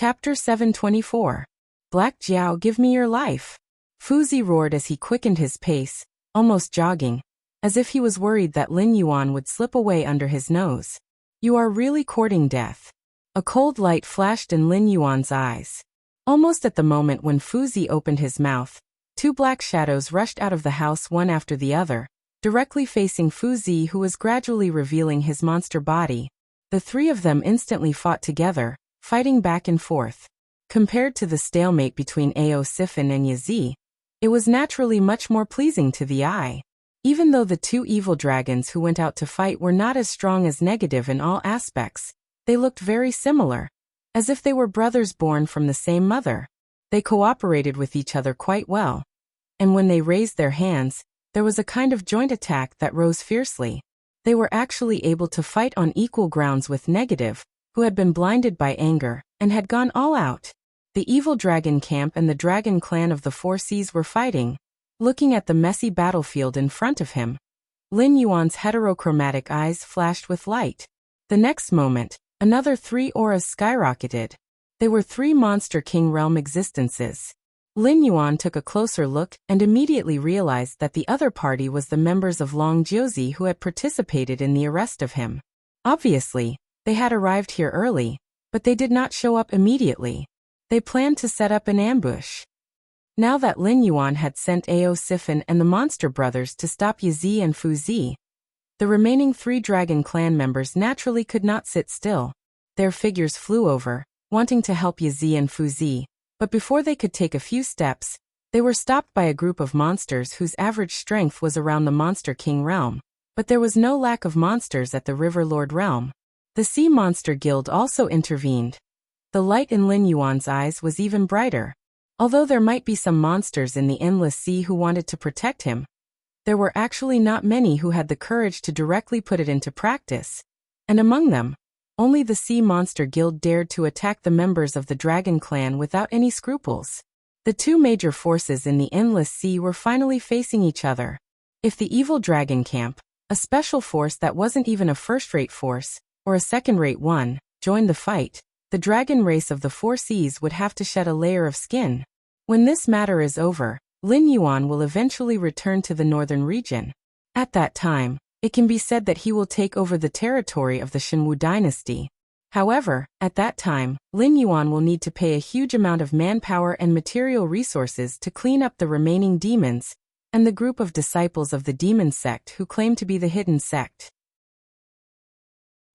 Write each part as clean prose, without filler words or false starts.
Chapter 724. Black Jiao, give me your life. Fuzi roared as he quickened his pace, almost jogging, as if he was worried that Lin Yuan would slip away under his nose. You are really courting death. A cold light flashed in Lin Yuan's eyes. Almost at the moment when Fuzi opened his mouth, two black shadows rushed out of the house one after the other, directly facing Fuzi, who was gradually revealing his monster body. The three of them instantly fought together, fighting back and forth. Compared to the stalemate between Ao Sifin and Yazi, it was naturally much more pleasing to the eye. Even though the two evil dragons who went out to fight were not as strong as Negative in all aspects, they looked very similar, as if they were brothers born from the same mother. They cooperated with each other quite well. And when they raised their hands, there was a kind of joint attack that rose fiercely. They were actually able to fight on equal grounds with Negative, who had been blinded by anger, and had gone all out. The evil dragon camp and the dragon clan of the Four Seas were fighting, looking at the messy battlefield in front of him. Lin Yuan's heterochromatic eyes flashed with light. The next moment, another three auras skyrocketed. They were three Monster King realm existences. Lin Yuan took a closer look and immediately realized that the other party was the members of Long Jiuzi who had participated in the arrest of him. Obviously, they had arrived here early, but they did not show up immediately. They planned to set up an ambush. Now that Lin Yuan had sent Ao Sifin and the Monster Brothers to stop Yazi and Fuzi, the remaining three Dragon Clan members naturally could not sit still. Their figures flew over, wanting to help Yazi and Fuzi, but before they could take a few steps, they were stopped by a group of monsters whose average strength was around the Monster King realm. But there was no lack of monsters at the River Lord realm. The Sea Monster Guild also intervened. The light in Lin Yuan's eyes was even brighter. Although there might be some monsters in the Endless Sea who wanted to protect him, there were actually not many who had the courage to directly put it into practice. And among them, only the Sea Monster Guild dared to attack the members of the Dragon Clan without any scruples. The two major forces in the Endless Sea were finally facing each other. If the evil Dragon Camp, a special force that wasn't even a first-rate force, or a second-rate one, joined the fight, the dragon race of the Four Seas would have to shed a layer of skin. When this matter is over, Lin Yuan will eventually return to the northern region. At that time, it can be said that he will take over the territory of the Shenwu dynasty. However, at that time, Lin Yuan will need to pay a huge amount of manpower and material resources to clean up the remaining demons, and the group of disciples of the demon sect who claim to be the hidden sect.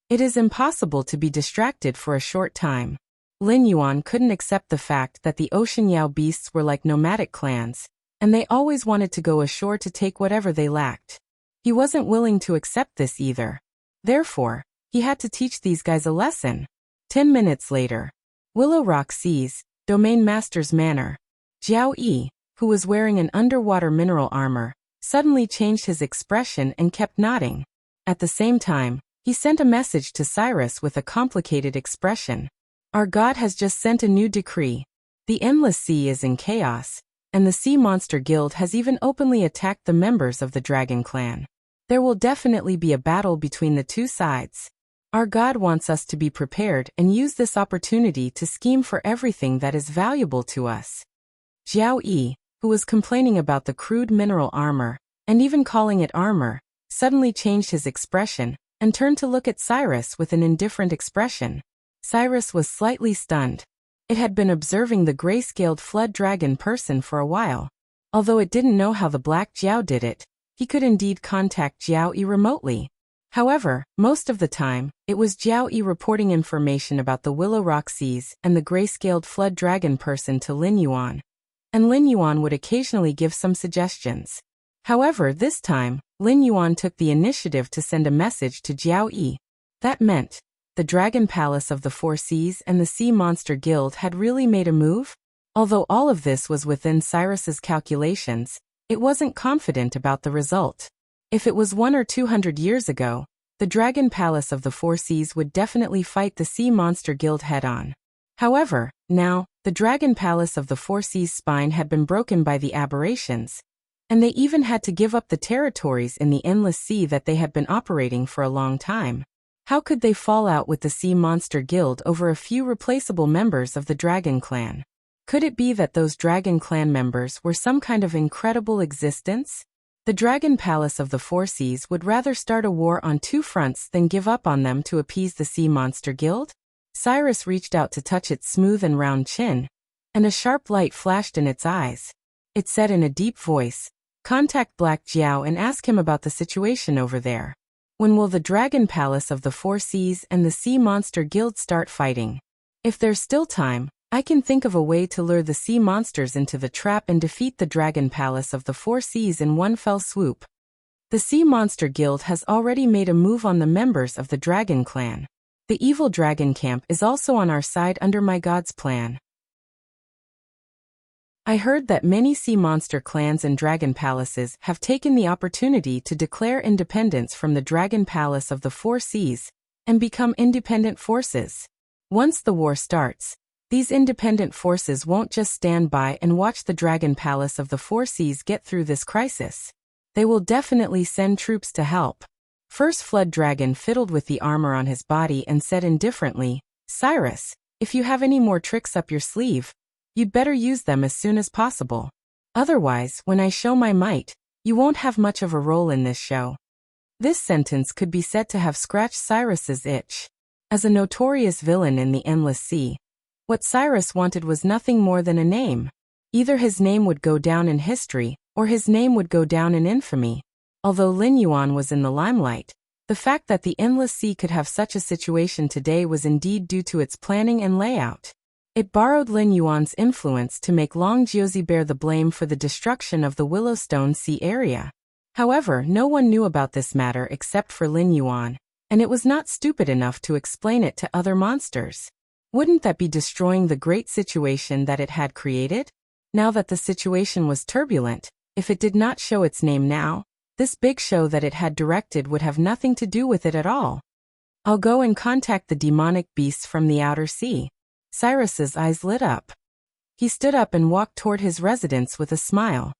It is impossible to be distracted for a short time. Lin Yuan couldn't accept the fact that the Ocean Yao beasts were like nomadic clans, and they always wanted to go ashore to take whatever they lacked. He wasn't willing to accept this either. Therefore, he had to teach these guys a lesson. 10 minutes later, Willow Rock Seas, Domain Master's Manor. Jiao Yi, who was wearing an underwater mineral armor, suddenly changed his expression and kept nodding. At the same time, he sent a message to Cyrus with a complicated expression. Our God has just sent a new decree. The Endless Sea is in chaos, and the Sea Monster Guild has even openly attacked the members of the Dragon Clan. There will definitely be a battle between the two sides. Our God wants us to be prepared and use this opportunity to scheme for everything that is valuable to us. Jiao Yi, who was complaining about the crude mineral armor, and even calling it armor, suddenly changed his expression and turned to look at Cyrus with an indifferent expression. Cyrus was slightly stunned. It had been observing the gray-scaled flood dragon person for a while. Although it didn't know how the Black Jiao did it, he could indeed contact Jiao Yi remotely. However, most of the time, it was Jiao Yi reporting information about the Willow Rock Seas and the gray-scaled flood dragon person to Lin Yuan, and Lin Yuan would occasionally give some suggestions. However, this time, Lin Yuan took the initiative to send a message to Jiao Yi. That meant, the Dragon Palace of the Four Seas and the Sea Monster Guild had really made a move? Although all of this was within Cyrus's calculations, it wasn't confident about the result. If it was 100 or 200 years ago, the Dragon Palace of the Four Seas would definitely fight the Sea Monster Guild head-on. However, now, the Dragon Palace of the Four Seas' spine had been broken by the aberrations, and they even had to give up the territories in the Endless Sea that they had been operating for a long time. How could they fall out with the Sea Monster Guild over a few replaceable members of the Dragon Clan? Could it be that those Dragon Clan members were some kind of incredible existence? The Dragon Palace of the Four Seas would rather start a war on two fronts than give up on them to appease the Sea Monster Guild? Cyrus reached out to touch its smooth and round chin, and a sharp light flashed in its eyes. It said in a deep voice, "Contact Black Jiao and ask him about the situation over there. When will the Dragon Palace of the Four Seas and the Sea Monster Guild start fighting? If there's still time, I can think of a way to lure the sea monsters into the trap and defeat the Dragon Palace of the Four Seas in one fell swoop." The Sea Monster Guild has already made a move on the members of the Dragon Clan. The evil dragon camp is also on our side under my god's plan. I heard that many sea monster clans and dragon palaces have taken the opportunity to declare independence from the Dragon Palace of the Four Seas and become independent forces. Once the war starts, these independent forces won't just stand by and watch the Dragon Palace of the Four Seas get through this crisis. They will definitely send troops to help. First Flood Dragon fiddled with the armor on his body and said indifferently, "Cyrus, if you have any more tricks up your sleeve, you'd better use them as soon as possible. Otherwise, when I show my might, you won't have much of a role in this show." This sentence could be said to have scratched Cyrus's itch. As a notorious villain in the Endless Sea, what Cyrus wanted was nothing more than a name. Either his name would go down in history, or his name would go down in infamy. Although Lin Yuan was in the limelight, the fact that the Endless Sea could have such a situation today was indeed due to its planning and layout. It borrowed Lin Yuan's influence to make Long Jiuzi bear the blame for the destruction of the Willowstone Sea area. However, no one knew about this matter except for Lin Yuan, and it was not stupid enough to explain it to other monsters. Wouldn't that be destroying the great situation that it had created? Now that the situation was turbulent, if it did not show its name now, this big show that it had directed would have nothing to do with it at all. I'll go and contact the demonic beasts from the outer sea. Cyrus's eyes lit up. He stood up and walked toward his residence with a smile.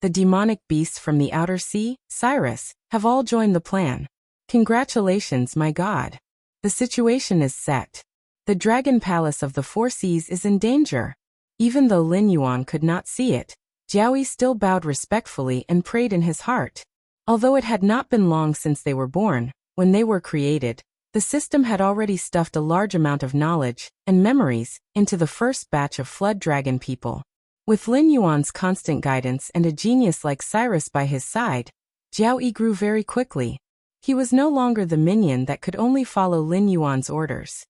The demonic beasts from the outer sea, Cyrus, have all joined the plan. Congratulations, my god. The situation is set. The Dragon Palace of the Four Seas is in danger. Even though Lin Yuan could not see it, Jiaoyi still bowed respectfully and prayed in his heart. Although it had not been long since they were born, when they were created, the system had already stuffed a large amount of knowledge and memories into the first batch of Flood Dragon people. With Lin Yuan's constant guidance and a genius like Cyrus by his side, Jiao Yi grew very quickly. He was no longer the minion that could only follow Lin Yuan's orders.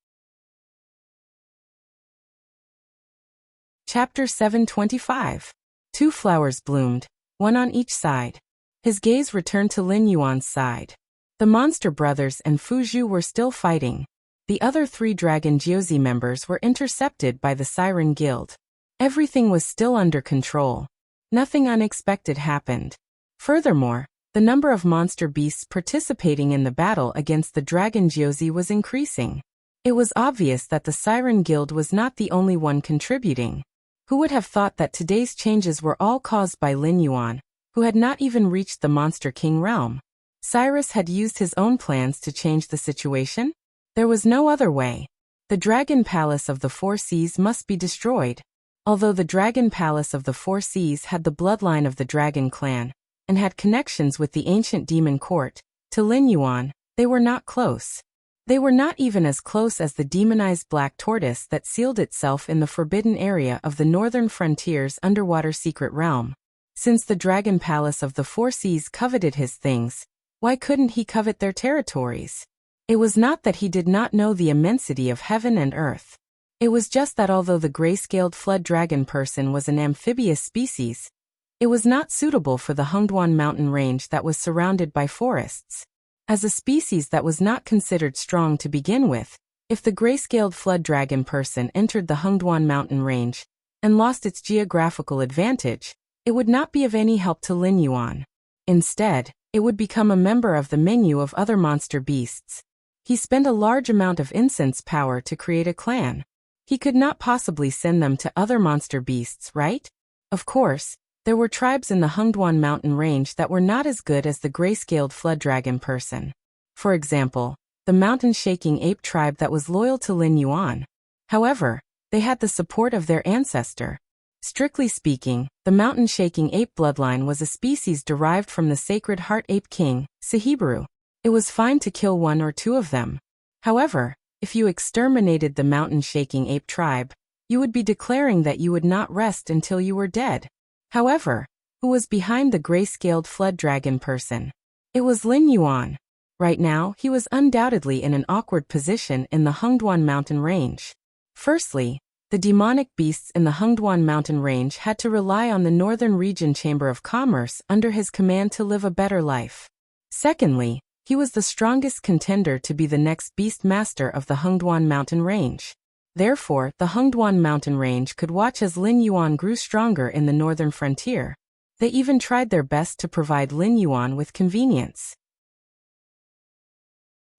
Chapter 725. Two flowers bloomed, one on each side. His gaze returned to Lin Yuan's side. The Monster Brothers and Fuzhu were still fighting. The other three Dragon Jiuzi members were intercepted by the Siren Guild. Everything was still under control. Nothing unexpected happened. Furthermore, the number of monster beasts participating in the battle against the Dragon Jiuzi was increasing. It was obvious that the Siren Guild was not the only one contributing. Who would have thought that today's changes were all caused by Lin Yuan, who had not even reached the Monster King realm? Cyrus had used his own plans to change the situation? There was no other way. The Dragon Palace of the Four Seas must be destroyed. Although the Dragon Palace of the Four Seas had the bloodline of the Dragon Clan, and had connections with the ancient demon court, to Lin Yuan, they were not close. They were not even as close as the demonized black tortoise that sealed itself in the forbidden area of the northern frontier's underwater secret realm. Since the Dragon Palace of the Four Seas coveted his things, why couldn't he covet their territories? It was not that he did not know the immensity of heaven and earth. It was just that although the gray-scaled flood dragon person was an amphibious species, it was not suitable for the Hengduan mountain range that was surrounded by forests. As a species that was not considered strong to begin with, if the gray-scaled flood dragon person entered the Hengduan mountain range and lost its geographical advantage, it would not be of any help to Lin Yuan. Instead, it would become a member of the menu of other monster beasts. He spent a large amount of incense power to create a clan. He could not possibly send them to other monster beasts, right? Of course, there were tribes in the Hengduan mountain range that were not as good as the gray-scaled flood dragon person. For example, the mountain-shaking ape tribe that was loyal to Lin Yuan. However, they had the support of their ancestor. Strictly speaking, the mountain-shaking ape bloodline was a species derived from the sacred heart ape king, Sahibaru. It was fine to kill one or two of them. However, if you exterminated the mountain-shaking ape tribe, you would be declaring that you would not rest until you were dead. However, who was behind the gray-scaled flood dragon person? It was Lin Yuan. Right now, he was undoubtedly in an awkward position in the Hengduan mountain range. Firstly, the demonic beasts in the Hengduan mountain range had to rely on the Northern Region Chamber of Commerce under his command to live a better life. Secondly, he was the strongest contender to be the next beast master of the Hengduan mountain range. Therefore, the Hengduan mountain range could watch as Lin Yuan grew stronger in the northern frontier. They even tried their best to provide Lin Yuan with convenience.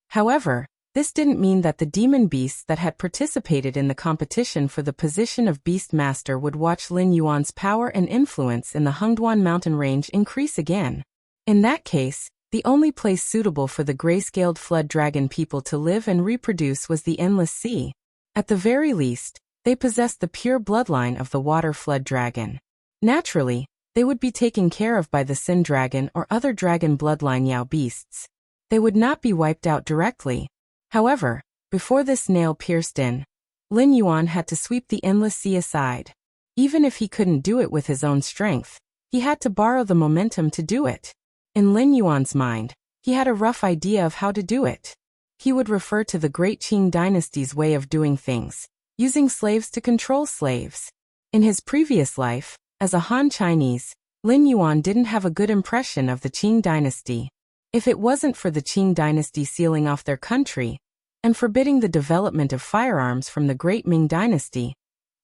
However, this didn't mean that the demon beasts that had participated in the competition for the position of Beast Master would watch Lin Yuan's power and influence in the Hengduan mountain range increase again. In that case, the only place suitable for the gray-scaled flood dragon people to live and reproduce was the Endless Sea. At the very least, they possessed the pure bloodline of the water flood dragon. Naturally, they would be taken care of by the Sin Dragon or other dragon bloodline Yao beasts. They would not be wiped out directly. However, before this nail pierced in, Lin Yuan had to sweep the Endless Sea aside. Even if he couldn't do it with his own strength, he had to borrow the momentum to do it. In Lin Yuan's mind, he had a rough idea of how to do it. He would refer to the Great Qing dynasty's way of doing things, using slaves to control slaves. In his previous life, as a Han Chinese, Lin Yuan didn't have a good impression of the Qing dynasty. If it wasn't for the Qing dynasty sealing off their country and forbidding the development of firearms from the Great Ming dynasty,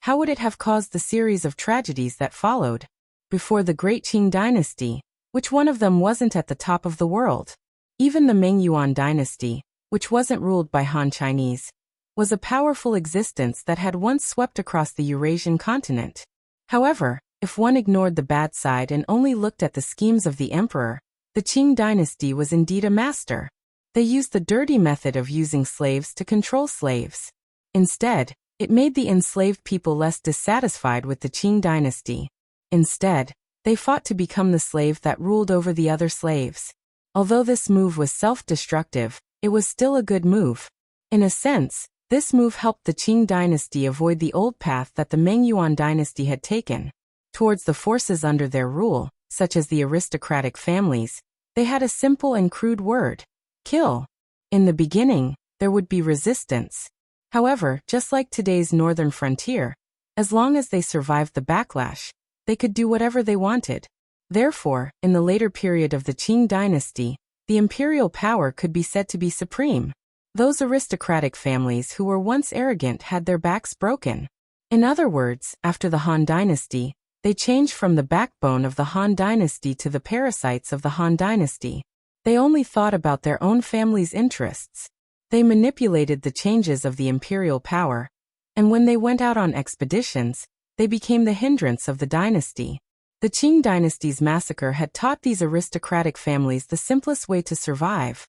how would it have caused the series of tragedies that followed? Before the Great Qing dynasty, which one of them wasn't at the top of the world? Even the Ming Yuan dynasty, which wasn't ruled by Han Chinese, was a powerful existence that had once swept across the Eurasian continent. However, if one ignored the bad side and only looked at the schemes of the emperor, the Qing dynasty was indeed a master. They used the dirty method of using slaves to control slaves. Instead, it made the enslaved people less dissatisfied with the Qing dynasty. Instead, they fought to become the slave that ruled over the other slaves. Although this move was self-destructive, it was still a good move. In a sense, this move helped the Qing dynasty avoid the old path that the Ming Yuan dynasty had taken. Towards the forces under their rule, such as the aristocratic families, they had a simple and crude word: kill. In the beginning, there would be resistance. However, just like today's northern frontier, as long as they survived the backlash, they could do whatever they wanted. Therefore, in the later period of the Qing dynasty, the imperial power could be said to be supreme. Those aristocratic families who were once arrogant had their backs broken. In other words, after the Han dynasty, they changed from the backbone of the Han dynasty to the parasites of the Han dynasty. They only thought about their own family's interests. They manipulated the changes of the imperial power, and when they went out on expeditions, they became the hindrance of the dynasty. The Qing dynasty's massacre had taught these aristocratic families the simplest way to survive: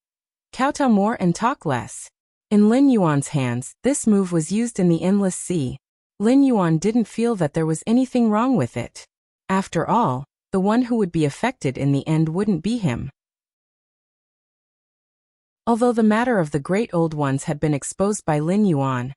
kowtow more and talk less. In Lin Yuan's hands, this move was used in the Endless Sea. Lin Yuan didn't feel that there was anything wrong with it. After all, the one who would be affected in the end wouldn't be him. Although the matter of the Great Old Ones had been exposed by Lin Yuan,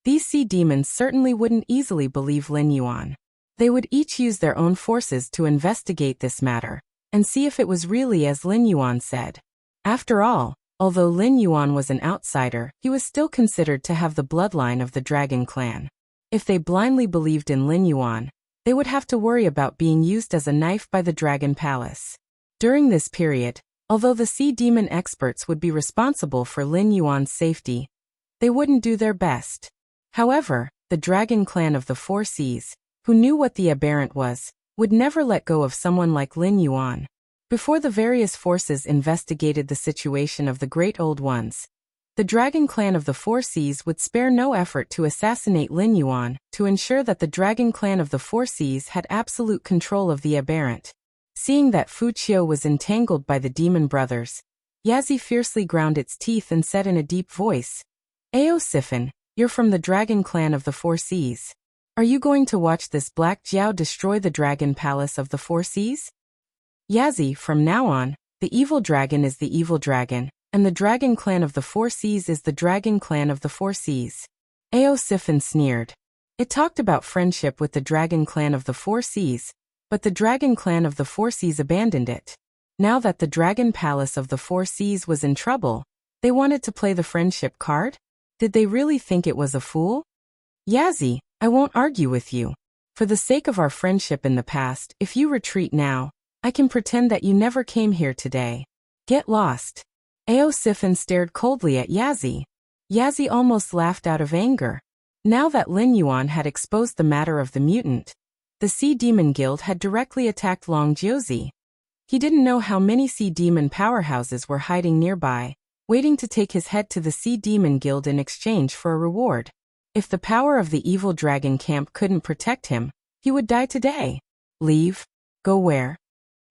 these sea demons certainly wouldn't easily believe Lin Yuan. They would each use their own forces to investigate this matter and see if it was really as Lin Yuan said. After all, although Lin Yuan was an outsider, he was still considered to have the bloodline of the Dragon Clan. If they blindly believed in Lin Yuan, they would have to worry about being used as a knife by the Dragon Palace. During this period, although the sea demon experts would be responsible for Lin Yuan's safety, they wouldn't do their best. However, the Dragon Clan of the Four Seas, who knew what the aberrant was, would never let go of someone like Lin Yuan. Before the various forces investigated the situation of the Great Old Ones, the Dragon Clan of the Four Seas would spare no effort to assassinate Lin Yuan to ensure that the Dragon Clan of the Four Seas had absolute control of the aberrant. Seeing that Wuxia was entangled by the demon brothers, Yazi fiercely ground its teeth and said in a deep voice, "Ao Sifin, you're from the dragon clan of the Four Seas. Are you going to watch this Black Jiao destroy the dragon palace of the Four Seas?" Yazi, from now on, the evil dragon is the evil dragon, and the dragon clan of the Four Seas is the dragon clan of the Four Seas. Ao Sifin sneered. It talked about friendship with the dragon clan of the Four Seas, but the dragon clan of the Four Seas abandoned it. Now that the dragon palace of the Four Seas was in trouble, they wanted to play the friendship card? Did they really think it was a fool? Yazi, I won't argue with you. For the sake of our friendship in the past, if you retreat now, I can pretend that you never came here today. Get lost. Ao Sifin stared coldly at Yazi. Yazi almost laughed out of anger. Now that Lin Yuan had exposed the matter of the mutant, the Sea Demon Guild had directly attacked Long Jiuzi. He didn't know how many Sea Demon powerhouses were hiding nearby, waiting to take his head to the Sea Demon Guild in exchange for a reward. If the power of the evil dragon camp couldn't protect him, he would die today. Leave? Go where?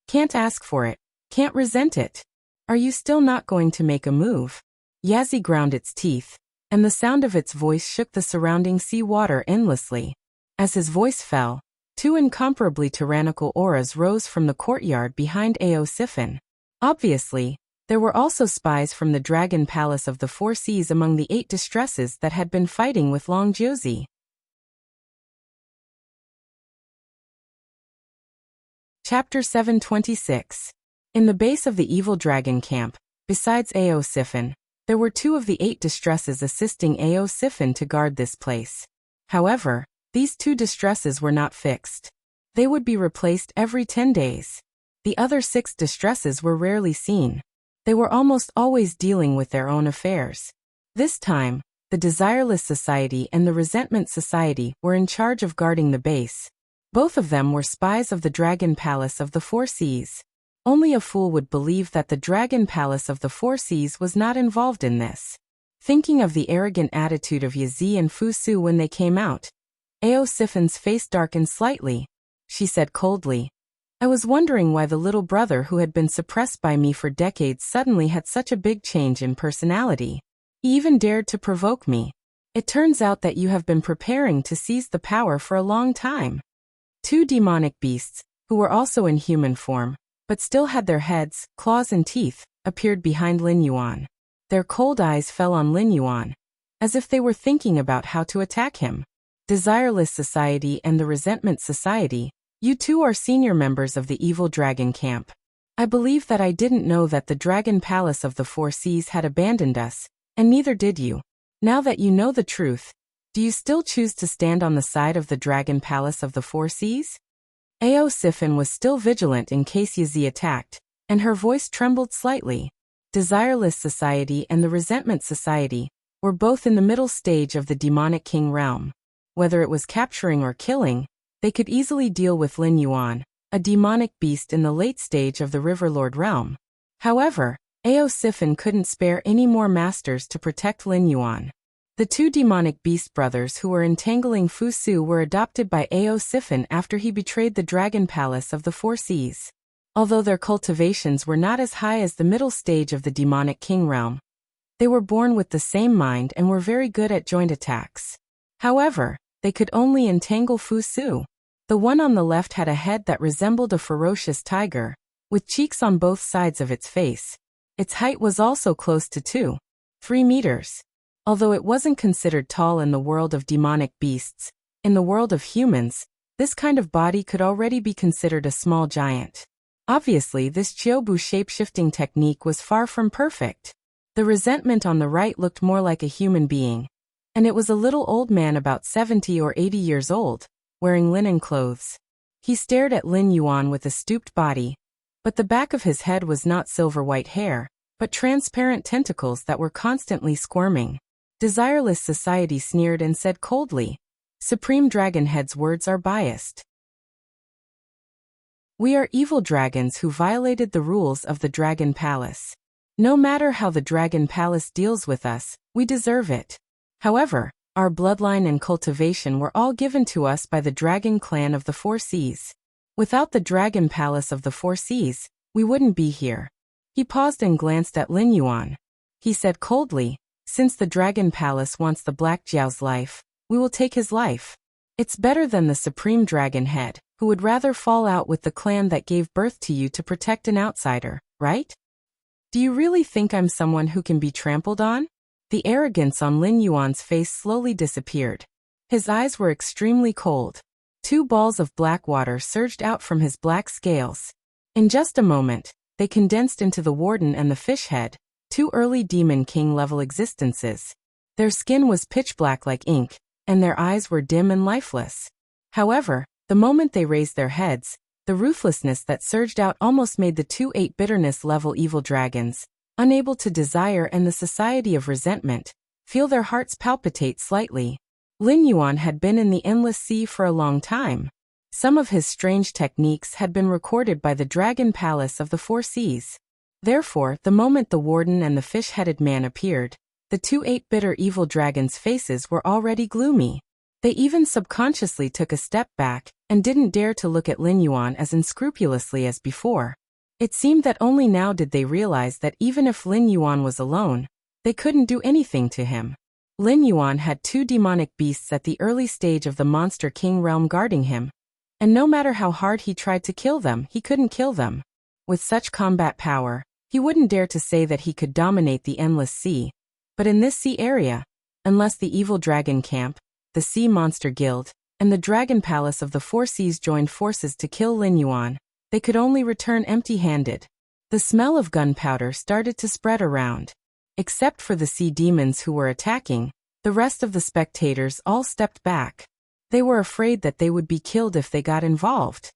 Can't ask for it. Can't resent it. Are you still not going to make a move? Yazi ground its teeth, and the sound of its voice shook the surrounding sea water endlessly. As his voice fell, two incomparably tyrannical auras rose from the courtyard behind Ao Sifin. Obviously, there were also spies from the Dragon Palace of the Four Seas among the 8 distresses that had been fighting with Long Jiuzi. Chapter 726. In the base of the evil dragon camp, besides Ao Sifin, there were 2 of the 8 distresses assisting Ao Sifin to guard this place. However, these 2 distresses were not fixed. They would be replaced every 10 days. The other 6 distresses were rarely seen. They were almost always dealing with their own affairs. This time, the Desireless Society and the Resentment Society were in charge of guarding the base. Both of them were spies of the Dragon Palace of the Four Seas. Only a fool would believe that the Dragon Palace of the Four Seas was not involved in this. Thinking of the arrogant attitude of Yazi and Fu Su when they came out, Ao Sifin's face darkened slightly. She said coldly, "I was wondering why the little brother who had been suppressed by me for decades suddenly had such a big change in personality. He even dared to provoke me. It turns out that you have been preparing to seize the power for a long time." 2 demonic beasts, who were also in human form, but still had their heads, claws and teeth, appeared behind Lin Yuan. Their cold eyes fell on Lin Yuan, as if they were thinking about how to attack him. Desireless Society and the Resentment Society, you 2 are senior members of the evil dragon camp. I believe that I didn't know that the Dragon Palace of the Four Seas had abandoned us, and neither did you. Now that you know the truth, do you still choose to stand on the side of the Dragon Palace of the Four Seas? Ao Sifin was still vigilant in case Yazi attacked, and her voice trembled slightly. Desireless Society and the Resentment Society were both in the middle stage of the Demonic King realm. Whether it was capturing or killing, they could easily deal with Lin Yuan, a demonic beast in the late stage of the Riverlord realm. However, Ao Sifin couldn't spare any more masters to protect Lin Yuan. The 2 demonic beast brothers who were entangling Fu Su were adopted by Ao Sifin after he betrayed the Dragon Palace of the Four Seas. Although their cultivations were not as high as the middle stage of the Demonic King realm, they were born with the same mind and were very good at joint attacks. However, they could only entangle Fu Su. The one on the left had a head that resembled a ferocious tiger, with cheeks on both sides of its face. Its height was also close to 2.3 meters. Although it wasn't considered tall in the world of demonic beasts, in the world of humans, this kind of body could already be considered a small giant. Obviously, this Chiobu shape-shifting technique was far from perfect. The resentment on the right looked more like a human being, and it was a little old man about 70 or 80 years old, wearing linen clothes. He stared at Lin Yuan with a stooped body, but the back of his head was not silver-white hair, but transparent tentacles that were constantly squirming. Desireless Society sneered and said coldly, "Supreme Dragonhead's words are biased. We are evil dragons who violated the rules of the Dragon Palace. No matter how the Dragon Palace deals with us, we deserve it. However, our bloodline and cultivation were all given to us by the Dragon Clan of the Four Seas. Without the Dragon Palace of the Four Seas, we wouldn't be here. He paused and glanced at Lin Yuan. He said coldly, "Since the Dragon Palace wants the Black Jiao's life, we will take his life. It's better than the Supreme Dragon Head, who would rather fall out with the clan that gave birth to you to protect an outsider, right? Do you really think I'm someone who can be trampled on?" The arrogance on Lin Yuan's face slowly disappeared. His eyes were extremely cold. 2 balls of black water surged out from his black scales. In just a moment, they condensed into the Warden and the Fish Head, 2 early Demon King-level existences. Their skin was pitch black like ink, and their eyes were dim and lifeless. However, the moment they raised their heads, the ruthlessness that surged out almost made the 2 8 bitterness-level evil dragons, unable to desire and the society of resentment, feel their hearts palpitate slightly. Lin Yuan had been in the Endless Sea for a long time. Some of his strange techniques had been recorded by the Dragon Palace of the Four Seas. Therefore, the moment the Warden and the fish-headed man appeared, the 2 8 bitter evil dragons' faces were already gloomy. They even subconsciously took a step back and didn't dare to look at Lin Yuan as unscrupulously as before. It seemed that only now did they realize that even if Lin Yuan was alone, they couldn't do anything to him. Lin Yuan had 2 demonic beasts at the early stage of the Monster King realm guarding him, and no matter how hard he tried to kill them, he couldn't kill them. With such combat power, he wouldn't dare to say that he could dominate the Endless Sea. But in this sea area, unless the Evil Dragon Camp, the Sea Monster Guild, and the Dragon Palace of the Four Seas joined forces to kill Lin Yuan, they could only return empty-handed. The smell of gunpowder started to spread around. Except for the sea demons who were attacking, the rest of the spectators all stepped back. They were afraid that they would be killed if they got involved.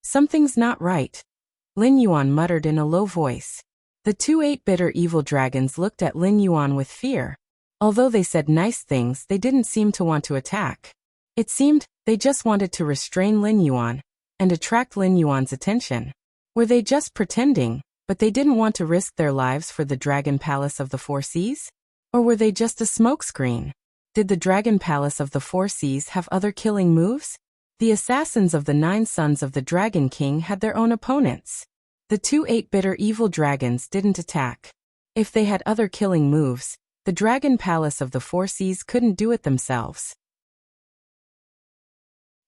"Something's not right," Lin Yuan muttered in a low voice. The 2 8 bitter evil dragons looked at Lin Yuan with fear. Although they said nice things, they didn't seem to want to attack. It seemed they just wanted to restrain Lin Yuan and attract Lin Yuan's attention. Were they just pretending, but they didn't want to risk their lives for the Dragon Palace of the Four Seas? Or were they just a smokescreen? Did the Dragon Palace of the Four Seas have other killing moves? The assassins of the 9 sons of the Dragon King had their own opponents. The 2 8 bitter evil dragons didn't attack. If they had other killing moves, the Dragon Palace of the Four Seas couldn't do it themselves.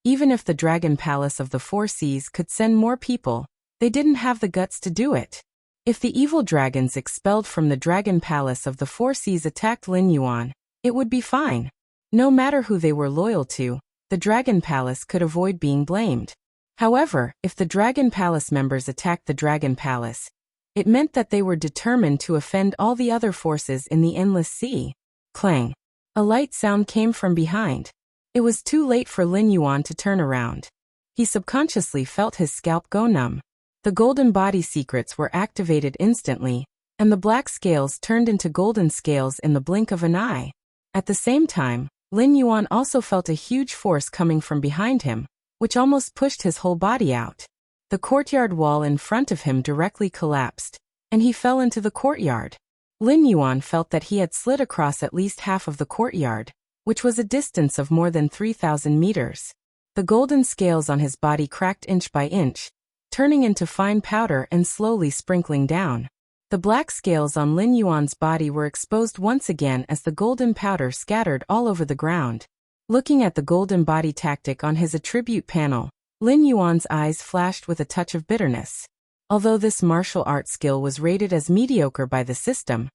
Even if the Dragon Palace of the Four Seas could send more people, they didn't have the guts to do it. If the evil dragons expelled from the Dragon Palace of the Four Seas attacked Lin Yuan, it would be fine. No matter who they were loyal to, the Dragon Palace could avoid being blamed. However, if the Dragon Palace members attacked the Dragon Palace, it meant that they were determined to offend all the other forces in the Endless Sea. Clang! A light sound came from behind. It was too late for Lin Yuan to turn around. He subconsciously felt his scalp go numb. The golden body secrets were activated instantly, and the black scales turned into golden scales in the blink of an eye. At the same time, Lin Yuan also felt a huge force coming from behind him, which almost pushed his whole body out. The courtyard wall in front of him directly collapsed, and he fell into the courtyard. Lin Yuan felt that he had slid across at least half of the courtyard, which was a distance of more than 3,000 meters. The golden scales on his body cracked inch by inch, turning into fine powder and slowly sprinkling down. The black scales on Lin Yuan's body were exposed once again as the golden powder scattered all over the ground. Looking at the golden body tactic on his attribute panel, Lin Yuan's eyes flashed with a touch of bitterness. Although this martial art skill was rated as mediocre by the system,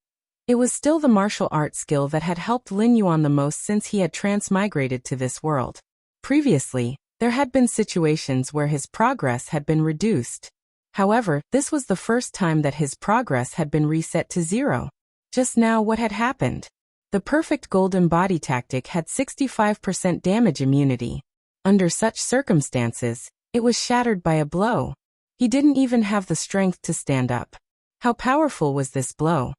it was still the martial art skill that had helped Lin Yuan the most since he had transmigrated to this world. Previously, there had been situations where his progress had been reduced. However, this was the first time that his progress had been reset to 0. Just now, what had happened? The perfect golden body tactic had 65% damage immunity. Under such circumstances, it was shattered by a blow. He didn't even have the strength to stand up. How powerful was this blow?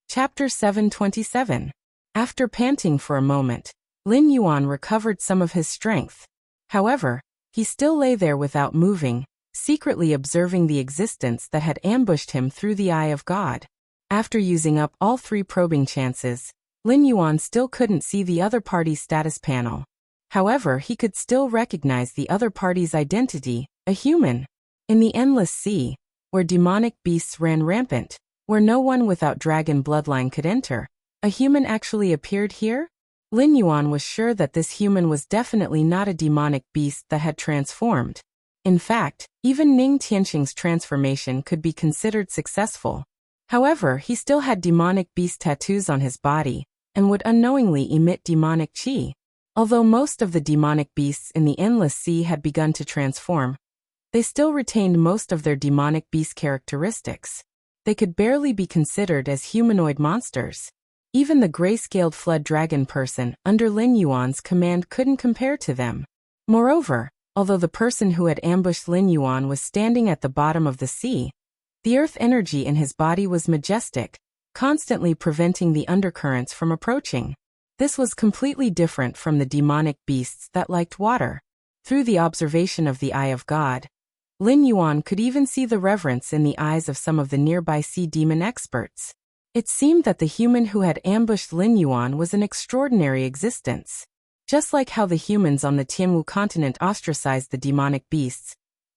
Chapter 727. After panting for a moment, Lin Yuan recovered some of his strength. However, he still lay there without moving, secretly observing the existence that had ambushed him through the eye of God. After using up all 3 probing chances, Lin Yuan still couldn't see the other party's status panel. However, he could still recognize the other party's identity, a human. In the endless sea, where demonic beasts ran rampant, where no one without dragon bloodline could enter, a human actually appeared here? Lin Yuan was sure that this human was definitely not a demonic beast that had transformed. In fact, even Ning Tianxing's transformation could be considered successful. However, he still had demonic beast tattoos on his body, and would unknowingly emit demonic qi. Although most of the demonic beasts in the endless sea had begun to transform, they still retained most of their demonic beast characteristics. They could barely be considered as humanoid monsters. Even the gray-scaled flood dragon person under Lin Yuan's command couldn't compare to them. Moreover, although the person who had ambushed Lin Yuan was standing at the bottom of the sea, the earth energy in his body was majestic, constantly preventing the undercurrents from approaching. This was completely different from the demonic beasts that liked water. Through the observation of the Eye of God, Lin Yuan could even see the reverence in the eyes of some of the nearby sea demon experts. It seemed that the human who had ambushed Lin Yuan was an extraordinary existence. Just like how the humans on the Tianwu continent ostracized the demonic beasts,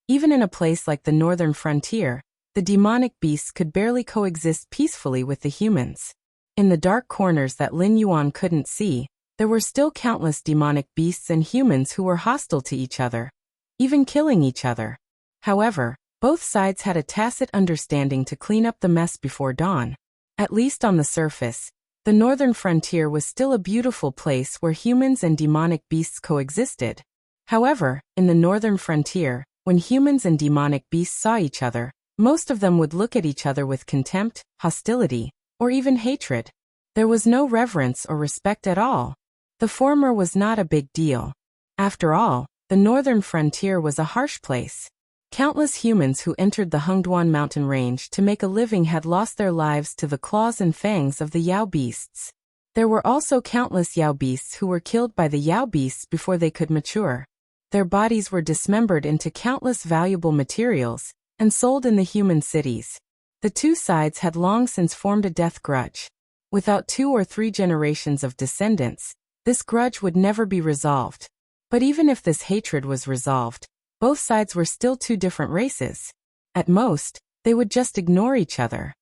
even in a place like the northern frontier, the demonic beasts could barely coexist peacefully with the humans. In the dark corners that Lin Yuan couldn't see, there were still countless demonic beasts and humans who were hostile to each other, even killing each other. However, both sides had a tacit understanding to clean up the mess before dawn. At least on the surface, the northern frontier was still a beautiful place where humans and demonic beasts coexisted. However, in the northern frontier, when humans and demonic beasts saw each other, most of them would look at each other with contempt, hostility, or even hatred. There was no reverence or respect at all. The former was not a big deal. After all, the northern frontier was a harsh place. Countless humans who entered the Hengduan mountain range to make a living had lost their lives to the claws and fangs of the Yao beasts. There were also countless Yao beasts who were killed by the Yao beasts before they could mature. Their bodies were dismembered into countless valuable materials and sold in the human cities. The two sides had long since formed a death grudge. Without 2 or 3 generations of descendants, this grudge would never be resolved. But even if this hatred was resolved, both sides were still two different races. At most, they would just ignore each other.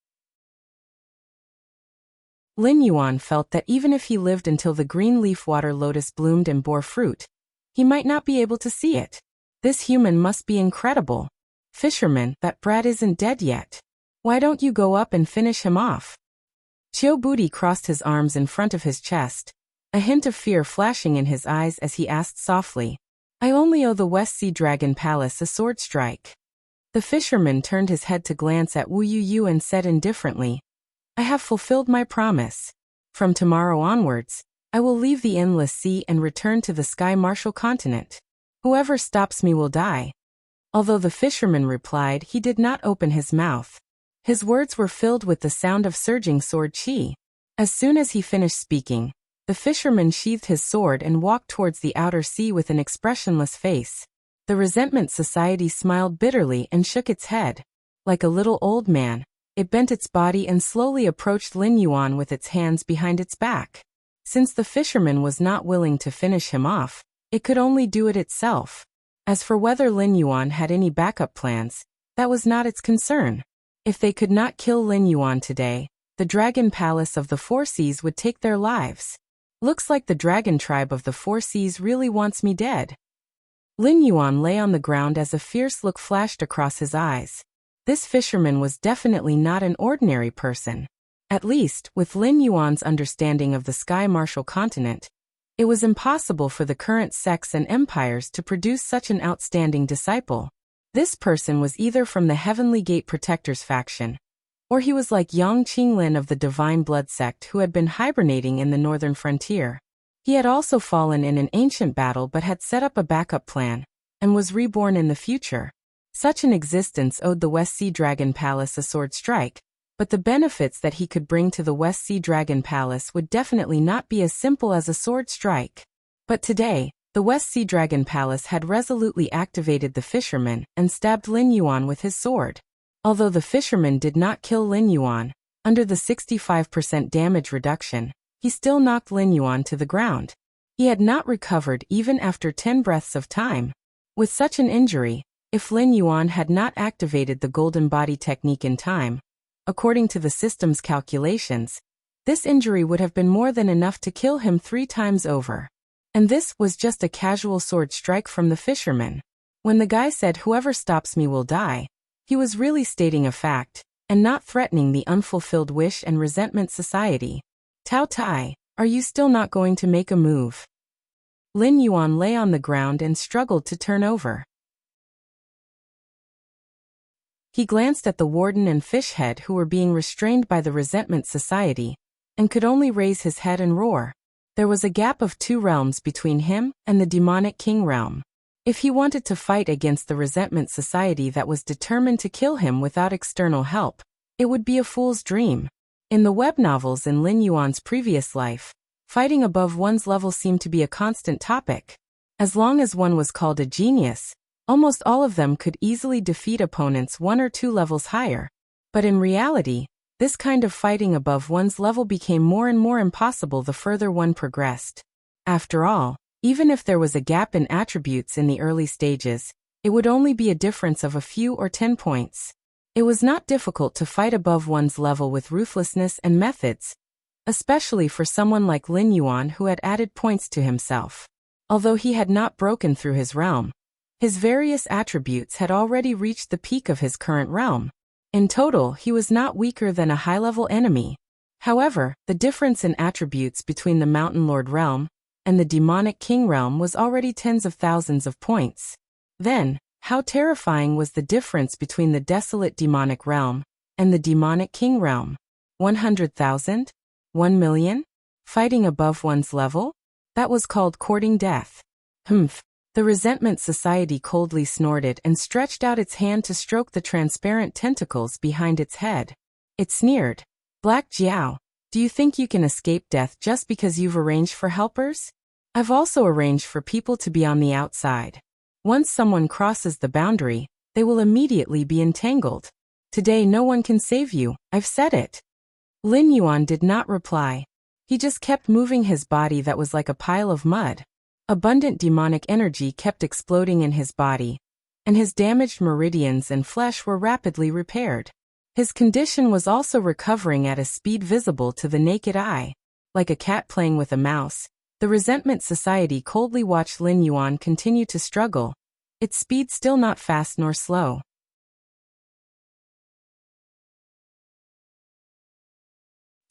Lin Yuan felt that even if he lived until the green leaf water lotus bloomed and bore fruit, he might not be able to see it. This human must be incredible. Fisherman, that brat isn't dead yet. Why don't you go up and finish him off? Qiu Budi crossed his arms in front of his chest, a hint of fear flashing in his eyes as he asked softly, I only owe the West Sea Dragon Palace a sword strike. The fisherman turned his head to glance at Wu Yu and said indifferently, I have fulfilled my promise. From tomorrow onwards, I will leave the endless sea and return to the Sky Martial continent. Whoever stops me will die. Although the fisherman replied, he did not open his mouth. His words were filled with the sound of surging sword qi. As soon as he finished speaking, the fisherman sheathed his sword and walked towards the outer sea with an expressionless face. The Resentment Society smiled bitterly and shook its head. Like a little old man, it bent its body and slowly approached Lin Yuan with its hands behind its back. Since the fisherman was not willing to finish him off, it could only do it itself. As for whether Lin Yuan had any backup plans, that was not its concern. If they could not kill Lin Yuan today, the Dragon Palace of the Four Seas would take their lives. Looks like the Dragon Tribe of the Four Seas really wants me dead. Lin Yuan lay on the ground as a fierce look flashed across his eyes. This fisherman was definitely not an ordinary person. At least, with Lin Yuan's understanding of the Sky Martial continent, it was impossible for the current sects and empires to produce such an outstanding disciple. This person was either from the Heavenly Gate Protectors faction, or he was like Yang Qinglin of the Divine Blood sect who had been hibernating in the northern frontier. He had also fallen in an ancient battle but had set up a backup plan, and was reborn in the future. Such an existence owed the West Sea Dragon Palace a sword strike, but the benefits that he could bring to the West Sea Dragon Palace would definitely not be as simple as a sword strike. But today, the West Sea Dragon Palace had resolutely activated the fisherman and stabbed Lin Yuan with his sword. Although the fisherman did not kill Lin Yuan, under the 65% damage reduction, he still knocked Lin Yuan to the ground. He had not recovered even after 10 breaths of time. With such an injury, if Lin Yuan had not activated the golden body technique in time, according to the system's calculations, this injury would have been more than enough to kill him 3 times over. And this was just a casual sword strike from the fisherman. When the guy said whoever stops me will die, he was really stating a fact, and not threatening the unfulfilled wish and resentment society. Tao Tai, are you still not going to make a move? Lin Yuan lay on the ground and struggled to turn over. He glanced at the warden and fishhead who were being restrained by the resentment society, and could only raise his head and roar. There was a gap of 2 realms between him and the demonic king realm. If he wanted to fight against the resentment society that was determined to kill him without external help, it would be a fool's dream. In the web novels in Lin Yuan's previous life, fighting above one's level seemed to be a constant topic. As long as one was called a genius, almost all of them could easily defeat opponents 1 or 2 levels higher. But in reality, this kind of fighting above one's level became more and more impossible the further one progressed. After all, even if there was a gap in attributes in the early stages, it would only be a difference of a few or 10 points. It was not difficult to fight above one's level with ruthlessness and methods, especially for someone like Lin Yuan who had added points to himself. Although he had not broken through his realm, his various attributes had already reached the peak of his current realm. In total, he was not weaker than a high-level enemy. However, the difference in attributes between the Mountain Lord realm and the Demonic King realm was already tens of thousands of points. Then, how terrifying was the difference between the desolate Demonic realm and the Demonic King realm? 100,000? 1 million? Fighting above one's level? That was called courting death. Humph. The resentment society coldly snorted and stretched out its hand to stroke the transparent tentacles behind its head. It sneered. Black Jiao, do you think you can escape death just because you've arranged for helpers? I've also arranged for people to be on the outside. Once someone crosses the boundary, they will immediately be entangled. Today no one can save you, I've said it. Lin Yuan did not reply. He just kept moving his body that was like a pile of mud. Abundant demonic energy kept exploding in his body, and his damaged meridians and flesh were rapidly repaired. His condition was also recovering at a speed visible to the naked eye. Like a cat playing with a mouse, the resentment society coldly watched Lin Yuan continue to struggle, its speed still not fast nor slow.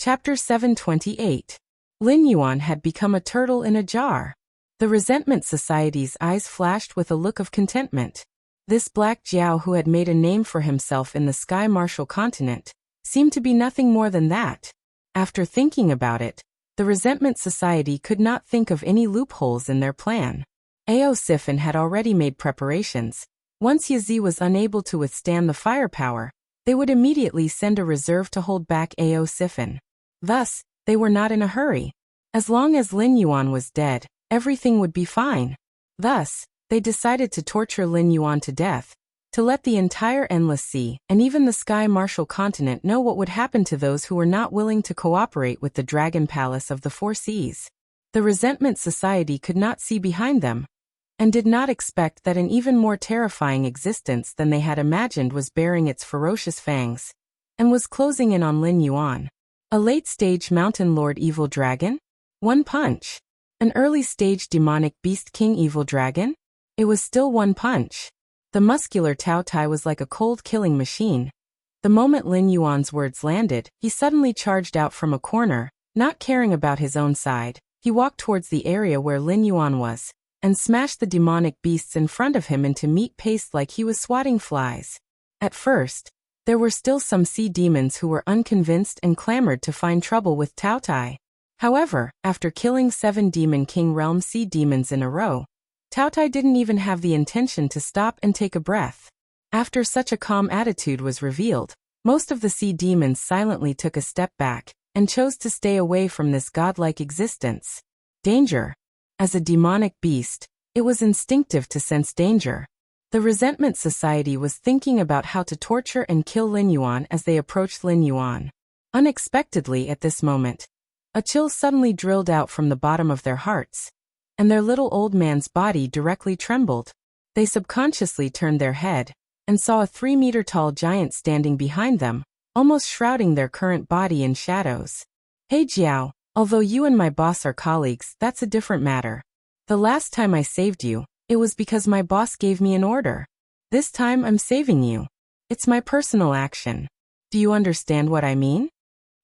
Chapter 728. Lin Yuan had become a turtle in a jar. The resentment society's eyes flashed with a look of contentment. This Black Jiao who had made a name for himself in the Sky Martial continent seemed to be nothing more than that. After thinking about it, the resentment society could not think of any loopholes in their plan. Ao Sifin had already made preparations. Once Yazi was unable to withstand the firepower, they would immediately send a reserve to hold back Ao Sifin. Thus, they were not in a hurry. As long as Lin Yuan was dead, everything would be fine. Thus, they decided to torture Lin Yuan to death, to let the entire Endless Sea and even the Sky Martial continent know what would happen to those who were not willing to cooperate with the Dragon Palace of the Four Seas. The resentment society could not see behind them, and did not expect that an even more terrifying existence than they had imagined was baring its ferocious fangs, and was closing in on Lin Yuan. A late-stage Mountain Lord Evil Dragon? One punch. An early-stage demonic beast king evil dragon? It was still one punch. The muscular Tao Tai was like a cold killing machine. The moment Lin Yuan's words landed, he suddenly charged out from a corner, not caring about his own side. He walked towards the area where Lin Yuan was, and smashed the demonic beasts in front of him into meat paste like he was swatting flies. At first, there were still some sea demons who were unconvinced and clamored to find trouble with Tao Tai. However, after killing 7 Demon King Realm sea demons in a row, Tao Tai didn't even have the intention to stop and take a breath. After such a calm attitude was revealed, most of the sea demons silently took a step back, and chose to stay away from this godlike existence. Danger. As a demonic beast, it was instinctive to sense danger. The resentment society was thinking about how to torture and kill Lin Yuan as they approached Lin Yuan. Unexpectedly at this moment, a chill suddenly drilled out from the bottom of their hearts. and their little old man's body directly trembled. They subconsciously turned their head, and saw a 3-meter-tall giant standing behind them, almost shrouding their current body in shadows. Hey Jiao, although you and my boss are colleagues, that's a different matter. The last time I saved you, it was because my boss gave me an order. This time I'm saving you. It's my personal action. Do you understand what I mean?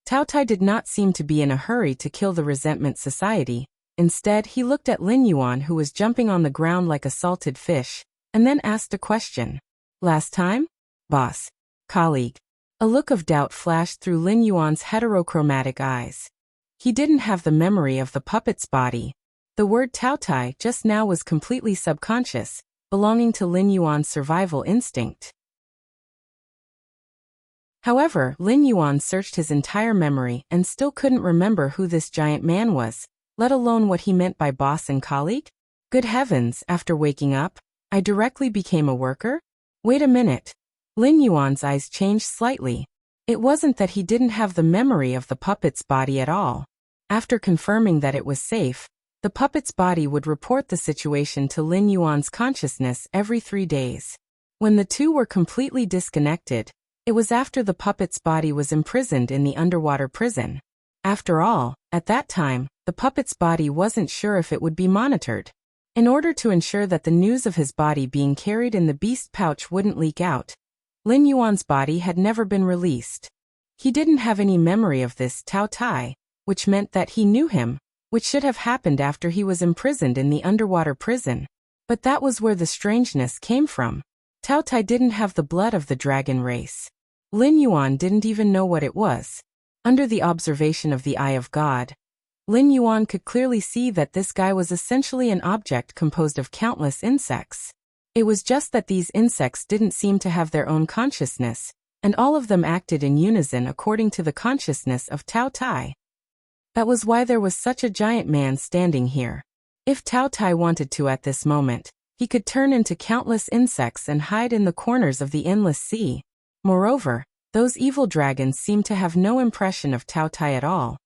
Tao Tai did not seem to be in a hurry to kill the resentment society. Instead, he looked at Lin Yuan, who was jumping on the ground like a salted fish, and then asked a question. Last time? Boss. Colleague. A look of doubt flashed through Lin Yuan's heterochromatic eyes. He didn't have the memory of the puppet's body. The word Tao Tai just now was completely subconscious, belonging to Lin Yuan's survival instinct. However, Lin Yuan searched his entire memory and still couldn't remember who this giant man was, let alone what he meant by boss and colleague. Good heavens, after waking up, I directly became a worker? Wait a minute. Lin Yuan's eyes changed slightly. It wasn't that he didn't have the memory of the puppet's body at all. After confirming that it was safe, the puppet's body would report the situation to Lin Yuan's consciousness every 3 days. When the two were completely disconnected, it was after the puppet's body was imprisoned in the underwater prison. After all, at that time, the puppet's body wasn't sure if it would be monitored. In order to ensure that the news of his body being carried in the beast pouch wouldn't leak out, Lin Yuan's body had never been released. He didn't have any memory of this Tao Tai, which meant that he knew him, which should have happened after he was imprisoned in the underwater prison. But that was where the strangeness came from. Tao Tai didn't have the blood of the dragon race. Lin Yuan didn't even know what it was. Under the observation of the Eye of God, Lin Yuan could clearly see that this guy was essentially an object composed of countless insects. It was just that these insects didn't seem to have their own consciousness, and all of them acted in unison according to the consciousness of Tao Tai. That was why there was such a giant man standing here. If Tao Tai wanted to at this moment, he could turn into countless insects and hide in the corners of the endless sea. Moreover, those evil dragons seemed to have no impression of Tao Tai at all.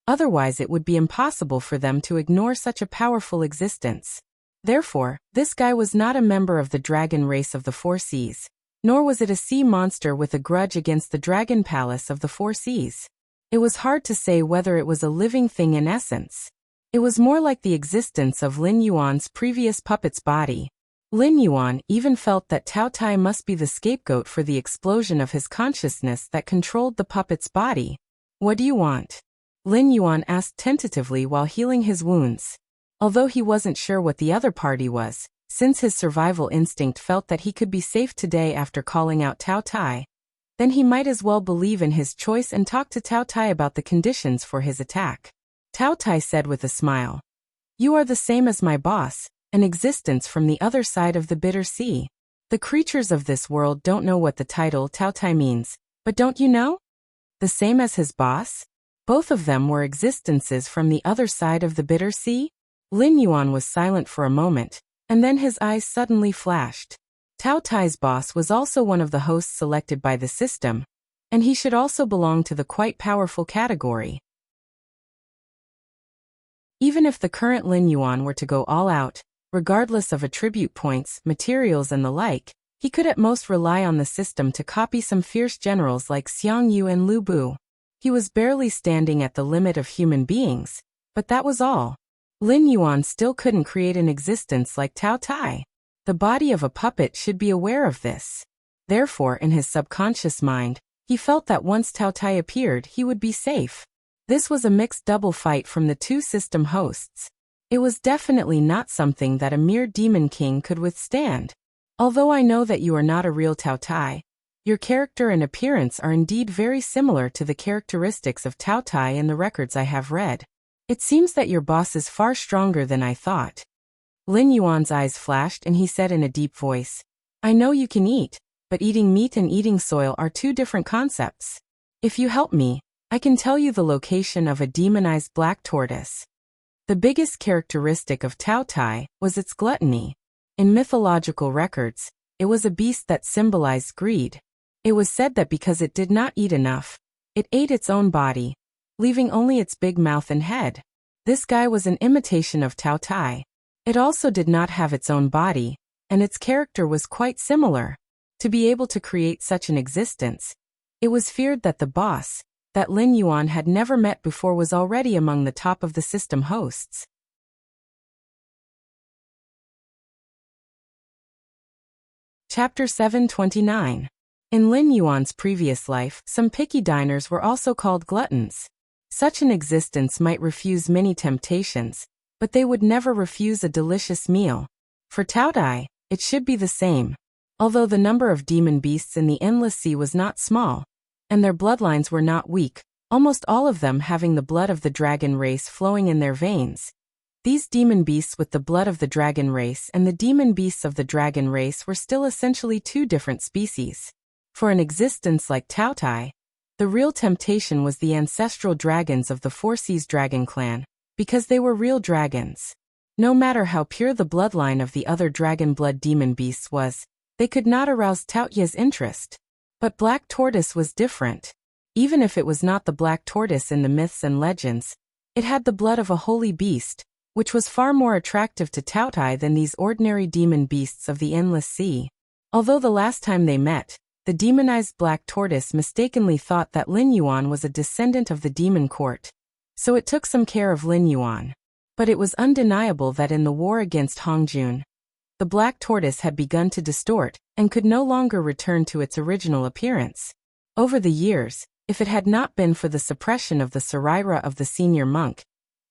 Otherwise it would be impossible for them to ignore such a powerful existence. Therefore, this guy was not a member of the dragon race of the Four Seas, nor was it a sea monster with a grudge against the dragon palace of the Four Seas. It was hard to say whether it was a living thing in essence. It was more like the existence of Lin Yuan's previous puppet's body. Lin Yuan even felt that Tao Tai must be the scapegoat for the explosion of his consciousness that controlled the puppet's body. What do you want? Lin Yuan asked tentatively while healing his wounds. Although he wasn't sure what the other party was, since his survival instinct felt that he could be safe today after calling out Tao Tai, then he might as well believe in his choice and talk to Tao Tai about the conditions for his attack. Tao Tai said with a smile, "You are the same as my boss, an existence from the other side of the bitter sea. The creatures of this world don't know what the title Tao Tai means, but don't you know? The same as his boss? Both of them were existences from the other side of the bitter sea?" Lin Yuan was silent for a moment, and then his eyes suddenly flashed. Tao Tai's boss was also one of the hosts selected by the system, and he should also belong to the quite powerful category. Even if the current Lin Yuan were to go all out, regardless of attribute points, materials and the like, he could at most rely on the system to copy some fierce generals like Xiang Yu and Lu Bu. He was barely standing at the limit of human beings, but that was all. Lin Yuan still couldn't create an existence like Tao Tai. The body of a puppet should be aware of this. Therefore, in his subconscious mind, he felt that once Tao Tai appeared, he would be safe. This was a mixed double fight from the two system hosts. It was definitely not something that a mere demon king could withstand. Although I know that you are not a real Tao Tai, your character and appearance are indeed very similar to the characteristics of Tao Tai in the records I have read. It seems that your boss is far stronger than I thought. Lin Yuan's eyes flashed and he said in a deep voice, "I know you can eat, but eating meat and eating soil are two different concepts. If you help me, I can tell you the location of a demonized black tortoise." The biggest characteristic of Tao Tai was its gluttony. In mythological records, it was a beast that symbolized greed. It was said that because it did not eat enough, it ate its own body, leaving only its big mouth and head. This guy was an imitation of Tao Tai. It also did not have its own body, and its character was quite similar. To be able to create such an existence, it was feared that the boss, that Lin Yuan had never met before, was already among the top of the system hosts. Chapter 729. In Lin Yuan's previous life, some picky diners were also called gluttons. Such an existence might refuse many temptations, but they would never refuse a delicious meal. For Taotai, it should be the same. Although the number of demon beasts in the endless sea was not small, and their bloodlines were not weak, almost all of them having the blood of the dragon race flowing in their veins. These demon beasts with the blood of the dragon race and the demon beasts of the dragon race were still essentially two different species. For an existence like Taotai, the real temptation was the ancestral dragons of the Four Seas Dragon clan, because they were real dragons. No matter how pure the bloodline of the other dragon blood demon beasts was, they could not arouse Taotia's interest. But Black Tortoise was different. Even if it was not the Black Tortoise in the myths and legends, it had the blood of a holy beast, which was far more attractive to Taotai than these ordinary demon beasts of the endless sea. Although the last time they met, the demonized Black Tortoise mistakenly thought that Lin Yuan was a descendant of the demon court, so it took some care of Lin Yuan. But it was undeniable that in the war against Hongjun, the Black Tortoise had begun to distort, and could no longer return to its original appearance. Over the years, if it had not been for the suppression of the Saraira of the senior monk,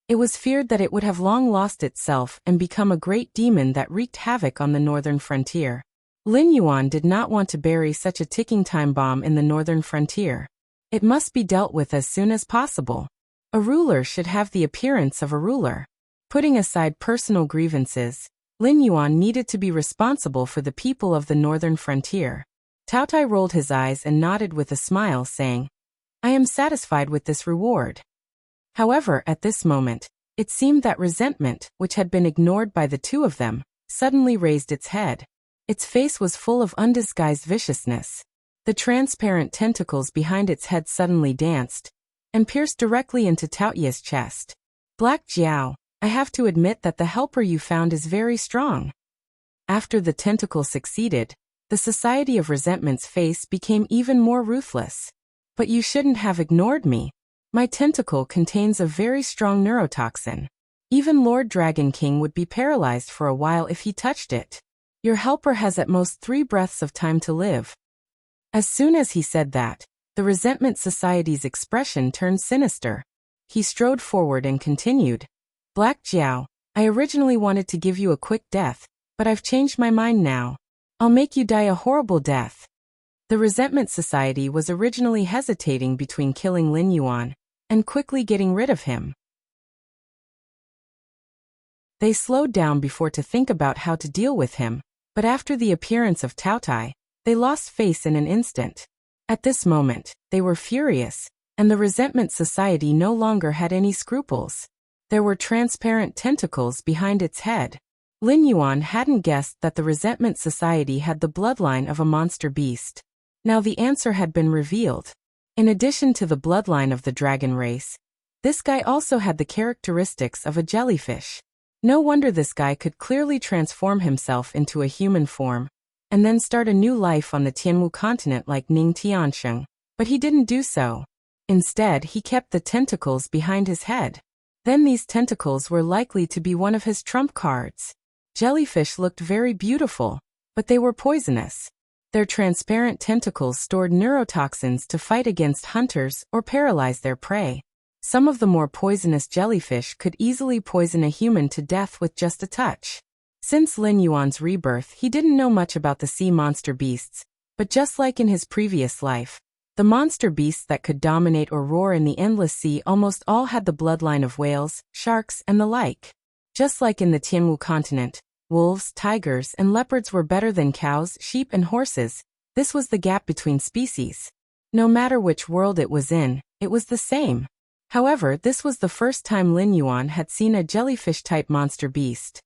it was feared that it would have long lost itself and become a great demon that wreaked havoc on the northern frontier. Lin Yuan did not want to bury such a ticking time bomb in the northern frontier. It must be dealt with as soon as possible. A ruler should have the appearance of a ruler. Putting aside personal grievances, Lin Yuan needed to be responsible for the people of the northern frontier. Taotai rolled his eyes and nodded with a smile, saying, "I am satisfied with this reward." However, at this moment, it seemed that resentment, which had been ignored by the two of them, suddenly raised its head. Its face was full of undisguised viciousness. The transparent tentacles behind its head suddenly danced, and pierced directly into Taotia's chest. "Black Jiao, I have to admit that the helper you found is very strong." After the tentacle succeeded, the Society of Resentment's face became even more ruthless. "But you shouldn't have ignored me. My tentacle contains a very strong neurotoxin. Even Lord Dragon King would be paralyzed for a while if he touched it. Your helper has at most 3 breaths of time to live." As soon as he said that, the Resentment Society's expression turned sinister. He strode forward and continued, "Black Jiao, I originally wanted to give you a quick death, but I've changed my mind now. I'll make you die a horrible death." The Resentment Society was originally hesitating between killing Lin Yuan and quickly getting rid of him. They slowed down before to think about how to deal with him, but after the appearance of Taotai, they lost face in an instant. At this moment, they were furious, and the Resentment Society no longer had any scruples. There were transparent tentacles behind its head. Lin Yuan hadn't guessed that the Resentment Society had the bloodline of a monster beast. Now the answer had been revealed. In addition to the bloodline of the dragon race, this guy also had the characteristics of a jellyfish. No wonder this guy could clearly transform himself into a human form, and then start a new life on the Tianwu continent like Ning Tiansheng, but he didn't do so. Instead, he kept the tentacles behind his head. Then these tentacles were likely to be one of his trump cards. Jellyfish looked very beautiful, but they were poisonous. Their transparent tentacles stored neurotoxins to fight against hunters or paralyze their prey. Some of the more poisonous jellyfish could easily poison a human to death with just a touch. Since Lin Yuan's rebirth, he didn't know much about the sea monster beasts, but just like in his previous life, the monster beasts that could dominate or roar in the endless sea almost all had the bloodline of whales, sharks, and the like. Just like in the Tianwu continent, wolves, tigers, and leopards were better than cows, sheep, and horses. This was the gap between species. No matter which world it was in, it was the same. However, this was the first time Lin Yuan had seen a jellyfish-type monster beast.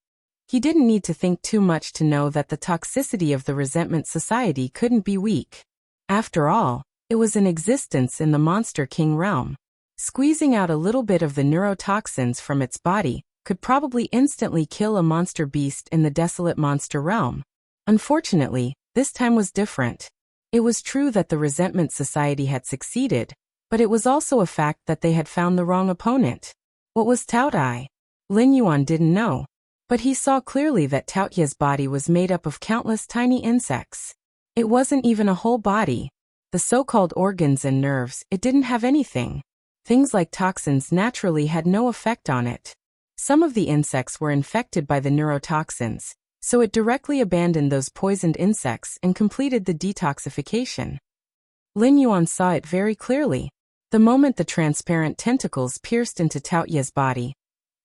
He didn't need to think too much to know that the toxicity of the Resentment Society couldn't be weak. After all, it was in existence in the Monster King realm. Squeezing out a little bit of the neurotoxins from its body, could probably instantly kill a monster beast in the desolate monster realm. Unfortunately, this time was different. It was true that the Resentment Society had succeeded, but it was also a fact that they had found the wrong opponent. What was Taotai? Lin Yuan didn't know, but he saw clearly that Taotia's body was made up of countless tiny insects. It wasn't even a whole body. The so-called organs and nerves, it didn't have anything. Things like toxins naturally had no effect on it. Some of the insects were infected by the neurotoxins, so it directly abandoned those poisoned insects and completed the detoxification. Lin Yuan saw it very clearly. The moment the transparent tentacles pierced into Taotia's body,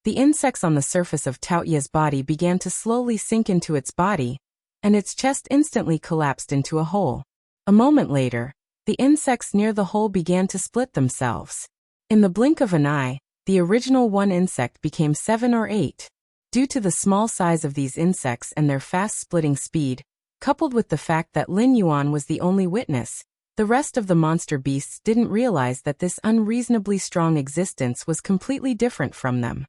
the insects on the surface of Taotia's body began to slowly sink into its body, and its chest instantly collapsed into a hole. A moment later, the insects near the hole began to split themselves. In the blink of an eye, the original one insect became 7 or 8. Due to the small size of these insects and their fast-splitting speed, coupled with the fact that Lin Yuan was the only witness, the rest of the monster beasts didn't realize that this unreasonably strong existence was completely different from them.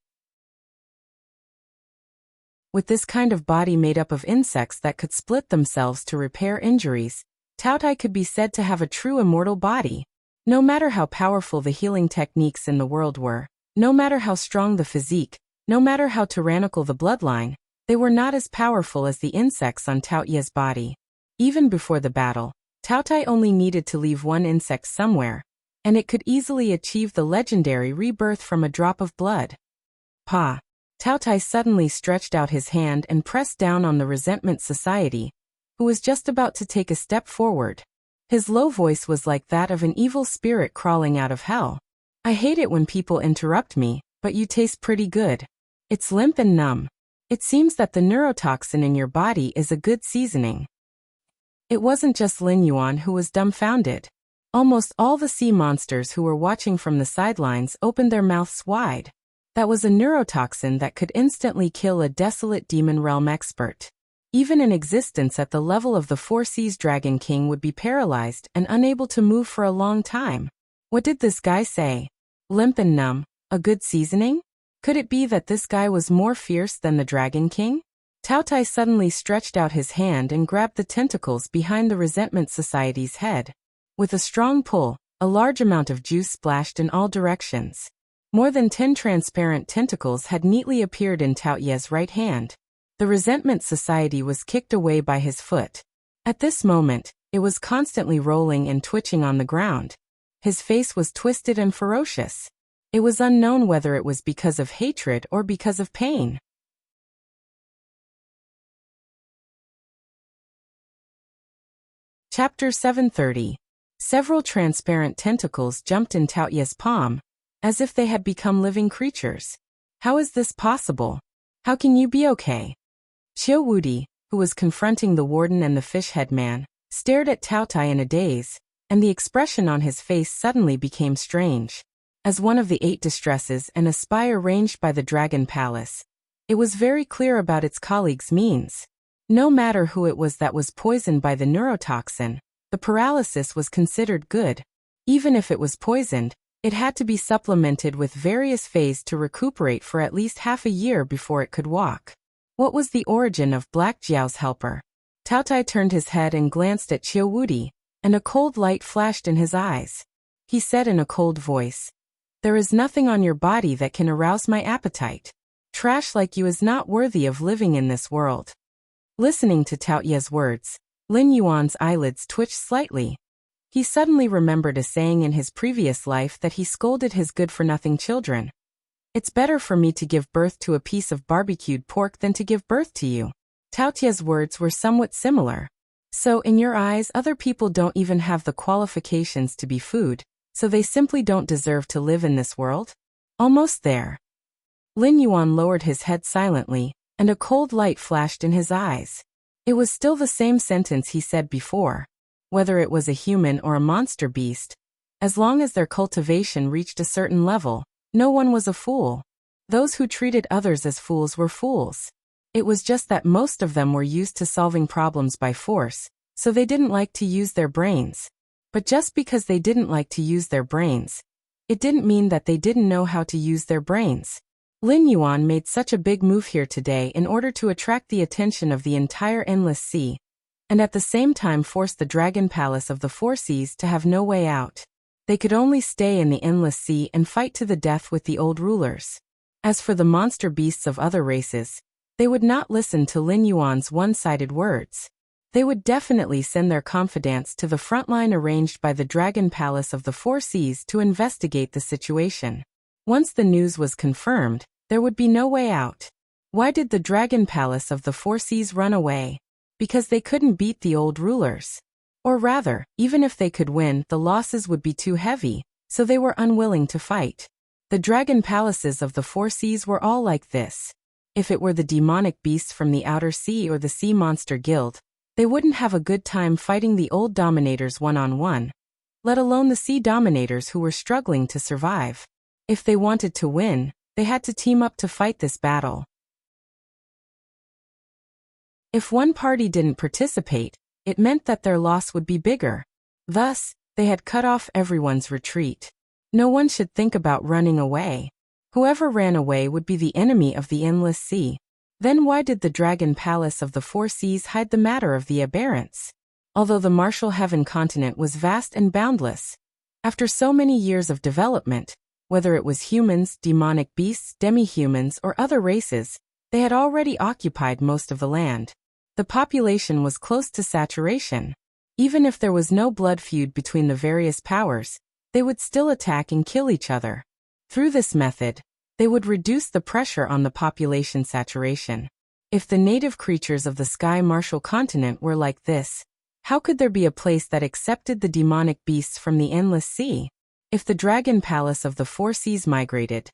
With this kind of body made up of insects that could split themselves to repair injuries, Taotai could be said to have a true immortal body. No matter how powerful the healing techniques in the world were, no matter how strong the physique, no matter how tyrannical the bloodline, they were not as powerful as the insects on Taotia's body. Even before the battle, Taotai only needed to leave one insect somewhere, and it could easily achieve the legendary rebirth from a drop of blood. Pa! Taotai suddenly stretched out his hand and pressed down on the Resentment Society, who was just about to take a step forward. His low voice was like that of an evil spirit crawling out of hell. I hate it when people interrupt me, but you taste pretty good. It's limp and numb. It seems that the neurotoxin in your body is a good seasoning. It wasn't just Lin Yuan who was dumbfounded. Almost all the sea monsters who were watching from the sidelines opened their mouths wide. That was a neurotoxin that could instantly kill a desolate demon realm expert. Even in existence at the level of the Four Seas Dragon King would be paralyzed and unable to move for a long time. What did this guy say? Limp and numb, a good seasoning? Could it be that this guy was more fierce than the Dragon King? Taotai suddenly stretched out his hand and grabbed the tentacles behind the Resentment Society's head. With a strong pull, a large amount of juice splashed in all directions. More than 10 transparent tentacles had neatly appeared in Taotia's right hand. The Resentment Society was kicked away by his foot. At this moment, it was constantly rolling and twitching on the ground. His face was twisted and ferocious. It was unknown whether it was because of hatred or because of pain. Chapter 730. Several transparent tentacles jumped in Taotia's palm, as if they had become living creatures. How is this possible? How can you be okay? Xiao Wudi, who was confronting the warden and the fish-head man, stared at Taotai in a daze, and the expression on his face suddenly became strange. As one of the 8 distresses and a spy arranged by the Dragon Palace, it was very clear about its colleagues' means. No matter who it was that was poisoned by the neurotoxin, the paralysis was considered good. Even if it was poisoned, it had to be supplemented with various phases to recuperate for at least half a year before it could walk. What was the origin of Black Jiao's helper? Taotai turned his head and glanced at Xiao Wudi, and a cold light flashed in his eyes. He said in a cold voice, "There is nothing on your body that can arouse my appetite. Trash like you is not worthy of living in this world." Listening to Taotia's words, Lin Yuan's eyelids twitched slightly. He suddenly remembered a saying in his previous life that he scolded his good-for-nothing children. "It's better for me to give birth to a piece of barbecued pork than to give birth to you." Taotia's words were somewhat similar. So in your eyes, other people don't even have the qualifications to be food, so they simply don't deserve to live in this world? Almost there. Lin Yuan lowered his head silently, and a cold light flashed in his eyes. It was still the same sentence he said before. Whether it was a human or a monster beast, as long as their cultivation reached a certain level, no one was a fool. Those who treated others as fools were fools. It was just that most of them were used to solving problems by force, so they didn't like to use their brains. But just because they didn't like to use their brains, it didn't mean that they didn't know how to use their brains. Lin Yuan made such a big move here today in order to attract the attention of the entire Endless Sea, and at the same time force the Dragon Palace of the Four Seas to have no way out. They could only stay in the Endless Sea and fight to the death with the old rulers. As for the monster beasts of other races, they would not listen to Lin Yuan's one-sided words. They would definitely send their confidants to the front line arranged by the Dragon Palace of the Four Seas to investigate the situation. Once the news was confirmed, there would be no way out. Why did the Dragon Palace of the Four Seas run away? Because they couldn't beat the old rulers. Or rather, even if they could win, the losses would be too heavy, so they were unwilling to fight. The Dragon Palaces of the Four Seas were all like this. If it were the demonic beasts from the Outer Sea or the Sea Monster Guild, they wouldn't have a good time fighting the old dominators one-on-one, let alone the sea dominators who were struggling to survive. If they wanted to win, they had to team up to fight this battle. If one party didn't participate, it meant that their loss would be bigger. Thus, they had cut off everyone's retreat. No one should think about running away. Whoever ran away would be the enemy of the Endless Sea. Then why did the Dragon Palace of the Four Seas hide the matter of the aberrants? Although the Martial Heaven continent was vast and boundless, after so many years of development, whether it was humans, demonic beasts, demi-humans, or other races, they had already occupied most of the land. The population was close to saturation. Even if there was no blood feud between the various powers, they would still attack and kill each other. Through this method, they would reduce the pressure on the population saturation. If the native creatures of the Sky Martial continent were like this, how could there be a place that accepted the demonic beasts from the Endless Sea? If the Dragon Palace of the Four Seas migrated,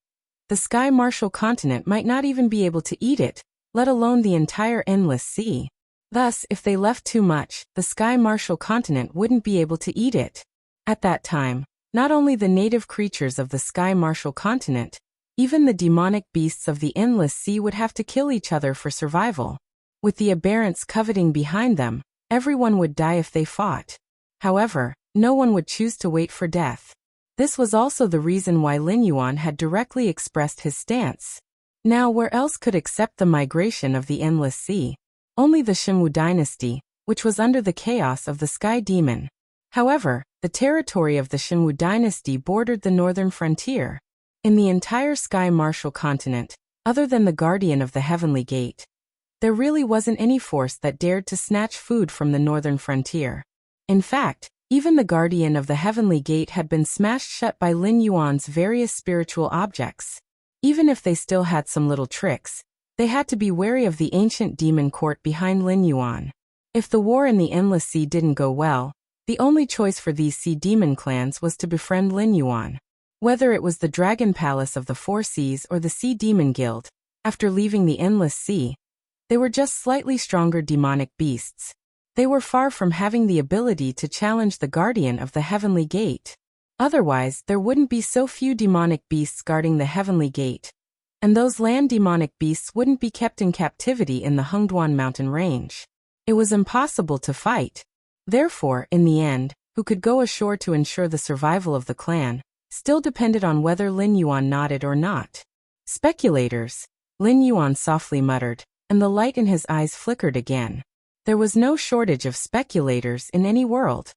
the Sky Martial continent might not even be able to eat it, let alone the entire Endless Sea. Thus, if they left too much, the Sky Martial continent wouldn't be able to eat it. At that time, not only the native creatures of the Sky Martial continent, even the demonic beasts of the Endless Sea would have to kill each other for survival. With the aberrants coveting behind them, everyone would die if they fought. However, no one would choose to wait for death. This was also the reason why Lin Yuan had directly expressed his stance. Now, where else could accept the migration of the Endless Sea? Only the Shenwu dynasty, which was under the chaos of the Sky Demon. However, the territory of the Shenwu dynasty bordered the northern frontier. In the entire Sky Martial continent, other than the Guardian of the Heavenly Gate, there really wasn't any force that dared to snatch food from the northern frontier. In fact, even the Guardian of the Heavenly Gate had been smashed shut by Lin Yuan's various spiritual objects. Even if they still had some little tricks, they had to be wary of the ancient demon court behind Lin Yuan. If the war in the Endless Sea didn't go well, the only choice for these sea demon clans was to befriend Lin Yuan. Whether it was the Dragon Palace of the Four Seas or the Sea Demon Guild, after leaving the Endless Sea, they were just slightly stronger demonic beasts. They were far from having the ability to challenge the Guardian of the Heavenly Gate. Otherwise, there wouldn't be so few demonic beasts guarding the Heavenly Gate, and those land demonic beasts wouldn't be kept in captivity in the Hengduan mountain range. It was impossible to fight. Therefore, in the end, who could go ashore to ensure the survival of the clan still depended on whether Lin Yuan nodded or not. Speculators, Lin Yuan softly muttered, and the light in his eyes flickered again. There was no shortage of speculators in any world.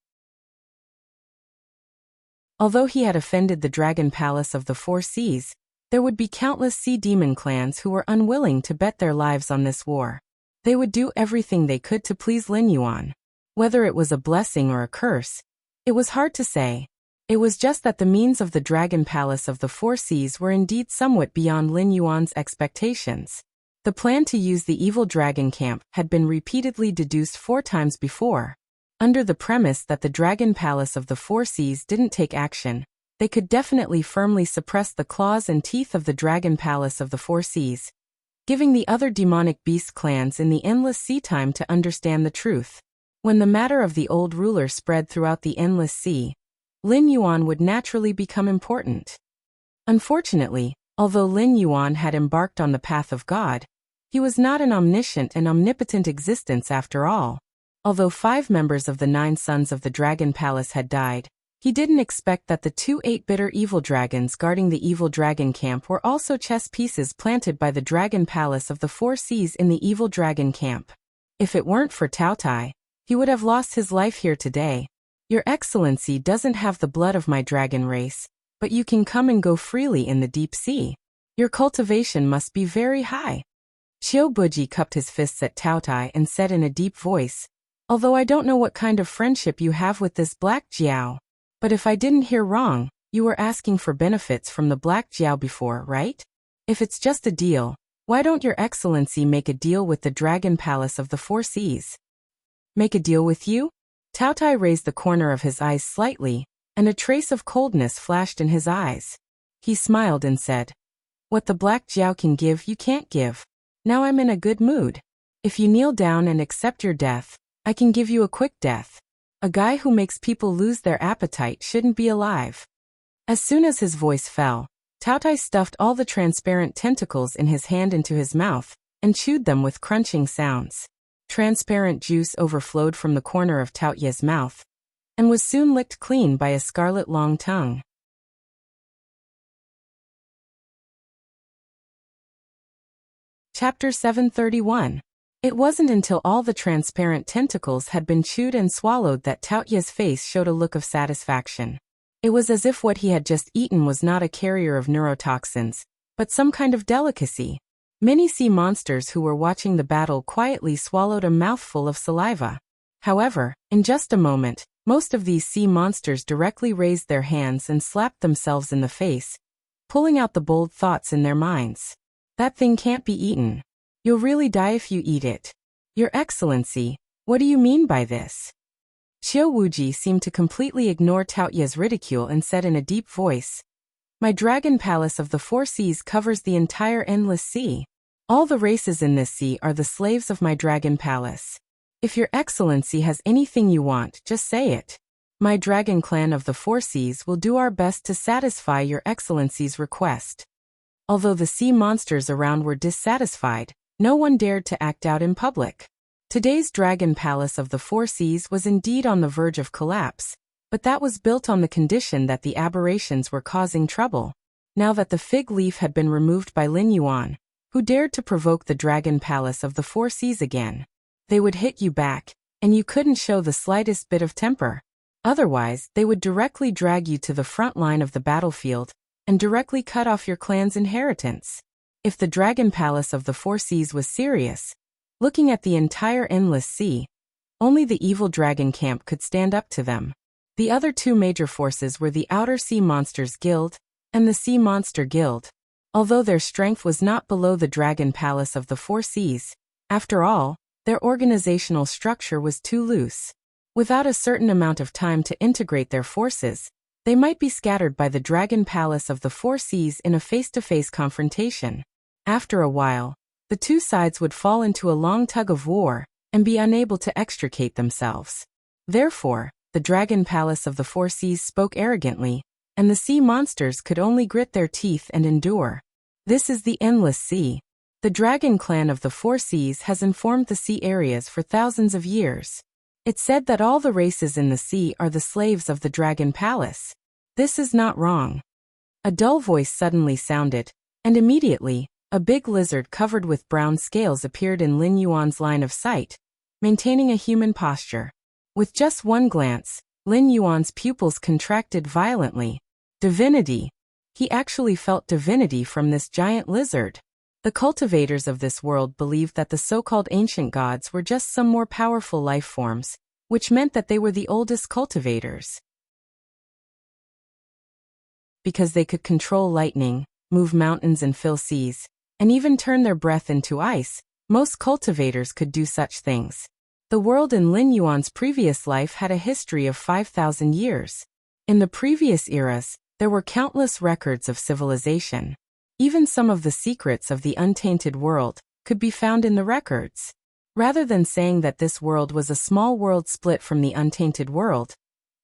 Although he had offended the Dragon Palace of the Four Seas, there would be countless sea demon clans who were unwilling to bet their lives on this war. They would do everything they could to please Lin Yuan. Whether it was a blessing or a curse, it was hard to say. It was just that the means of the Dragon Palace of the Four Seas were indeed somewhat beyond Lin Yuan's expectations. The plan to use the evil dragon camp had been repeatedly deduced 4 times before. Under the premise that the Dragon Palace of the Four Seas didn't take action, they could definitely firmly suppress the claws and teeth of the Dragon Palace of the Four Seas, giving the other demonic beast clans in the Endless Sea time to understand the truth. When the matter of the old ruler spread throughout the Endless Sea, Lin Yuan would naturally become important. Unfortunately, although Lin Yuan had embarked on the path of God, he was not an omniscient and omnipotent existence after all. Although 5 members of the 9 sons of the Dragon Palace had died, He didn't expect that the 2 8-bitter evil dragons guarding the evil dragon camp were also chess pieces planted by the dragon palace of the 4 seas in the evil dragon camp. If it weren't for Tao Tai, he would have lost his life here today. Your Excellency doesn't have the blood of my dragon race, but you can come and go freely in the deep sea. Your cultivation must be very high. Xiao Buji cupped his fists at Tao Tai and said in a deep voice, although I don't know what kind of friendship you have with this Black Jiao. But if I didn't hear wrong, you were asking for benefits from the Black Jiao before, right? If it's just a deal, why don't Your Excellency make a deal with the Dragon Palace of the 4 seas? Make a deal with you? Tao Tai raised the corner of his eyes slightly, and a trace of coldness flashed in his eyes. He smiled and said, what the Black Jiao can give you can't give. Now I'm in a good mood. If you kneel down and accept your death, I can give you a quick death. A guy who makes people lose their appetite shouldn't be alive. As soon as his voice fell, Tao Tai stuffed all the transparent tentacles in his hand into his mouth and chewed them with crunching sounds. Transparent juice overflowed from the corner of Tao Ye's mouth and was soon licked clean by a scarlet long tongue. Chapter 731. It wasn't until all the transparent tentacles had been chewed and swallowed that Tao Ye's face showed a look of satisfaction. It was as if what he had just eaten was not a carrier of neurotoxins, but some kind of delicacy. Many sea monsters who were watching the battle quietly swallowed a mouthful of saliva. However, in just a moment, most of these sea monsters directly raised their hands and slapped themselves in the face, pulling out the bold thoughts in their minds. That thing can't be eaten. You'll really die if you eat it. Your Excellency, what do you mean by this? Xiao Wuji seemed to completely ignore Tao Ye's ridicule and said in a deep voice, my dragon palace of the 4 seas covers the entire endless sea. All the races in this sea are the slaves of my dragon palace. If Your Excellency has anything you want, just say it. My dragon clan of the 4 seas will do our best to satisfy Your Excellency's request. Although the sea monsters around were dissatisfied, no one dared to act out in public. Today's dragon palace of the 4 seas was indeed on the verge of collapse, but that was built on the condition that the aberrations were causing trouble. Now that the fig leaf had been removed by Lin Yuan, who dared to provoke the dragon palace of the 4 seas again, they would hit you back, and you couldn't show the slightest bit of temper. Otherwise, they would directly drag you to the front line of the battlefield and directly cut off your clan's inheritance. If the dragon palace of the 4 seas was serious, looking at the entire endless sea, only the evil dragon camp could stand up to them. The other 2 major forces were the Outer Sea Monsters Guild and the Sea Monster Guild. Although their strength was not below the dragon palace of the 4 seas, after all, their organizational structure was too loose. Without a certain amount of time to integrate their forces, they might be scattered by the dragon palace of the 4 seas in a face-to-face confrontation. After a while, the 2 sides would fall into a long tug of war and be unable to extricate themselves. Therefore, the dragon palace of the 4 seas spoke arrogantly, and the sea monsters could only grit their teeth and endure. This is the endless sea. The dragon clan of the 4 seas has informed the sea areas for thousands of years. It's said that all the races in the sea are the slaves of the dragon palace. This is not wrong. A dull voice suddenly sounded, and immediately, a big lizard covered with brown scales appeared in Lin Yuan's line of sight, maintaining a human posture. With just one glance, Lin Yuan's pupils contracted violently. Divinity! He actually felt divinity from this giant lizard. The cultivators of this world believed that the so-called ancient gods were just some more powerful life forms, which meant that they were the oldest cultivators. Because they could control lightning, move mountains and fill seas, and even turn their breath into ice, most cultivators could do such things. The world in Lin Yuan's previous life had a history of 5,000 years. In the previous eras, there were countless records of civilization. Even some of the secrets of the untainted world could be found in the records. Rather than saying that this world was a small world split from the untainted world,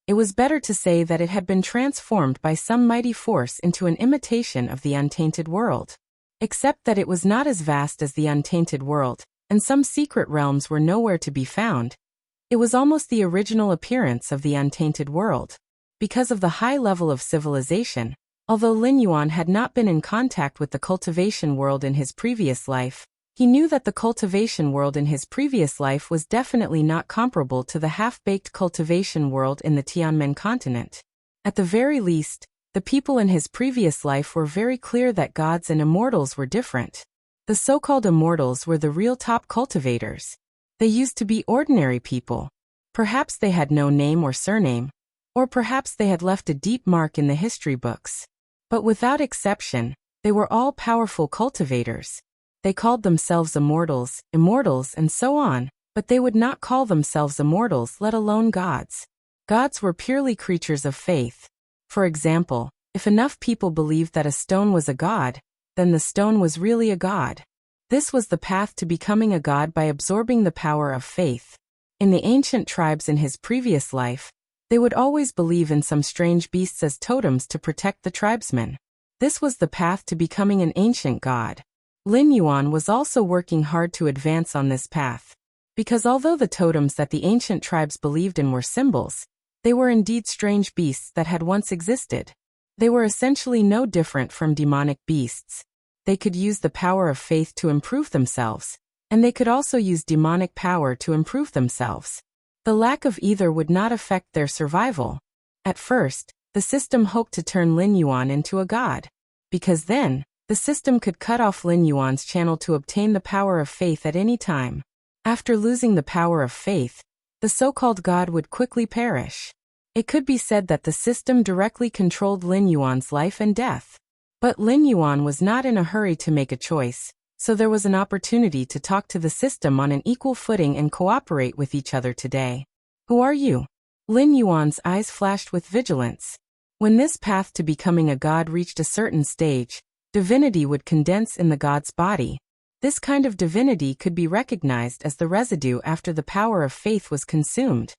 it was better to say that it had been transformed by some mighty force into an imitation of the untainted world. Except that it was not as vast as the untainted world, and some secret realms were nowhere to be found. It was almost the original appearance of the untainted world. Because of the high level of civilization, although Lin Yuan had not been in contact with the cultivation world in his previous life, he knew that the cultivation world in his previous life was definitely not comparable to the half-baked cultivation world in the Tianmen continent. At the very least, the people in his previous life were very clear that gods and immortals were different. The so-called immortals were the real top cultivators. They used to be ordinary people. Perhaps they had no name or surname, or perhaps they had left a deep mark in the history books. But without exception, they were all powerful cultivators. They called themselves immortals, and so on, but they would not call themselves immortals, let alone gods. Gods were purely creatures of faith. For example, if enough people believed that a stone was a god, then the stone was really a god. This was the path to becoming a god by absorbing the power of faith. In the ancient tribes in his previous life, they would always believe in some strange beasts as totems to protect the tribesmen. This was the path to becoming an ancient god. Lin Yuan was also working hard to advance on this path. Because although the totems that the ancient tribes believed in were symbols, they were indeed strange beasts that had once existed. They were essentially no different from demonic beasts. They could use the power of faith to improve themselves, and they could also use demonic power to improve themselves. The lack of either would not affect their survival. At first, the system hoped to turn Lin Yuan into a god, because then, the system could cut off Lin Yuan's channel to obtain the power of faith at any time. After losing the power of faith, the so-called god would quickly perish. It could be said that the system directly controlled Lin Yuan's life and death. But Lin Yuan was not in a hurry to make a choice, so there was an opportunity to talk to the system on an equal footing and cooperate with each other today. Who are you? Lin Yuan's eyes flashed with vigilance. When this path to becoming a god reached a certain stage, divinity would condense in the god's body. This kind of divinity could be recognized as the residue after the power of faith was consumed.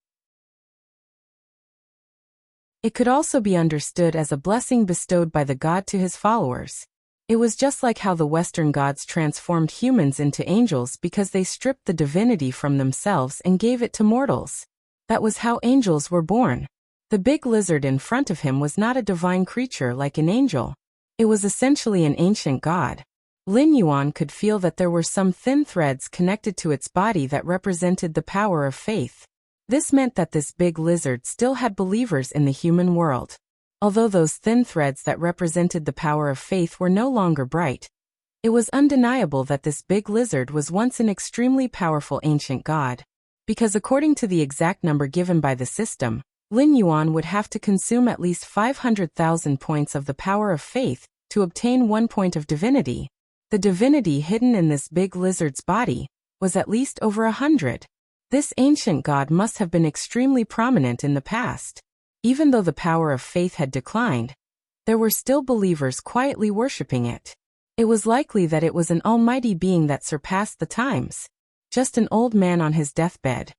It could also be understood as a blessing bestowed by the god to his followers. It was just like how the Western gods transformed humans into angels because they stripped the divinity from themselves and gave it to mortals. That was how angels were born. The big lizard in front of him was not a divine creature like an angel. It was essentially an ancient god. Lin Yuan could feel that there were some thin threads connected to its body that represented the power of faith. This meant that this big lizard still had believers in the human world. Although those thin threads that represented the power of faith were no longer bright, it was undeniable that this big lizard was once an extremely powerful ancient god. Because according to the exact number given by the system, Lin Yuan would have to consume at least 500,000 points of the power of faith to obtain 1 point of divinity. The divinity hidden in this big lizard's body was at least over 100. This ancient god must have been extremely prominent in the past. Even though the power of faith had declined, there were still believers quietly worshipping it. It was likely that it was an almighty being that surpassed the times. Just an old man on his deathbed.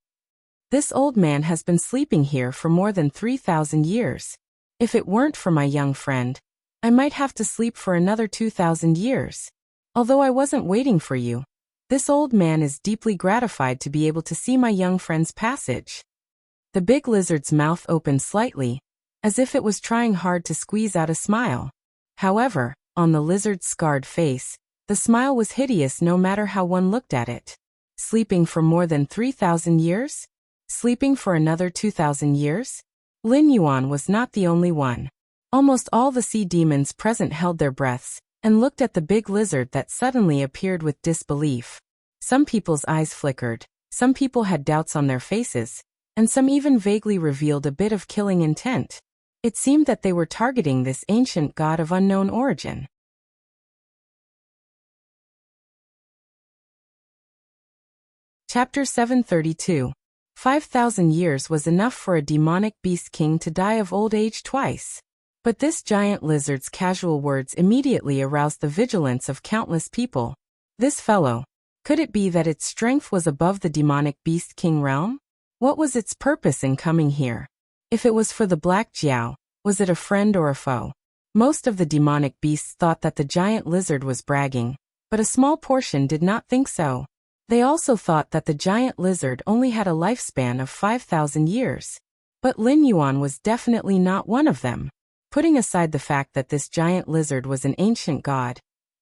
This old man has been sleeping here for more than 3,000 years. If it weren't for my young friend, I might have to sleep for another 2,000 years. Although I wasn't waiting for you, this old man is deeply gratified to be able to see my young friend's passage. The big lizard's mouth opened slightly, as if it was trying hard to squeeze out a smile. However, on the lizard's scarred face, the smile was hideous no matter how one looked at it. Sleeping for more than 3,000 years? Sleeping for another 2,000 years? Lin Yuan was not the only one. Almost all the sea demons present held their breaths and looked at the big lizard that suddenly appeared with disbelief. Some people's eyes flickered, some people had doubts on their faces, and some even vaguely revealed a bit of killing intent. It seemed that they were targeting this ancient god of unknown origin. Chapter 732. 5,000 years was enough for a demonic beast king to die of old age twice. But this giant lizard's casual words immediately aroused the vigilance of countless people. This fellow, could it be that its strength was above the demonic beast king realm? What was its purpose in coming here? If it was for the Black Jiao, was it a friend or a foe? Most of the demonic beasts thought that the giant lizard was bragging, but a small portion did not think so. They also thought that the giant lizard only had a lifespan of 5,000 years. But Lin Yuan was definitely not one of them. Putting aside the fact that this giant lizard was an ancient god,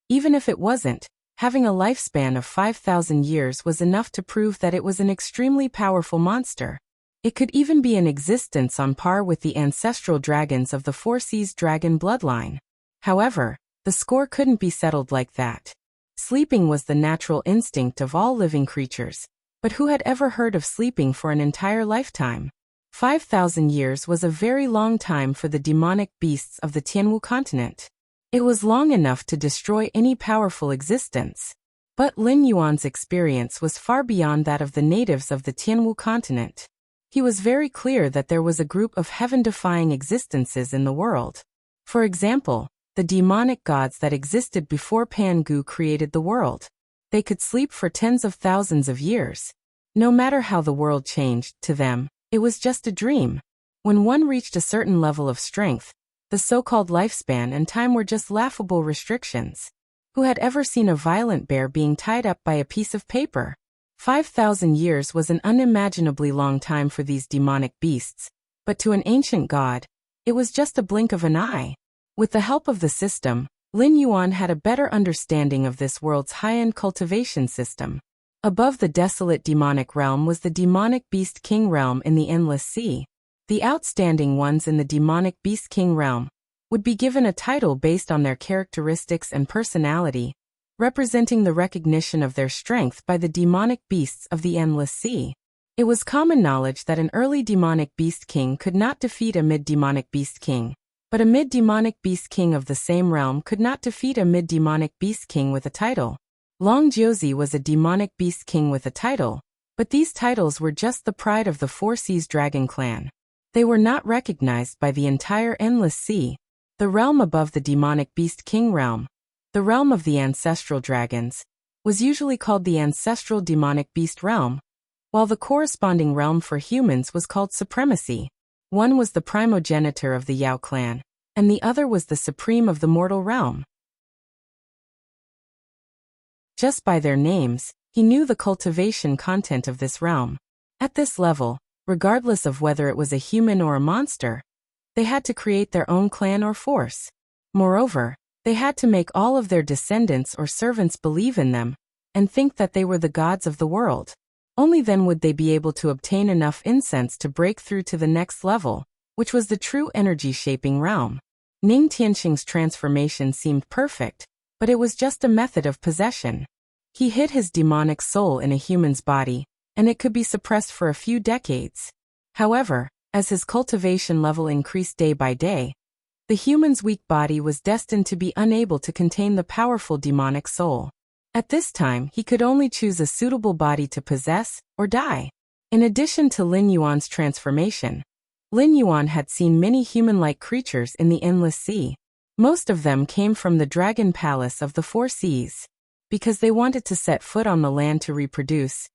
even if it wasn't, having a lifespan of 5,000 years was enough to prove that it was an extremely powerful monster. It could even be in existence on par with the ancestral dragons of the Four Seas dragon bloodline. However, the score couldn't be settled like that. Sleeping was the natural instinct of all living creatures, but who had ever heard of sleeping for an entire lifetime? 5,000 years was a very long time for the demonic beasts of the Tianwu continent. It was long enough to destroy any powerful existence. But Lin Yuan's experience was far beyond that of the natives of the Tianwu continent. He was very clear that there was a group of heaven-defying existences in the world. For example, the demonic gods that existed before Pangu created the world. They could sleep for tens of thousands of years. No matter how the world changed, to them, it was just a dream. When one reached a certain level of strength, the so-called lifespan and time were just laughable restrictions. Who had ever seen a violent bear being tied up by a piece of paper? 5,000 years was an unimaginably long time for these demonic beasts, but to an ancient god, it was just a blink of an eye. With the help of the system, Lin Yuan had a better understanding of this world's high-end cultivation system. Above the desolate demonic realm was the demonic beast king realm in the endless sea. The outstanding ones in the demonic beast king realm would be given a title based on their characteristics and personality, representing the recognition of their strength by the demonic beasts of the endless sea. It was common knowledge that an early demonic beast king could not defeat a mid-demonic beast king, but a mid-demonic beast king of the same realm could not defeat a mid-demonic beast king with a title. Long Jiuzi was a demonic beast king with a title, but these titles were just the pride of the Four Seas dragon clan. They were not recognized by the entire endless sea. The realm above the demonic beast king realm, the realm of the ancestral dragons, was usually called the ancestral demonic beast realm, while the corresponding realm for humans was called supremacy. One was the primogenitor of the Yao clan, and the other was the supreme of the mortal realm. Just by their names, he knew the cultivation content of this realm. At this level, regardless of whether it was a human or a monster, they had to create their own clan or force. Moreover, they had to make all of their descendants or servants believe in them, and think that they were the gods of the world. Only then would they be able to obtain enough incense to break through to the next level, which was the true energy-shaping realm. Ning Tianxing's transformation seemed perfect, but it was just a method of possession. He hid his demonic soul in a human's body, and it could be suppressed for a few decades. However, as his cultivation level increased day by day, the human's weak body was destined to be unable to contain the powerful demonic soul. At this time, he could only choose a suitable body to possess, or die. In addition to Lin Yuan's transformation, Lin Yuan had seen many human-like creatures in the endless sea. Most of them came from the dragon palace of the Four Seas. Because they wanted to set foot on the land to reproduce,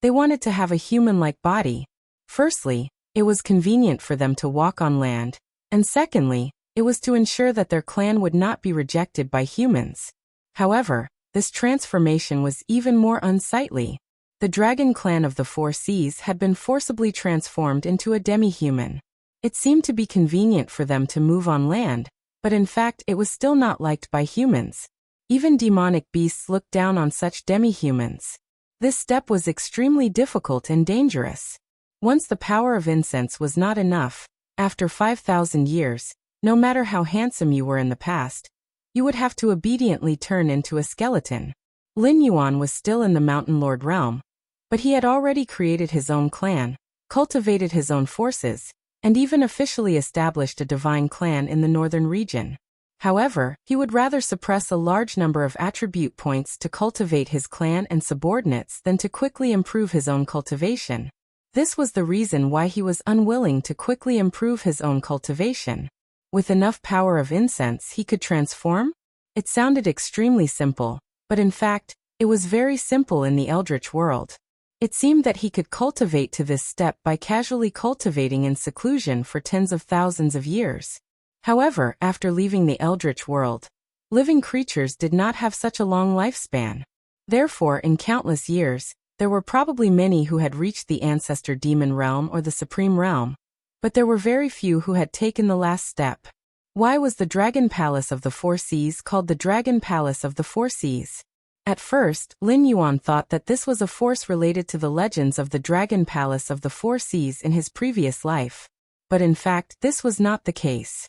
they wanted to have a human-like body. Firstly, it was convenient for them to walk on land, and secondly, it was to ensure that their clan would not be rejected by humans. However, this transformation was even more unsightly. The dragon clan of the Four Seas had been forcibly transformed into a demi-human. It seemed to be convenient for them to move on land, but in fact it was still not liked by humans. Even demonic beasts looked down on such demi-humans. This step was extremely difficult and dangerous. Once the power of incense was not enough, after 5,000 years, no matter how handsome you were in the past, you would have to obediently turn into a skeleton. Lin Yuan was still in the Mountain Lord realm, but he had already created his own clan, cultivated his own forces, and even officially established a divine clan in the northern region. However, he would rather suppress a large number of attribute points to cultivate his clan and subordinates than to quickly improve his own cultivation. This was the reason why he was unwilling to quickly improve his own cultivation. With enough power of incense he could transform? It sounded extremely simple, but in fact, it was very simple in the Eldritch world. It seemed that he could cultivate to this step by casually cultivating in seclusion for tens of thousands of years. However, after leaving the Eldritch world, living creatures did not have such a long lifespan. Therefore, in countless years, there were probably many who had reached the ancestor demon realm or the supreme realm. But there were very few who had taken the last step. Why was the Dragon Palace of the Four Seas called the Dragon Palace of the Four Seas? At first, Lin Yuan thought that this was a force related to the legends of the Dragon Palace of the Four Seas in his previous life. But in fact, this was not the case.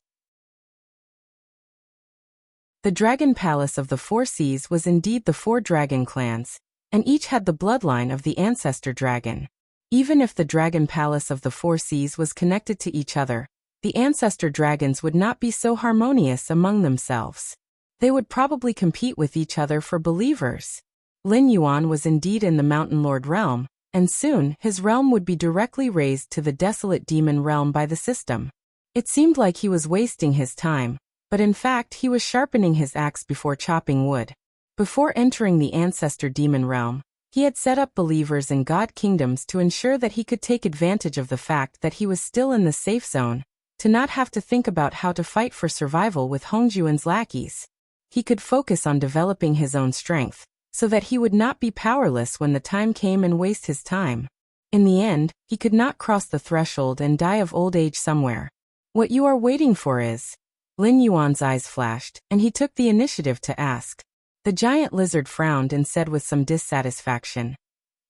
The Dragon Palace of the Four Seas was indeed the four dragon clans, and each had the bloodline of the ancestor dragon. Even if the Dragon Palace of the Four Seas was connected to each other, the ancestor dragons would not be so harmonious among themselves. They would probably compete with each other for believers. Lin Yuan was indeed in the Mountain Lord realm, and soon his realm would be directly raised to the desolate demon realm by the system. It seemed like he was wasting his time, but in fact he was sharpening his axe before chopping wood. Before entering the ancestor demon realm, he had set up believers in god kingdoms to ensure that he could take advantage of the fact that he was still in the safe zone, to not have to think about how to fight for survival with Hongjuan's lackeys. He could focus on developing his own strength, so that he would not be powerless when the time came and waste his time. In the end, he could not cross the threshold and die of old age somewhere. What you are waiting for is... Lin Yuan's eyes flashed, and he took the initiative to ask. The giant lizard frowned and said with some dissatisfaction,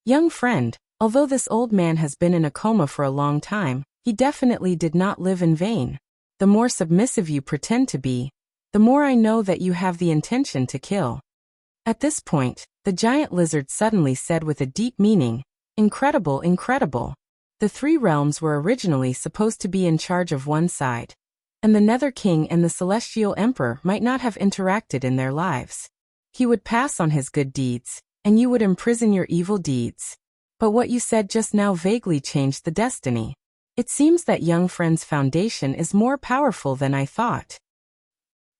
"Young friend, although this old man has been in a coma for a long time, he definitely did not live in vain. The more submissive you pretend to be, the more I know that you have the intention to kill." At this point, the giant lizard suddenly said with a deep meaning, "Incredible, incredible. The three realms were originally supposed to be in charge of one side, and the Nether King and the Celestial Emperor might not have interacted in their lives. He would pass on his good deeds, and you would imprison your evil deeds. But what you said just now vaguely changed the destiny. It seems that young friend's foundation is more powerful than I thought."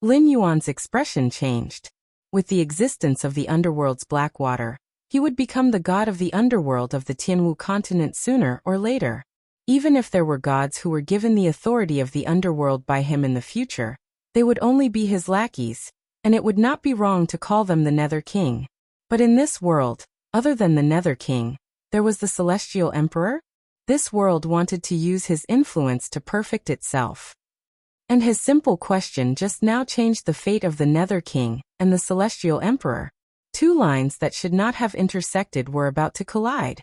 Lin Yuan's expression changed. With the existence of the underworld's black water, he would become the god of the underworld of the Tianwu continent sooner or later. Even if there were gods who were given the authority of the underworld by him in the future, they would only be his lackeys, and it would not be wrong to call them the Nether King. But in this world, other than the Nether King, there was the Celestial Emperor? This world wanted to use his influence to perfect itself. And his simple question just now changed the fate of the Nether King and the Celestial Emperor. Two lines that should not have intersected were about to collide.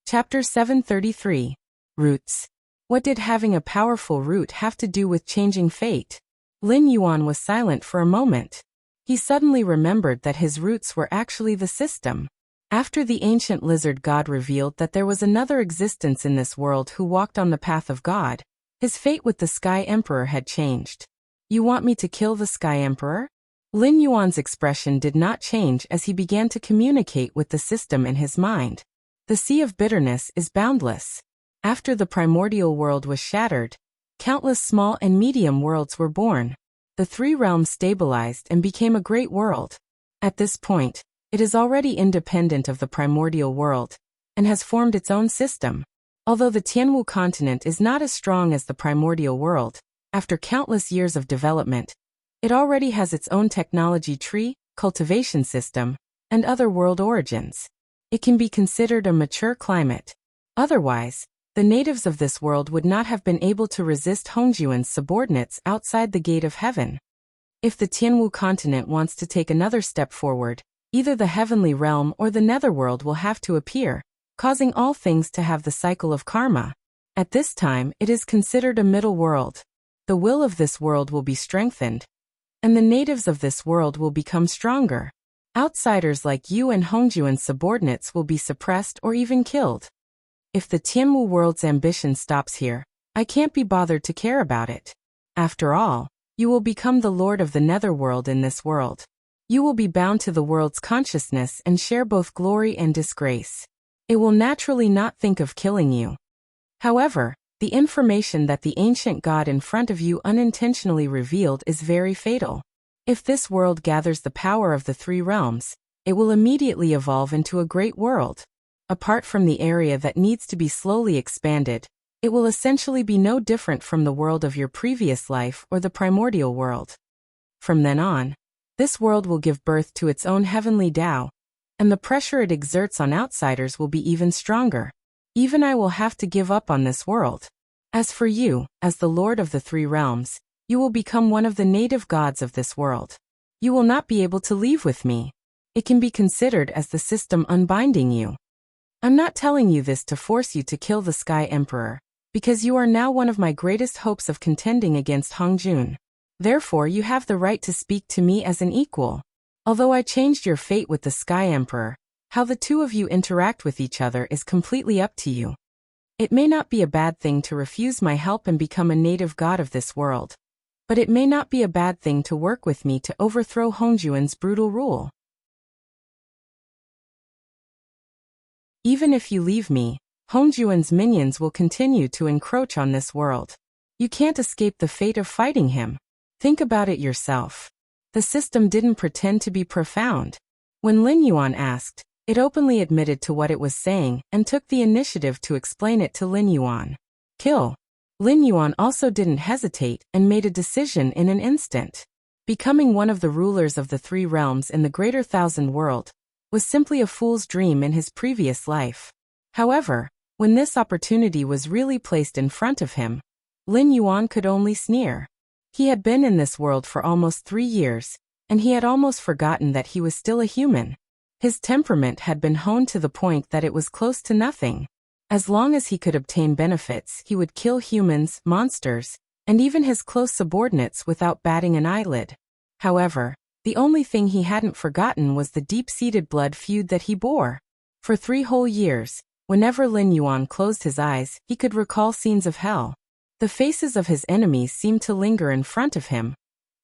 Chapter 733. Roots. What did having a powerful root have to do with changing fate? Lin Yuan was silent for a moment. He suddenly remembered that his roots were actually the system. After the ancient lizard god revealed that there was another existence in this world who walked on the path of God, his fate with the Sky Emperor had changed. "You want me to kill the Sky Emperor?" Lin Yuan's expression did not change as he began to communicate with the system in his mind. The sea of bitterness is boundless. After the primordial world was shattered, countless small and medium worlds were born. The three realms stabilized and became a great world. At this point, it is already independent of the primordial world, and has formed its own system. Although the Tianwu continent is not as strong as the primordial world, after countless years of development, it already has its own technology tree, cultivation system, and other world origins. It can be considered a mature climate. Otherwise, the natives of this world would not have been able to resist Hongjuan's subordinates outside the gate of heaven. If the Tianwu continent wants to take another step forward, either the heavenly realm or the netherworld will have to appear, causing all things to have the cycle of karma. At this time, it is considered a middle world. The will of this world will be strengthened, and the natives of this world will become stronger. Outsiders like you and Hongjuan's subordinates will be suppressed or even killed. If the Tianwu world's ambition stops here, I can't be bothered to care about it. After all, you will become the lord of the netherworld in this world. You will be bound to the world's consciousness and share both glory and disgrace. It will naturally not think of killing you. However, the information that the ancient god in front of you unintentionally revealed is very fatal. If this world gathers the power of the three realms, it will immediately evolve into a great world. Apart from the area that needs to be slowly expanded, it will essentially be no different from the world of your previous life or the primordial world. From then on, this world will give birth to its own heavenly Tao, and the pressure it exerts on outsiders will be even stronger. Even I will have to give up on this world. As for you, as the Lord of the Three Realms, you will become one of the native gods of this world. You will not be able to leave with me. It can be considered as the system unbinding you. I'm not telling you this to force you to kill the Sky Emperor, because you are now one of my greatest hopes of contending against Hongjun. Therefore you have the right to speak to me as an equal. Although I changed your fate with the Sky Emperor, how the two of you interact with each other is completely up to you. It may not be a bad thing to refuse my help and become a native god of this world, but it may not be a bad thing to work with me to overthrow Hongjuan's brutal rule. Even if you leave me, Hongjuan's minions will continue to encroach on this world. You can't escape the fate of fighting him. Think about it yourself. The system didn't pretend to be profound. When Lin Yuan asked, it openly admitted to what it was saying and took the initiative to explain it to Lin Yuan. Kill. Lin Yuan also didn't hesitate and made a decision in an instant. Becoming one of the rulers of the Three Realms in the Greater Thousand World was simply a fool's dream in his previous life. However, when this opportunity was really placed in front of him, Lin Yuan could only sneer. He had been in this world for almost 3 years, and he had almost forgotten that he was still a human. His temperament had been honed to the point that it was close to nothing. As long as he could obtain benefits, he would kill humans, monsters, and even his close subordinates without batting an eyelid. However, the only thing he hadn't forgotten was the deep-seated blood feud that he bore. For 3 whole years, whenever Lin Yuan closed his eyes, he could recall scenes of hell. The faces of his enemies seemed to linger in front of him,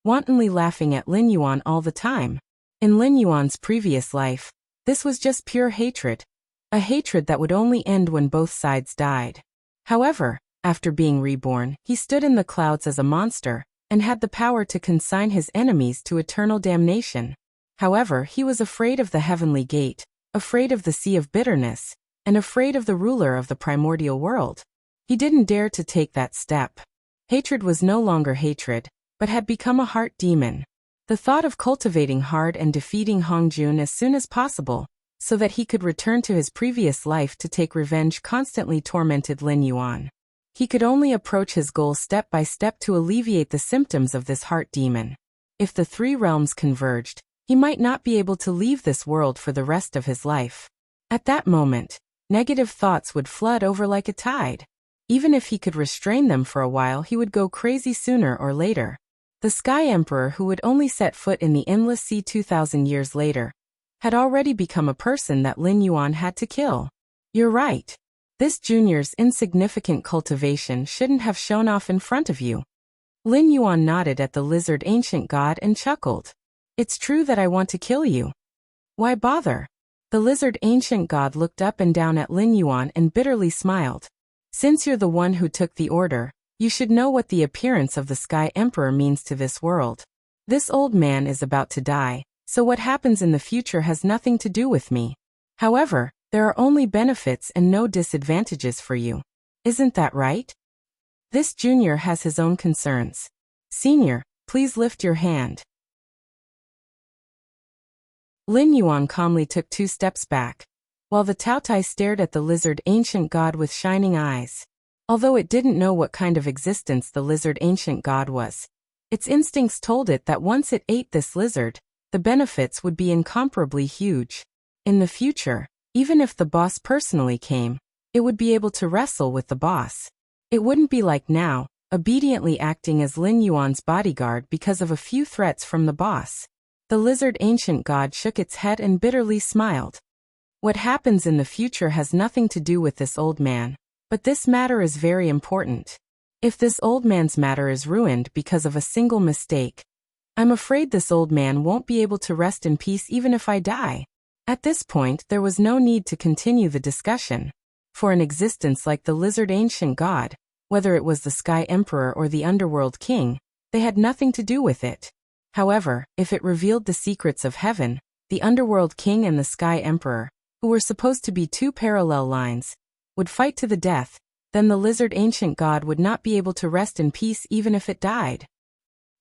wantonly laughing at Lin Yuan all the time. In Lin Yuan's previous life, this was just pure hatred, a hatred that would only end when both sides died. However, after being reborn, he stood in the clouds as a monster, and had the power to consign his enemies to eternal damnation. However, he was afraid of the heavenly gate, afraid of the sea of bitterness, and afraid of the ruler of the primordial world. He didn't dare to take that step. Hatred was no longer hatred, but had become a heart demon. The thought of cultivating hard and defeating Hongjun as soon as possible, so that he could return to his previous life to take revenge, constantly tormented Lin Yuan. He could only approach his goal step by step to alleviate the symptoms of this heart demon. If the 3 realms converged, he might not be able to leave this world for the rest of his life. At that moment, negative thoughts would flood over like a tide. Even if he could restrain them for a while, he would go crazy sooner or later. The Sky Emperor, who would only set foot in the endless sea 2,000 years later, had already become a person that Lin Yuan had to kill. You're right. This junior's insignificant cultivation shouldn't have shown off in front of you. Lin Yuan nodded at the lizard ancient god and chuckled. It's true that I want to kill you. Why bother? The lizard ancient god looked up and down at Lin Yuan and bitterly smiled. Since you're the one who took the order, you should know what the appearance of the Sky Emperor means to this world. This old man is about to die, so what happens in the future has nothing to do with me. However, there are only benefits and no disadvantages for you. Isn't that right? This junior has his own concerns. Senior, please lift your hand. Lin Yuan calmly took 2 steps back, while the Taotai stared at the lizard ancient god with shining eyes. Although it didn't know what kind of existence the lizard ancient god was, its instincts told it that once it ate this lizard, the benefits would be incomparably huge. In the future, even if the boss personally came, it would be able to wrestle with the boss. It wouldn't be like now, obediently acting as Lin Yuan's bodyguard because of a few threats from the boss. The lizard ancient god shook its head and bitterly smiled. What happens in the future has nothing to do with this old man, but this matter is very important. If this old man's matter is ruined because of a single mistake, I'm afraid this old man won't be able to rest in peace even if I die. At this point, there was no need to continue the discussion. For an existence like the lizard ancient god, whether it was the Sky Emperor or the Underworld King, they had nothing to do with it. However, if it revealed the secrets of heaven, the Underworld King and the Sky Emperor, who were supposed to be 2 parallel lines, would fight to the death, then the lizard ancient god would not be able to rest in peace even if it died.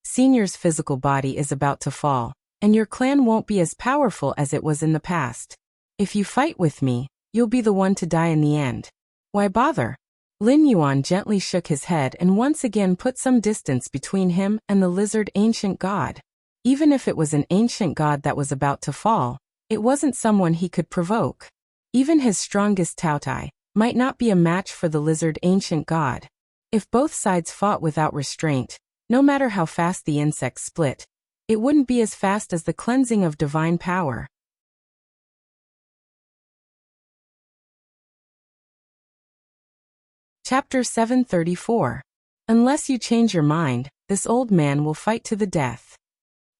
Senior's physical body is about to fall, and your clan won't be as powerful as it was in the past. If you fight with me, you'll be the one to die in the end. Why bother? Lin Yuan gently shook his head and once again put some distance between him and the lizard ancient god. Even if it was an ancient god that was about to fall, it wasn't someone he could provoke. Even his strongest Taotai might not be a match for the lizard ancient god. If both sides fought without restraint, no matter how fast the insects split, it wouldn't be as fast as the cleansing of divine power. Chapter 734. Unless you change your mind, this old man will fight to the death.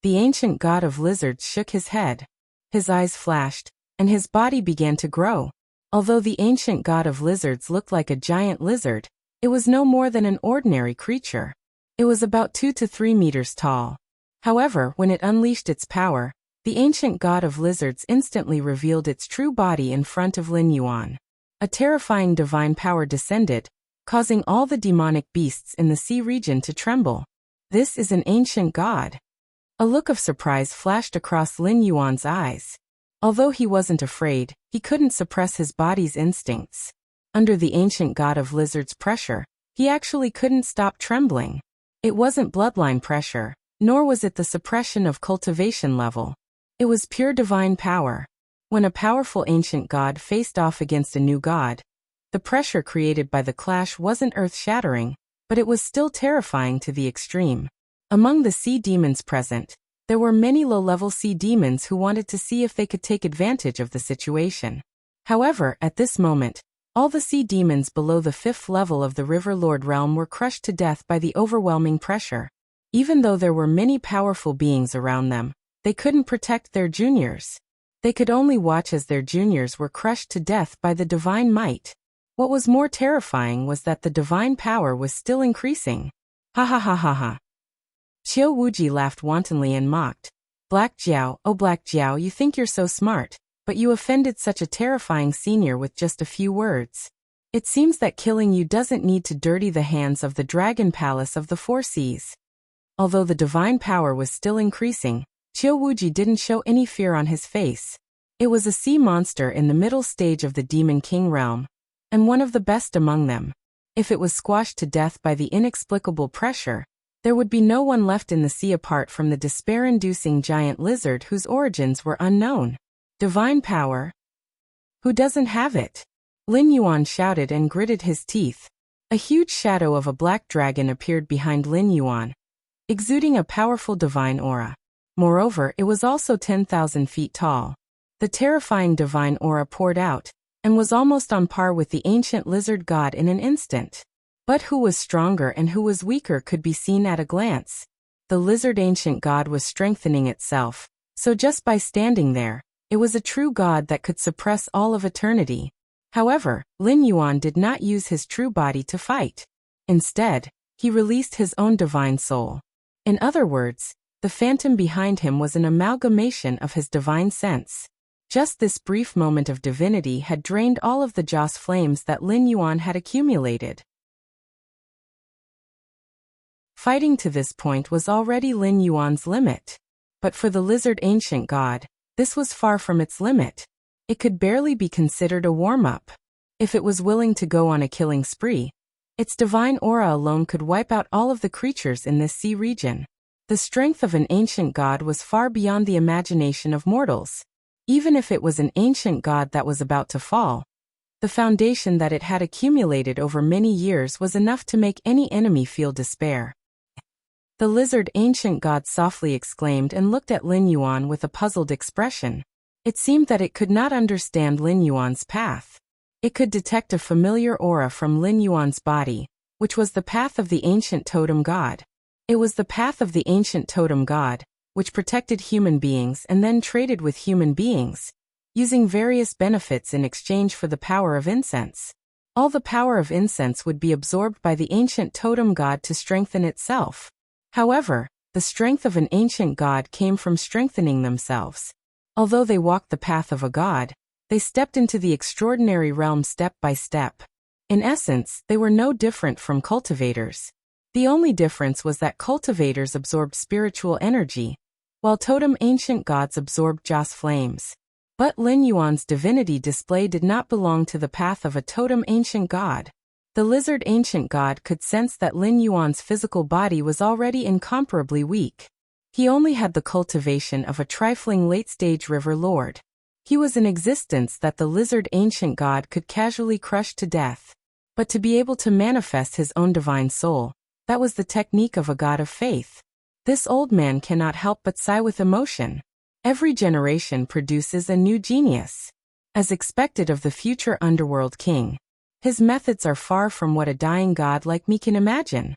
The ancient god of lizards shook his head. His eyes flashed, and his body began to grow. Although the ancient god of lizards looked like a giant lizard, it was no more than an ordinary creature. It was about 2 to 3 meters tall. However, when it unleashed its power, the ancient god of lizards instantly revealed its true body in front of Lin Yuan. A terrifying divine power descended, causing all the demonic beasts in the sea region to tremble. This is an ancient god. A look of surprise flashed across Lin Yuan's eyes. Although he wasn't afraid, he couldn't suppress his body's instincts. Under the ancient god of lizards' pressure, he actually couldn't stop trembling. It wasn't bloodline pressure, nor was it the suppression of cultivation level. It was pure divine power. When a powerful ancient god faced off against a new god, the pressure created by the clash wasn't earth-shattering, but it was still terrifying to the extreme. Among the sea demons present, there were many low-level sea demons who wanted to see if they could take advantage of the situation. However, at this moment, all the sea demons below the 5th level of the River Lord realm were crushed to death by the overwhelming pressure. Even though there were many powerful beings around them, they couldn't protect their juniors. They could only watch as their juniors were crushed to death by the divine might. What was more terrifying was that the divine power was still increasing. Ha ha ha ha ha. Qiu Wuji laughed wantonly and mocked. Black Jiao, oh Black Jiao, you think you're so smart, but you offended such a terrifying senior with just a few words. It seems that killing you doesn't need to dirty the hands of the Dragon Palace of the Four Seas. Although the divine power was still increasing, Qiu Wuji didn't show any fear on his face. It was a sea monster in the middle stage of the Demon King realm, and one of the best among them. If it was squashed to death by the inexplicable pressure, there would be no one left in the sea apart from the despair-inducing giant lizard whose origins were unknown. Divine power? Who doesn't have it? Lin Yuan shouted and gritted his teeth. A huge shadow of a black dragon appeared behind Lin Yuan, exuding a powerful divine aura. Moreover, it was also 10,000 feet tall. The terrifying divine aura poured out, and was almost on par with the ancient lizard god in an instant. But who was stronger and who was weaker could be seen at a glance. The lizard ancient god was strengthening itself, so just by standing there, it was a true god that could suppress all of eternity. However, Lin Yuan did not use his true body to fight. Instead, he released his own divine soul. In other words, the phantom behind him was an amalgamation of his divine sense. Just this brief moment of divinity had drained all of the Joss flames that Lin Yuan had accumulated. Fighting to this point was already Lin Yuan's limit. But for the lizard ancient god, this was far from its limit. It could barely be considered a warm-up. If it was willing to go on a killing spree, its divine aura alone could wipe out all of the creatures in this sea region. The strength of an ancient god was far beyond the imagination of mortals. Even if it was an ancient god that was about to fall, the foundation that it had accumulated over many years was enough to make any enemy feel despair. The lizard ancient god softly exclaimed and looked at Lin Yuan with a puzzled expression. It seemed that it could not understand Lin Yuan's path. It could detect a familiar aura from Lin Yuan's body, which was the path of the ancient totem god. It was the path of the ancient totem god, which protected human beings and then traded with human beings, using various benefits in exchange for the power of incense. All the power of incense would be absorbed by the ancient totem god to strengthen itself. However, the strength of an ancient god came from strengthening themselves. Although they walked the path of a god, they stepped into the extraordinary realm step by step. In essence, they were no different from cultivators. The only difference was that cultivators absorbed spiritual energy, while totem ancient gods absorbed Joss flames. But Lin Yuan's divinity display did not belong to the path of a totem ancient god. The lizard ancient god could sense that Lin Yuan's physical body was already incomparably weak. He only had the cultivation of a trifling late-stage river lord. He was an existence that the lizard ancient god could casually crush to death. But to be able to manifest his own divine soul, that was the technique of a god of faith. This old man cannot help but sigh with emotion. Every generation produces a new genius. As expected of the future underworld king, his methods are far from what a dying god like me can imagine.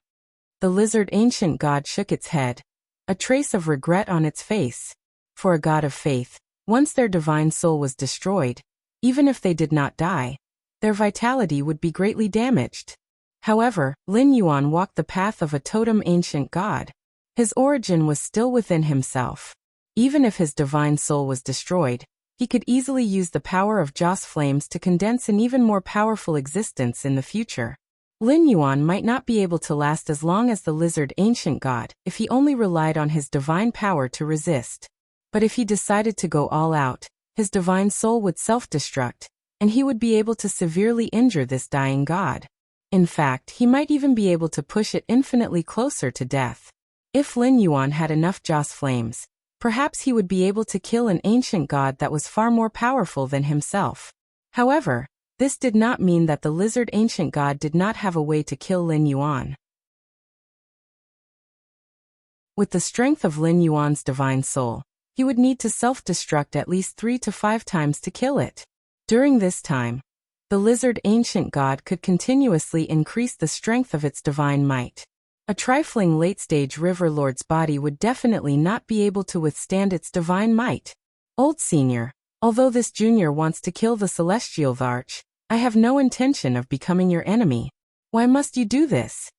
The lizard ancient god shook its head, a trace of regret on its face. For a god of faith, once their divine soul was destroyed, even if they did not die, their vitality would be greatly damaged. However, Lin Yuan walked the path of a totem ancient god. His origin was still within himself. Even if his divine soul was destroyed, he could easily use the power of Joss flames to condense an even more powerful existence in the future. Lin Yuan might not be able to last as long as the lizard ancient god if he only relied on his divine power to resist. But if he decided to go all out, his divine soul would self-destruct, and he would be able to severely injure this dying god. In fact, he might even be able to push it infinitely closer to death. If Lin Yuan had enough Joss flames, perhaps he would be able to kill an ancient god that was far more powerful than himself. However, this did not mean that the lizard ancient god did not have a way to kill Lin Yuan. With the strength of Lin Yuan's divine soul, he would need to self-destruct at least 3 to 5 times to kill it. During this time, the lizard ancient god could continuously increase the strength of its divine might. A trifling late-stage river lord's body would definitely not be able to withstand its divine might. Old Senior, although this junior wants to kill the celestial Varch, I have no intention of becoming your enemy. Why must you do this?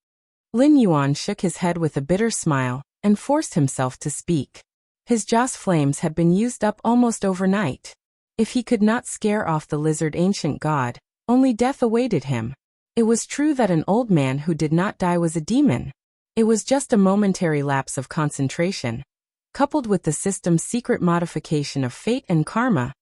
Lin Yuan shook his head with a bitter smile, and forced himself to speak. His Joss flames had been used up almost overnight. If he could not scare off the lizard ancient god, only death awaited him. It was true that an old man who did not die was a demon. It was just a momentary lapse of concentration, coupled with the system's secret modification of fate and karma.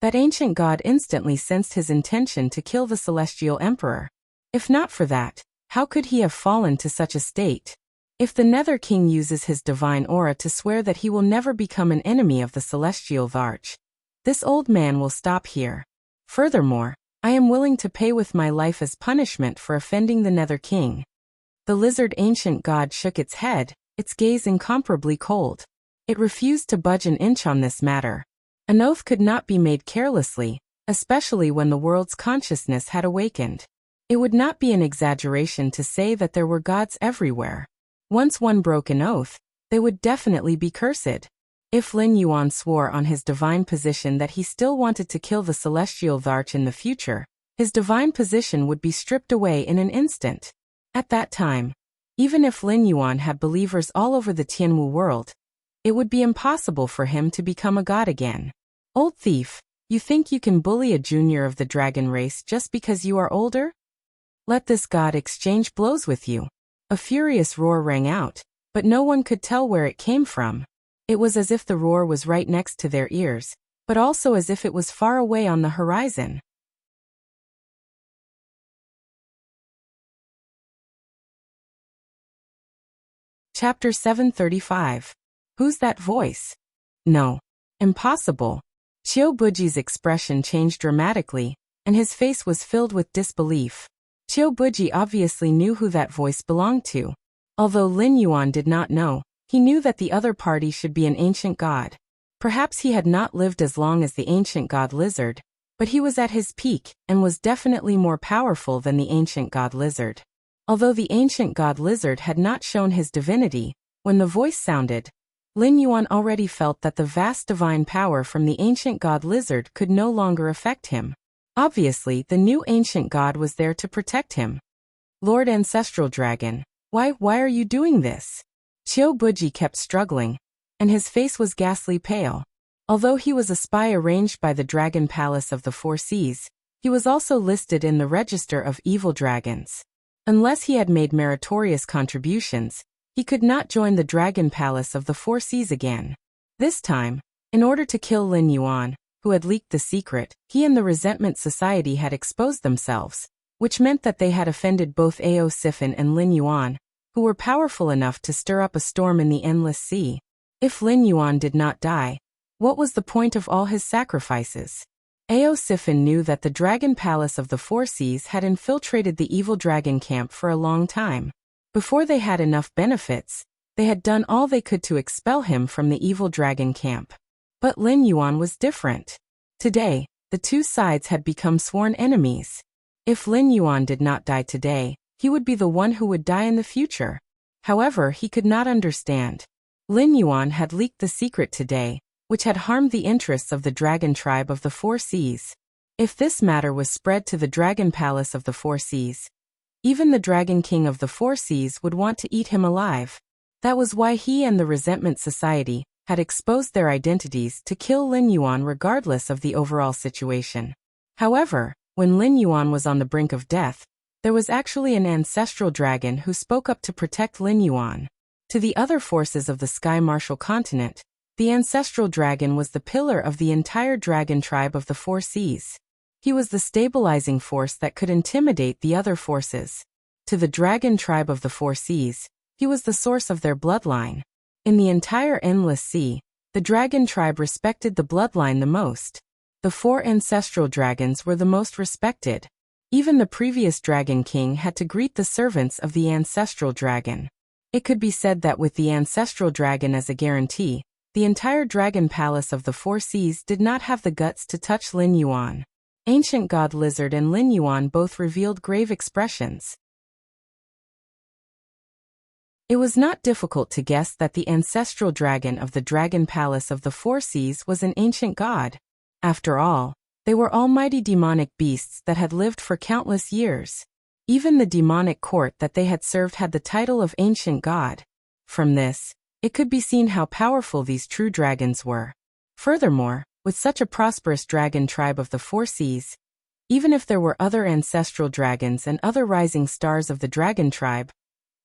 That ancient god instantly sensed his intention to kill the celestial emperor. If not for that, how could he have fallen to such a state? If the Nether King uses his divine aura to swear that he will never become an enemy of the celestial Varch, this old man will stop here. Furthermore, I am willing to pay with my life as punishment for offending the Nether King. The lizard ancient god shook its head, its gaze incomparably cold. It refused to budge an inch on this matter. An oath could not be made carelessly, especially when the world's consciousness had awakened. It would not be an exaggeration to say that there were gods everywhere. Once one broke an oath, they would definitely be cursed. If Lin Yuan swore on his divine position that he still wanted to kill the celestial Varch in the future, his divine position would be stripped away in an instant. At that time, even if Lin Yuan had believers all over the Tianwu world, it would be impossible for him to become a god again. Old thief, you think you can bully a junior of the dragon race just because you are older? Let this god exchange blows with you. A furious roar rang out, but no one could tell where it came from. It was as if the roar was right next to their ears, but also as if it was far away on the horizon. Chapter 735. Who's that voice? No. Impossible. Qiu Buji's expression changed dramatically, and his face was filled with disbelief. Qiu Buji obviously knew who that voice belonged to. Although Lin Yuan did not know, he knew that the other party should be an ancient god. Perhaps he had not lived as long as the ancient god lizard, but he was at his peak, and was definitely more powerful than the ancient god lizard. Although the ancient god lizard had not shown his divinity, when the voice sounded, Lin Yuan already felt that the vast divine power from the ancient god lizard could no longer affect him. Obviously, the new ancient god was there to protect him. Lord Ancestral Dragon, why are you doing this? Qiu Buji kept struggling, and his face was ghastly pale. Although he was a spy arranged by the Dragon Palace of the Four Seas, he was also listed in the Register of Evil Dragons. Unless he had made meritorious contributions, he could not join the Dragon Palace of the Four Seas again. This time, in order to kill Lin Yuan, who had leaked the secret, he and the Resentment Society had exposed themselves, which meant that they had offended both Ao Sifin and Lin Yuan, who were powerful enough to stir up a storm in the Endless Sea. If Lin Yuan did not die, what was the point of all his sacrifices? Ao Sifin knew that the Dragon Palace of the Four Seas had infiltrated the evil dragon camp for a long time. Before they had enough benefits, they had done all they could to expel him from the evil dragon camp. But Lin Yuan was different. Today, the two sides had become sworn enemies. If Lin Yuan did not die today, he would be the one who would die in the future. However, he could not understand. Lin Yuan had leaked the secret today, which had harmed the interests of the dragon tribe of the Four Seas. If this matter was spread to the Dragon Palace of the Four Seas, even the Dragon King of the Four Seas would want to eat him alive. That was why he and the Resentment Society had exposed their identities to kill Lin Yuan regardless of the overall situation. However, when Lin Yuan was on the brink of death, there was actually an ancestral dragon who spoke up to protect Lin Yuan. To the other forces of the Sky Martial Continent, the ancestral dragon was the pillar of the entire dragon tribe of the Four Seas. He was the stabilizing force that could intimidate the other forces. To the dragon tribe of the Four Seas, he was the source of their bloodline. In the entire Endless Sea, the dragon tribe respected the bloodline the most. The four ancestral dragons were the most respected. Even the previous Dragon King had to greet the servants of the ancestral dragon. It could be said that with the ancestral dragon as a guarantee, the entire Dragon Palace of the Four Seas did not have the guts to touch Lin Yuan. Ancient God Lizard and Lin Yuan both revealed grave expressions. It was not difficult to guess that the ancestral dragon of the Dragon Palace of the Four Seas was an ancient god. After all, they were almighty demonic beasts that had lived for countless years. Even the demonic court that they had served had the title of ancient god. From this, it could be seen how powerful these true dragons were. Furthermore, with such a prosperous dragon tribe of the Four Seas, even if there were other ancestral dragons and other rising stars of the dragon tribe,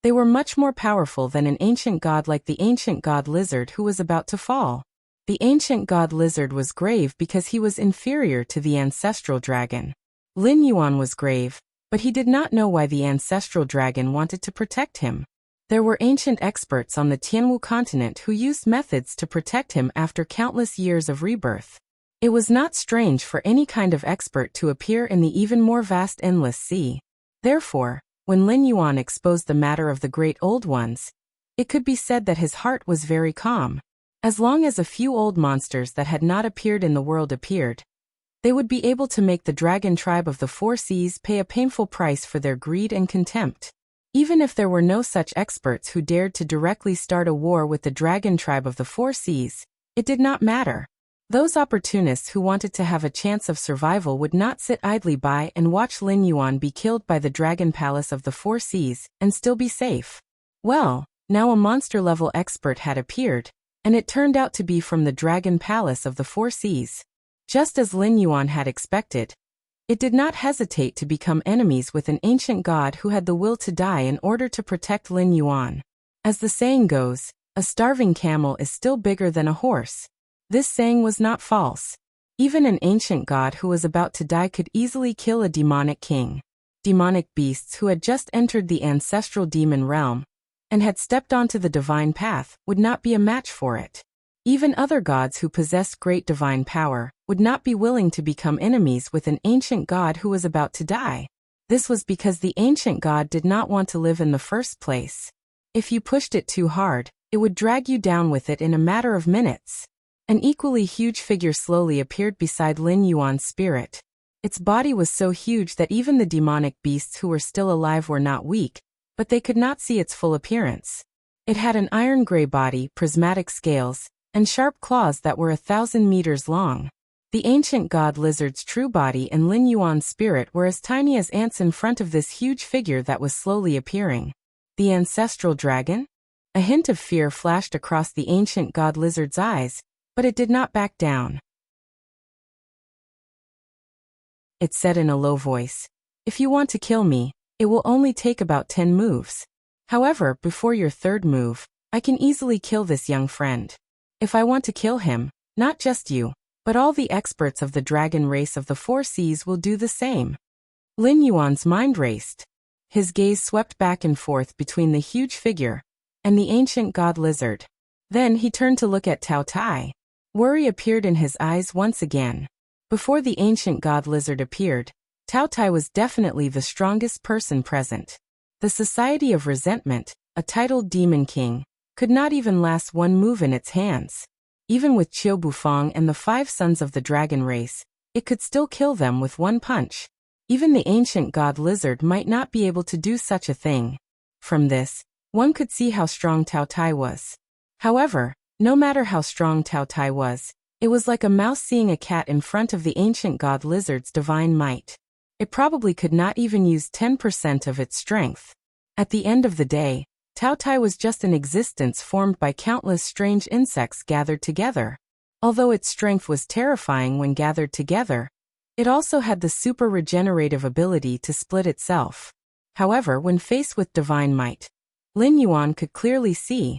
they were much more powerful than an ancient god like the ancient god lizard who was about to fall. The ancient god lizard was grave because he was inferior to the ancestral dragon. Lin Yuan was grave, but he did not know why the ancestral dragon wanted to protect him. There were ancient experts on the Tianwu continent who used methods to protect him after countless years of rebirth. It was not strange for any kind of expert to appear in the even more vast Endless Sea. Therefore, when Lin Yuan exposed the matter of the Great Old Ones, it could be said that his heart was very calm. As long as a few old monsters that had not appeared in the world appeared, they would be able to make the dragon tribe of the Four Seas pay a painful price for their greed and contempt. Even if there were no such experts who dared to directly start a war with the dragon tribe of the Four Seas, it did not matter. Those opportunists who wanted to have a chance of survival would not sit idly by and watch Lin Yuan be killed by the Dragon Palace of the Four Seas and still be safe. Well, now a monster-level expert had appeared, and it turned out to be from the Dragon Palace of the Four Seas. Just as Lin Yuan had expected, it did not hesitate to become enemies with an ancient god who had the will to die in order to protect Lin Yuan. As the saying goes, a starving camel is still bigger than a horse. This saying was not false. Even an ancient god who was about to die could easily kill a demonic king. Demonic beasts who had just entered the ancestral demon realm and had stepped onto the divine path would not be a match for it. Even other gods who possessed great divine power would not be willing to become enemies with an ancient god who was about to die. This was because the ancient god did not want to live in the first place. If you pushed it too hard, it would drag you down with it in a matter of minutes. An equally huge figure slowly appeared beside Lin Yuan's spirit. Its body was so huge that even the demonic beasts who were still alive were not weak, but they could not see its full appearance. It had an iron-gray body, prismatic scales, and sharp claws that were 1,000 meters long. The ancient god lizard's true body and Lin Yuan's spirit were as tiny as ants in front of this huge figure that was slowly appearing. The ancestral dragon? A hint of fear flashed across the ancient god lizard's eyes, but it did not back down. It said in a low voice, "If you want to kill me, it will only take about 10 moves. However, before your third move, I can easily kill this young friend. If I want to kill him, not just you, But all the experts of the dragon race of the four seas will do the same. Lin Yuan's mind raced. His gaze swept back and forth between the huge figure and the ancient god lizard. Then he turned to look at Cao Tai. Worry appeared in his eyes once again. Before the ancient god lizard appeared, Cao Tai was definitely the strongest person present. The Society of Resentment, a titled demon king, could not even last one move in its hands. Even with Qiu Bufang and the 5 sons of the dragon race, it could still kill them with one punch. Even the ancient god lizard might not be able to do such a thing. From this, one could see how strong Cao Tai was. However, no matter how strong Cao Tai was, it was like a mouse seeing a cat in front of the ancient god lizard's divine might. It probably could not even use 10% of its strength. At the end of the day, Cao Tai was just an existence formed by countless strange insects gathered together. Although its strength was terrifying when gathered together, it also had the super regenerative ability to split itself. However, when faced with divine might, Lin Yuan could clearly see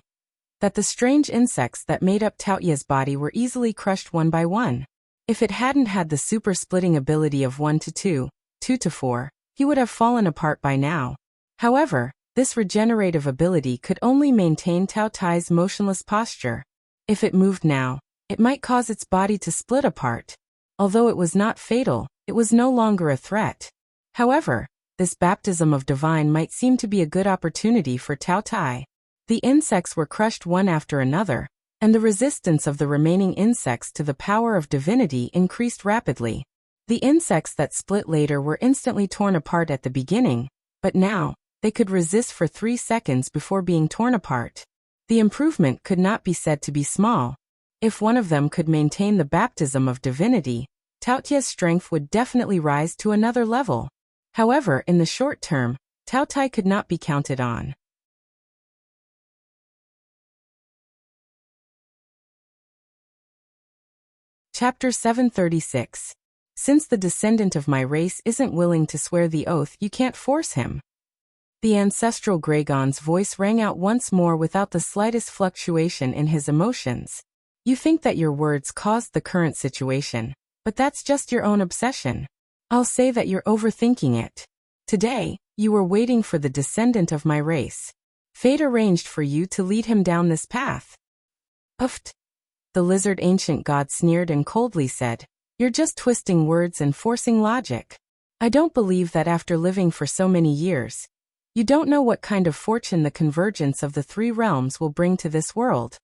that the strange insects that made up Taoya's body were easily crushed one by one. If it hadn't had the super splitting ability of 1 to 2, 2 to 4, he would have fallen apart by now. However, this regenerative ability could only maintain Cao Tai's motionless posture. If it moved now, it might cause its body to split apart. Although it was not fatal, it was no longer a threat. However, this baptism of divine might seem to be a good opportunity for Cao Tai. The insects were crushed one after another, and the resistance of the remaining insects to the power of divinity increased rapidly. The insects that split later were instantly torn apart at the beginning, but now, they could resist for 3 seconds before being torn apart. The improvement could not be said to be small. If one of them could maintain the baptism of divinity, Taotia's strength would definitely rise to another level. However, in the short term, Cao Tai could not be counted on. Chapter 736. Since the descendant of my race isn't willing to swear the oath, you can't force him. The ancestral Gragon's voice rang out once more without the slightest fluctuation in his emotions. You think that your words caused the current situation, but that's just your own obsession. I'll say that you're overthinking it. Today, you were waiting for the descendant of my race. Fate arranged for you to lead him down this path. Uft. The lizard ancient god sneered and coldly said, "You're just twisting words and forcing logic. I don't believe that after living for so many years, you don't know what kind of fortune the convergence of the 3 realms will bring to this world."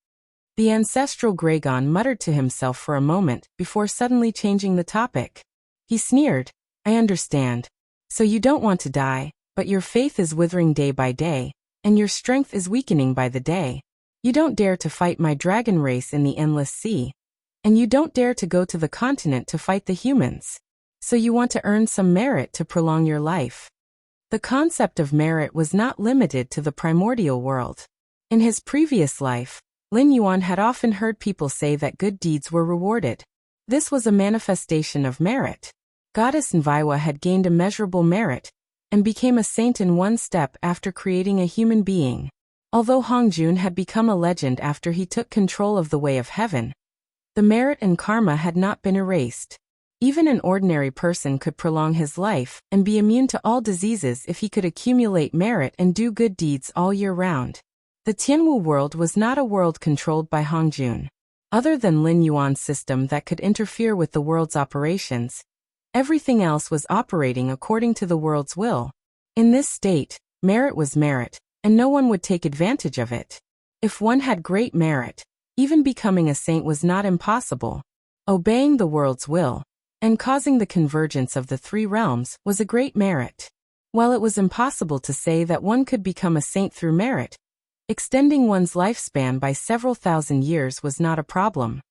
The ancestral Gragon muttered to himself for a moment before suddenly changing the topic. He sneered, "I understand. So you don't want to die, but your faith is withering day by day, and your strength is weakening by the day. You don't dare to fight my dragon race in the endless sea. And you don't dare to go to the continent to fight the humans. So you want to earn some merit to prolong your life." The concept of merit was not limited to the primordial world. In his previous life, Lin Yuan had often heard people say that good deeds were rewarded. This was a manifestation of merit. Goddess Nviwa had gained immeasurable merit and became a saint in one step after creating a human being. Although Hongjun had become a legend after he took control of the way of heaven, the merit and karma had not been erased. Even an ordinary person could prolong his life and be immune to all diseases if he could accumulate merit and do good deeds all year round. The Tianwu world was not a world controlled by Hongjun. Other than Lin Yuan's system that could interfere with the world's operations, everything else was operating according to the world's will. In this state, merit was merit, and no one would take advantage of it. If one had great merit, even becoming a saint was not impossible. Obeying the world's will and causing the convergence of the 3 realms was a great merit. While it was impossible to say that one could become a saint through merit, extending one's lifespan by several thousand years was not a problem.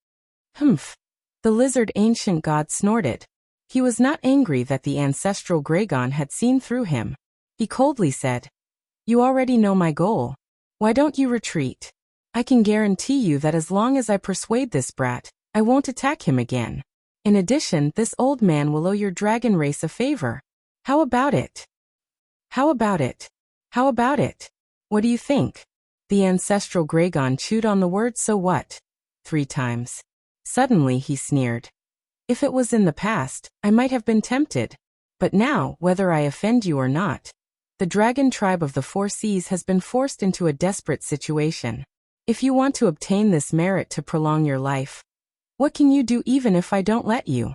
Humph. The lizard ancient god snorted. He was not angry that the ancestral Gragon had seen through him. He coldly said, "You already know my goal. Why don't you retreat? I can guarantee you that as long as I persuade this brat, I won't attack him again. In addition, this old man will owe your dragon race a favor. How about it? How about it? How about it? What do you think?" The ancestral Gragon chewed on the word "so what?" 3 times. Suddenly he sneered. If it was in the past, I might have been tempted. But now, whether I offend you or not, the dragon tribe of the four seas has been forced into a desperate situation. If you want to obtain this merit to prolong your life, what can you do even if I don't let you?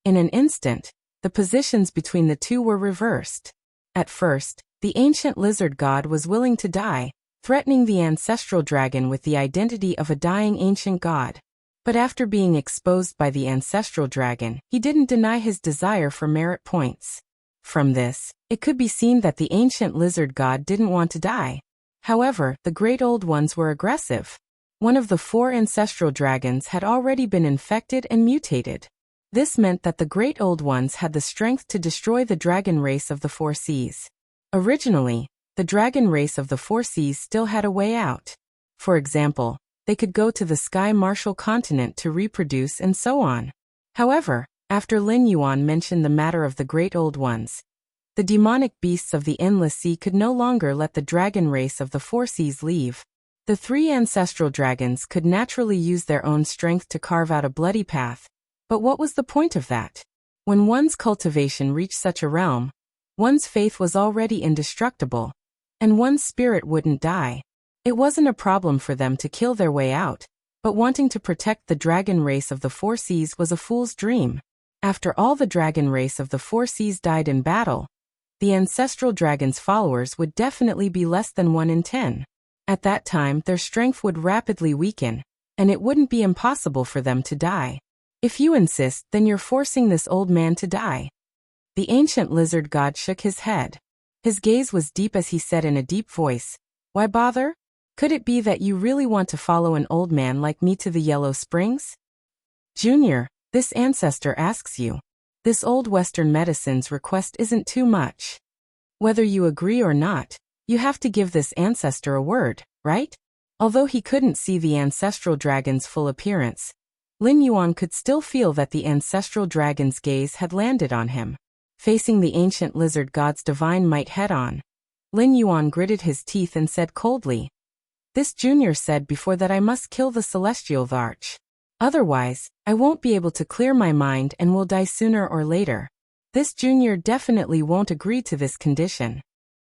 In an instant, the positions between the two were reversed. At first, the ancient lizard god was willing to die, threatening the ancestral dragon with the identity of a dying ancient god. But after being exposed by the ancestral dragon, he didn't deny his desire for merit points. From this, it could be seen that the ancient lizard god didn't want to die. However, the great old ones were aggressive. One of the four ancestral dragons had already been infected and mutated. This meant that the great old ones had the strength to destroy the dragon race of the four seas. Originally, the dragon race of the four seas still had a way out. For example, they could go to the Sky Martial continent to reproduce and so on. However, after Lin Yuan mentioned the matter of the great old ones, the demonic beasts of the endless sea could no longer let the dragon race of the four seas leave. The three ancestral dragons could naturally use their own strength to carve out a bloody path. But what was the point of that? When one's cultivation reached such a realm, one's faith was already indestructible, and one's spirit wouldn't die. It wasn't a problem for them to kill their way out, but wanting to protect the dragon race of the four seas was a fool's dream. After all the dragon race of the four seas died in battle, the ancestral dragon's followers would definitely be less than 1 in 10. At that time, their strength would rapidly weaken, and it wouldn't be impossible for them to die. If you insist, then you're forcing this old man to die. The ancient lizard god shook his head. His gaze was deep as he said in a deep voice, "Why bother? Could it be that you really want to follow an old man like me to the Yellow Springs? Junior, this ancestor asks you. This old Western medicine's request isn't too much. Whether you agree or not, you have to give this ancestor a word, right?" Although he couldn't see the ancestral dragon's full appearance, Lin Yuan could still feel that the ancestral dragon's gaze had landed on him. Facing the ancient lizard god's divine might head-on, Lin Yuan gritted his teeth and said coldly, "This junior said before that I must kill the celestial Varch. Otherwise, I won't be able to clear my mind and will die sooner or later. This junior definitely won't agree to this condition."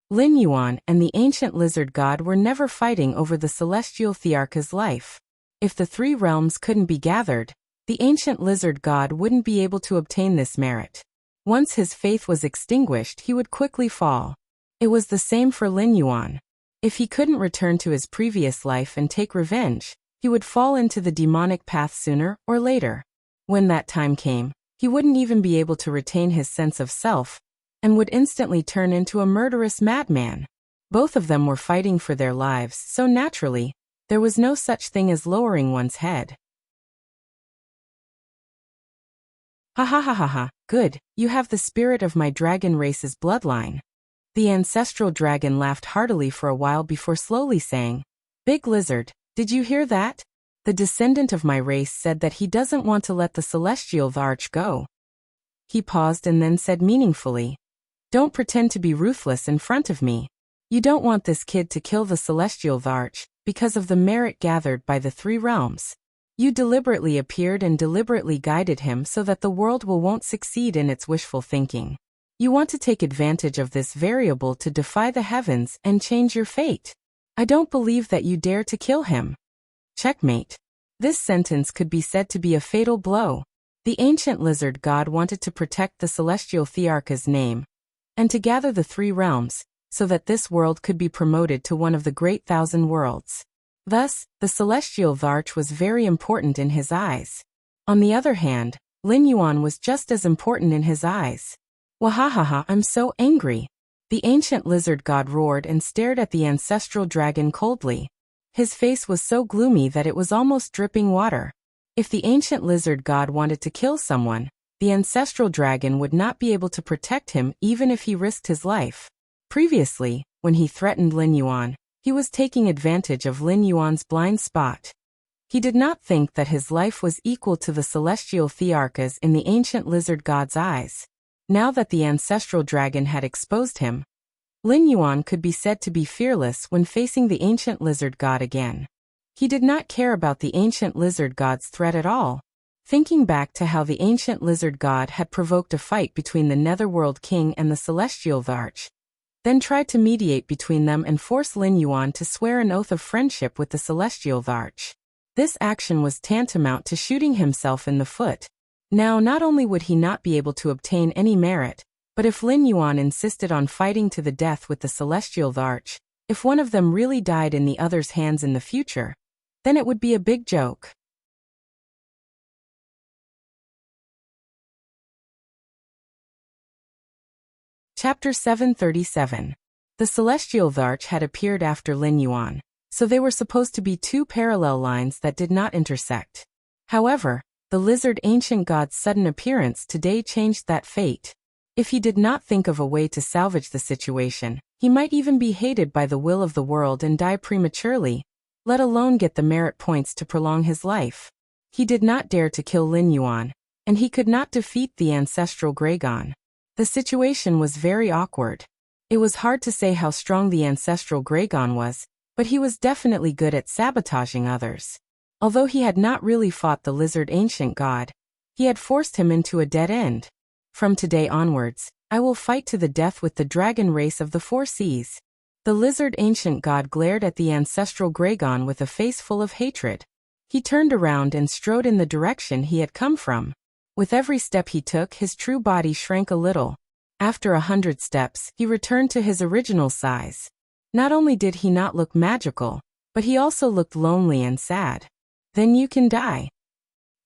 Lin Yuan and the ancient lizard god were never fighting over the celestial Thearka's life. If the three realms couldn't be gathered, the ancient lizard god wouldn't be able to obtain this merit. Once his faith was extinguished, he would quickly fall. It was the same for Lin Yuan. If he couldn't return to his previous life and take revenge, he would fall into the demonic path sooner or later. When that time came, he wouldn't even be able to retain his sense of self, and would instantly turn into a murderous madman. Both of them were fighting for their lives, so naturally, there was no such thing as lowering one's head. "Ha ha ha ha ha, good, you have the spirit of my dragon race's bloodline." The ancestral dragon laughed heartily for a while before slowly saying, "Big Lizard, did you hear that? The descendant of my race said that he doesn't want to let the celestial Varch go." He paused and then said meaningfully, "Don't pretend to be ruthless in front of me. You don't want this kid to kill the celestial Varch, because of the merit gathered by the three realms. You deliberately appeared and deliberately guided him so that the world won't succeed in its wishful thinking. You want to take advantage of this variable to defy the heavens and change your fate. I don't believe that you dare to kill him." Checkmate. This sentence could be said to be a fatal blow. The ancient lizard god wanted to protect the celestial Thearka's name, and to gather the three realms, so that this world could be promoted to one of the great 1,000 worlds. Thus, the celestial Varch was very important in his eyes. On the other hand, Lin Yuan was just as important in his eyes. "Wahahaha, I'm so angry." The ancient lizard god roared and stared at the ancestral dragon coldly. His face was so gloomy that it was almost dripping water. If the ancient lizard god wanted to kill someone, the ancestral dragon would not be able to protect him even if he risked his life. Previously, when he threatened Lin Yuan, he was taking advantage of Lin Yuan's blind spot. He did not think that his life was equal to the celestial Thearka's in the ancient lizard god's eyes. Now that the ancestral dragon had exposed him, Lin Yuan could be said to be fearless when facing the ancient lizard god again. He did not care about the ancient lizard god's threat at all. Thinking back to how the ancient lizard god had provoked a fight between the Netherworld King and the Celestial Varch, then tried to mediate between them and force Lin Yuan to swear an oath of friendship with the Celestial Varch. This action was tantamount to shooting himself in the foot. Now not only would he not be able to obtain any merit, but if Lin Yuan insisted on fighting to the death with the Celestial Varch, if one of them really died in the other's hands in the future, then it would be a big joke. Chapter 737. The Celestial Varch had appeared after Lin Yuan, so they were supposed to be two parallel lines that did not intersect. However, the lizard ancient god's sudden appearance today changed that fate. If he did not think of a way to salvage the situation, he might even be hated by the will of the world and die prematurely, let alone get the merit points to prolong his life. He did not dare to kill Lin Yuan, and he could not defeat the ancestral Gragon. The situation was very awkward. It was hard to say how strong the ancestral Gragon was, but he was definitely good at sabotaging others. Although he had not really fought the lizard ancient god, he had forced him into a dead end. From today onwards, I will fight to the death with the dragon race of the four seas. The lizard ancient god glared at the ancestral Gragon with a face full of hatred. He turned around and strode in the direction he had come from. With every step he took, his true body shrank a little. After 100 steps, he returned to his original size. Not only did he not look magical, but he also looked lonely and sad. Then you can die.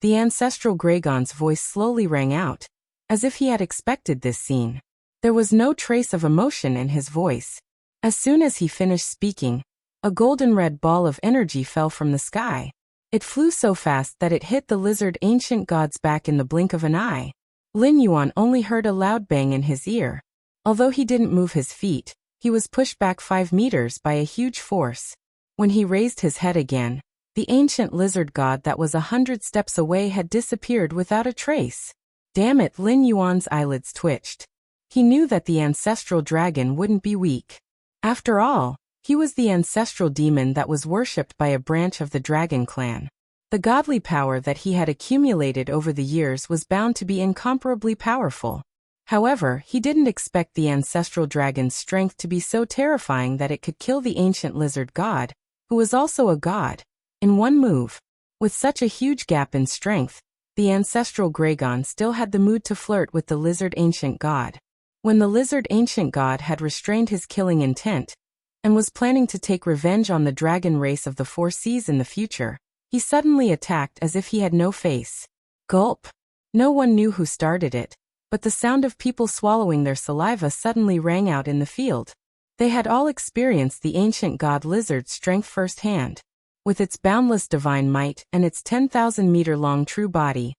The ancestral Gragon's voice slowly rang out, as if he had expected this scene. There was no trace of emotion in his voice. As soon as he finished speaking, a golden red ball of energy fell from the sky. It flew so fast that it hit the lizard ancient god's back in the blink of an eye. Lin Yuan only heard a loud bang in his ear. Although he didn't move his feet, he was pushed back 5 meters by a huge force. When he raised his head again, the ancient lizard god that was 100 steps away had disappeared without a trace. Damn it, Lin Yuan's eyelids twitched. He knew that the ancestral dragon wouldn't be weak. After all, he was the ancestral demon that was worshipped by a branch of the dragon clan. The godly power that he had accumulated over the years was bound to be incomparably powerful. However, he didn't expect the ancestral dragon's strength to be so terrifying that it could kill the ancient lizard god, who was also a god, in one move. With such a huge gap in strength, the ancestral Gragon still had the mood to flirt with the lizard ancient god. When the lizard ancient god had restrained his killing intent, and was planning to take revenge on the dragon race of the four seas in the future, he suddenly attacked as if he had no face. Gulp. No one knew who started it, but the sound of people swallowing their saliva suddenly rang out in the field. They had all experienced the ancient god lizard's strength firsthand. With its boundless divine might and its 10,000-meter-long true body,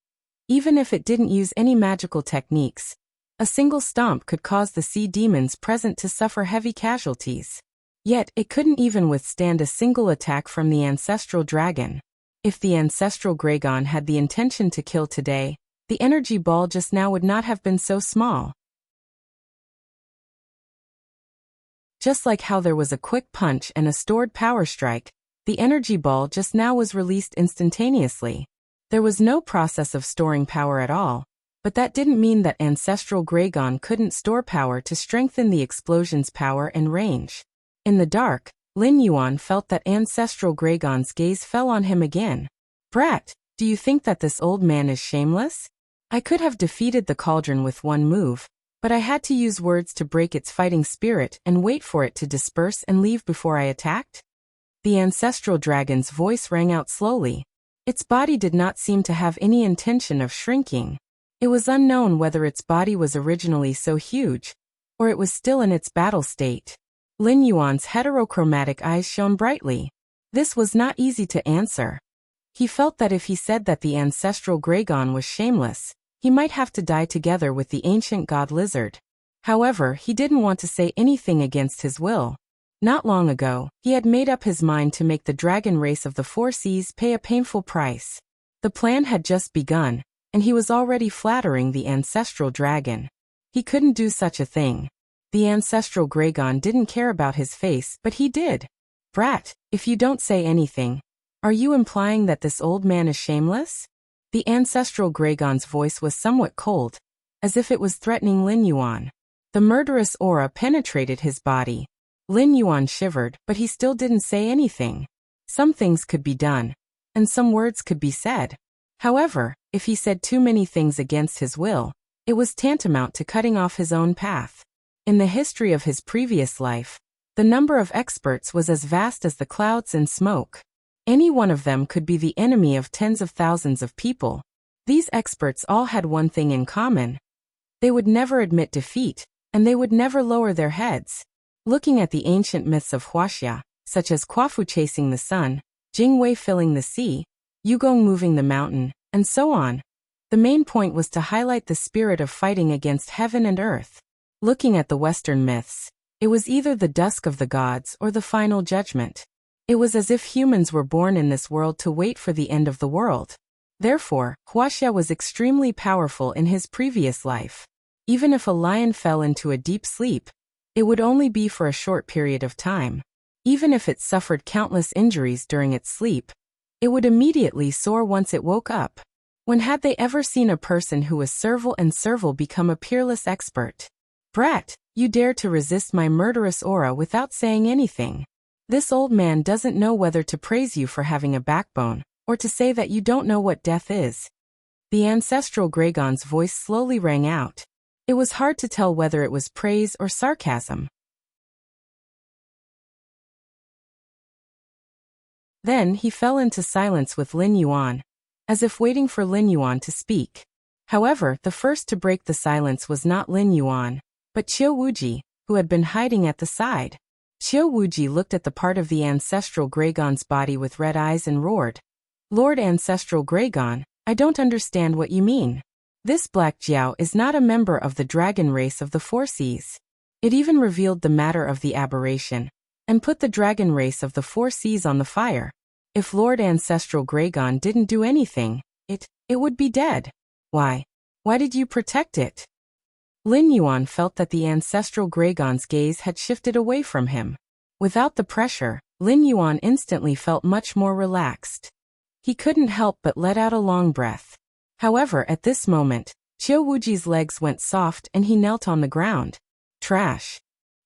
even if it didn't use any magical techniques, a single stomp could cause the sea demons present to suffer heavy casualties. Yet, it couldn't even withstand a single attack from the ancestral dragon. If the ancestral Gragon had the intention to kill today, the energy ball just now would not have been so small. Just like how there was a quick punch and a stored power strike, the energy ball just now was released instantaneously. There was no process of storing power at all, but that didn't mean that ancestral Gragon couldn't store power to strengthen the explosion's power and range. In the dark, Lin Yuan felt that ancestral Gragon's gaze fell on him again. Brat, do you think that this old man is shameless? I could have defeated the cauldron with one move, but I had to use words to break its fighting spirit and wait for it to disperse and leave before I attacked? The ancestral dragon's voice rang out slowly. Its body did not seem to have any intention of shrinking. It was unknown whether its body was originally so huge, or it was still in its battle state. Lin Yuan's heterochromatic eyes shone brightly. This was not easy to answer. He felt that if he said that the ancestral Gragon was shameless, he might have to die together with the ancient god lizard. However, he didn't want to say anything against his will. Not long ago, he had made up his mind to make the dragon race of the four seas pay a painful price. The plan had just begun, and he was already flattering the ancestral dragon. He couldn't do such a thing. The ancestral Gragon didn't care about his face, but he did. Brat, if you don't say anything, Are you implying that this old man is shameless? The ancestral Gragon's voice was somewhat cold, as if it was threatening Lin Yuan. The murderous aura penetrated his body. Lin Yuan shivered, but he still didn't say anything. Some things could be done, and some words could be said. However, if he said too many things against his will, it was tantamount to cutting off his own path. In the history of his previous life, the number of experts was as vast as the clouds and smoke. Any one of them could be the enemy of tens of thousands of people. These experts all had one thing in common. They would never admit defeat, and they would never lower their heads. Looking at the ancient myths of Wuxia, such as Quafu chasing the sun, Jingwei filling the sea, Yugong moving the mountain, and so on, the main point was to highlight the spirit of fighting against heaven and earth. Looking at the Western myths, it was either the dusk of the gods or the final judgment. It was as if humans were born in this world to wait for the end of the world. Therefore, Wuxia was extremely powerful in his previous life. Even if a lion fell into a deep sleep, it would only be for a short period of time. Even if it suffered countless injuries during its sleep, it would immediately soar once it woke up. When had they ever seen a person who was servile become a peerless expert? Brat, you dare to resist my murderous aura without saying anything. This old man doesn't know whether to praise you for having a backbone, or to say that you don't know what death is. The ancestral Gragon's voice slowly rang out. It was hard to tell whether it was praise or sarcasm. Then he fell into silence with Lin Yuan, as if waiting for Lin Yuan to speak. However, the first to break the silence was not Lin Yuan, but Qiu Wuji, who had been hiding at the side. Qiu Wuji looked at the part of the ancestral Gragon's body with red eyes and roared. Lord Ancestral Gragon, I don't understand what you mean. This Black Jiao is not a member of the dragon race of the Four Seas. It even revealed the matter of the aberration, and put the dragon race of the Four Seas on the fire. If Lord Ancestral Gragon didn't do anything, it would be dead. Why did you protect it? Lin Yuan felt that the ancestral Gragon's gaze had shifted away from him. Without the pressure, Lin Yuan instantly felt much more relaxed. He couldn't help but let out a long breath. However, at this moment, Qiu Wuji's legs went soft and he knelt on the ground. Trash.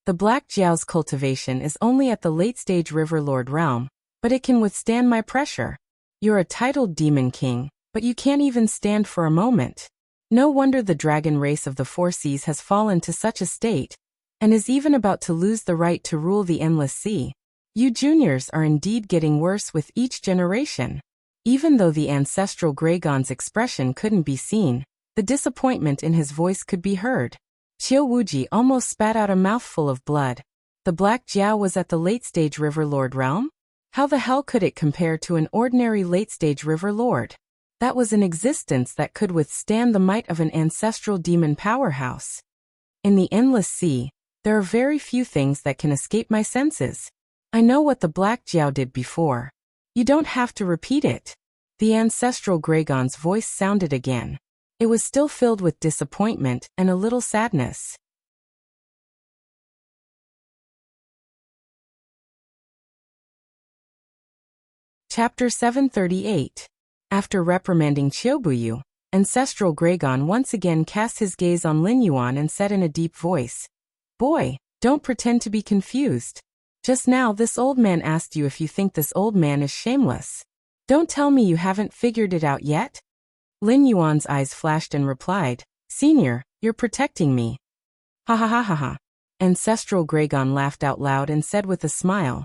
The Black Jiao's cultivation is only at the late-stage River Lord realm, but it can withstand my pressure. You're a titled demon king, but you can't even stand for a moment. No wonder the dragon race of the Four Seas has fallen to such a state, and is even about to lose the right to rule the endless sea. You juniors are indeed getting worse with each generation. Even though the ancestral Gragon's expression couldn't be seen, the disappointment in his voice could be heard. Qiu Wuji almost spat out a mouthful of blood. The Black Jiao was at the late-stage River Lord realm? How the hell could it compare to an ordinary late-stage River Lord? That was an existence that could withstand the might of an ancestral demon powerhouse. In the endless sea, there are very few things that can escape my senses. I know what the Black Jiao did before. You don't have to repeat it. The ancestral Gragon's voice sounded again. It was still filled with disappointment and a little sadness. Chapter 738. After reprimanding Qiubuyu, ancestral Gragon once again cast his gaze on Lin Yuan and said in a deep voice, Boy, don't pretend to be confused. Just now this old man asked you if you think this old man is shameless. Don't tell me you haven't figured it out yet? Lin Yuan's eyes flashed and replied, Senior, you're protecting me. Ha ha ha ha ha. Ancestral Gragon laughed out loud and said with a smile,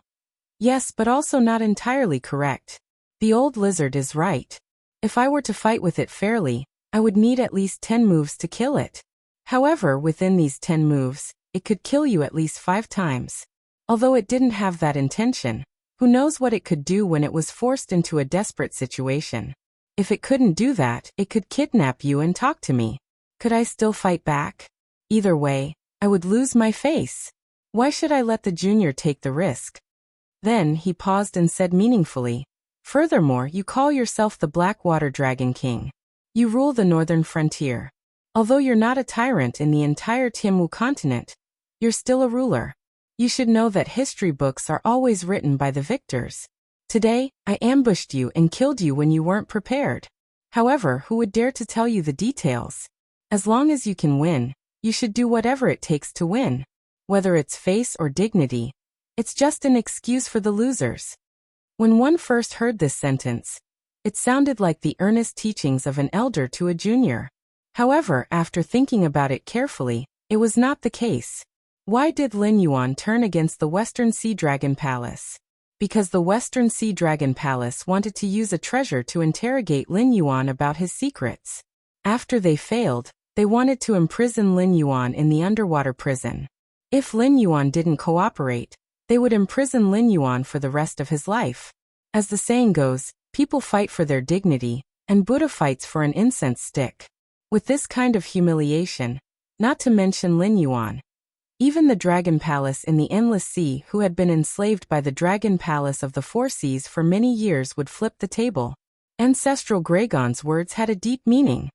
Yes, but also not entirely correct. The old lizard is right. If I were to fight with it fairly, I would need at least 10 moves to kill it. However, within these 10 moves, it could kill you at least 5 times. Although it didn't have that intention, who knows what it could do when it was forced into a desperate situation. If it couldn't do that, it could kidnap you and talk to me. Could I still fight back? Either way, I would lose my face. Why should I let the junior take the risk? Then he paused and said meaningfully, Furthermore, you call yourself the Blackwater Dragon King. You rule the northern frontier. Although you're not a tyrant in the entire Tianwu continent, you're still a ruler. You should know that history books are always written by the victors. Today, I ambushed you and killed you when you weren't prepared. However, who would dare to tell you the details? As long as you can win, you should do whatever it takes to win. Whether it's face or dignity, it's just an excuse for the losers. When one first heard this sentence, it sounded like the earnest teachings of an elder to a junior. However, after thinking about it carefully, it was not the case. Why did Lin Yuan turn against the Western Sea Dragon Palace? Because the Western Sea Dragon Palace wanted to use a treasure to interrogate Lin Yuan about his secrets. After they failed, they wanted to imprison Lin Yuan in the underwater prison. If Lin Yuan didn't cooperate, they would imprison Lin Yuan for the rest of his life. As the saying goes, people fight for their dignity, and Buddha fights for an incense stick. With this kind of humiliation, not to mention Lin Yuan, even the Dragon Palace in the Endless Sea, who had been enslaved by the Dragon Palace of the Four Seas for many years, would flip the table. Ancestral Gragon's words had a deep meaning.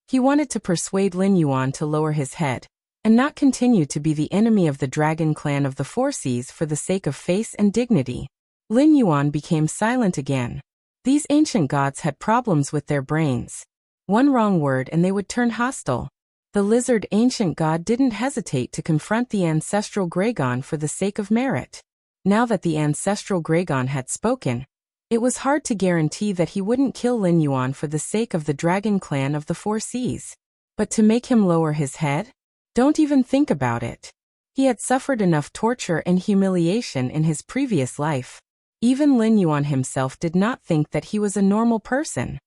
He wanted to persuade Lin Yuan to lower his head, and not continue to be the enemy of the Dragon Clan of the Four Seas for the sake of face and dignity. Lin Yuan became silent again. These ancient gods had problems with their brains. One wrong word and they would turn hostile. The lizard ancient god didn't hesitate to confront the ancestral Gragon for the sake of merit. Now that the ancestral Gragon had spoken, it was hard to guarantee that he wouldn't kill Lin Yuan for the sake of the Dragon Clan of the Four Seas. But to make him lower his head? Don't even think about it. He had suffered enough torture and humiliation in his previous life. Even Lin Yuan himself did not think that he was a normal person.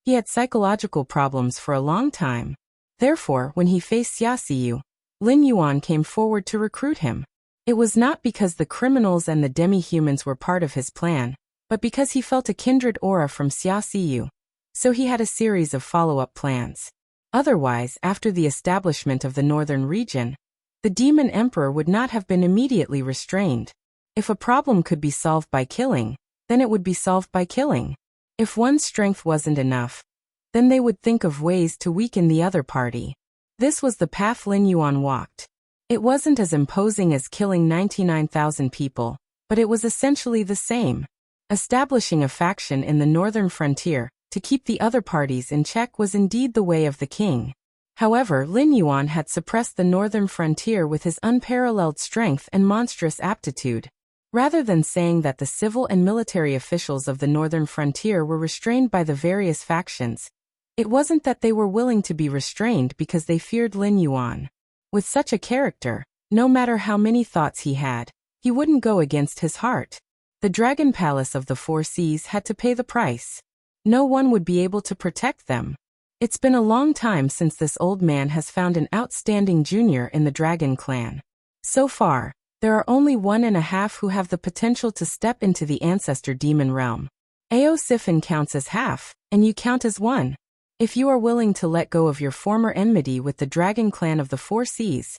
He had psychological problems for a long time. Therefore, when he faced Xia Xiyu, Lin Yuan came forward to recruit him. It was not because the criminals and the demi-humans were part of his plan, but because he felt a kindred aura from Xia Xiyu. So he had a series of follow-up plans. Otherwise, after the establishment of the northern region, the Demon Emperor would not have been immediately restrained. If a problem could be solved by killing, then it would be solved by killing. If one's strength wasn't enough, then they would think of ways to weaken the other party. This was the path Lin Yuan walked. It wasn't as imposing as killing 99,000 people, but it was essentially the same. Establishing a faction in the northern frontier to keep the other parties in check was indeed the way of the king. However, Lin Yuan had suppressed the northern frontier with his unparalleled strength and monstrous aptitude. Rather than saying that the civil and military officials of the northern frontier were restrained by the various factions, it wasn't that they were willing to be restrained because they feared Lin Yuan. With such a character, no matter how many thoughts he had, he wouldn't go against his heart. The Dragon Palace of the Four Seas had to pay the price. No one would be able to protect them. It's been a long time since this old man has found an outstanding junior in the Dragon Clan. So far, there are only 1.5 who have the potential to step into the ancestor demon realm. Ao Sifin counts as half, and you count as 1. If you are willing to let go of your former enmity with the Dragon Clan of the Four Seas,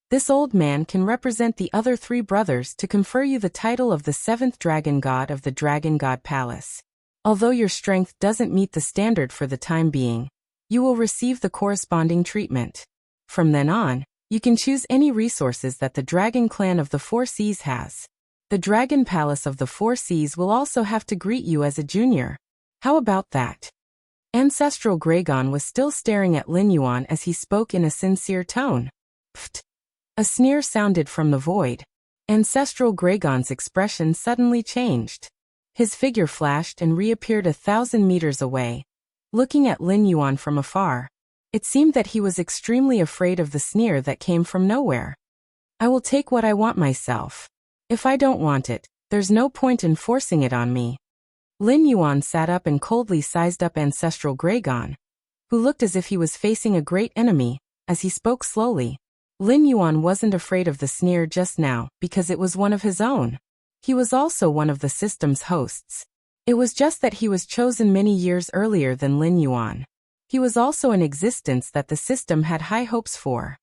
this old man can represent the other 3 brothers to confer you the title of the 7th Dragon God of the Dragon God Palace. Although your strength doesn't meet the standard for the time being, you will receive the corresponding treatment. From then on, you can choose any resources that the Dragon Clan of the Four Seas has. The Dragon Palace of the Four Seas will also have to greet you as a junior. How about that? Ancestral Gragon was still staring at Lin Yuan as he spoke in a sincere tone. Pfft. A sneer sounded from the void. Ancestral Gragon's expression suddenly changed. His figure flashed and reappeared 1,000 meters away, looking at Lin Yuan from afar. It seemed that he was extremely afraid of the sneer that came from nowhere. I will take what I want myself. If I don't want it, there's no point in forcing it on me. Lin Yuan sat up and coldly sized up Ancestral Gragon, who looked as if he was facing a great enemy, as he spoke slowly. Lin Yuan wasn't afraid of the sneer just now because it was one of his own. He was also one of the system's hosts. It was just that he was chosen many years earlier than Lin Yuan. He was also an existence that the system had high hopes for.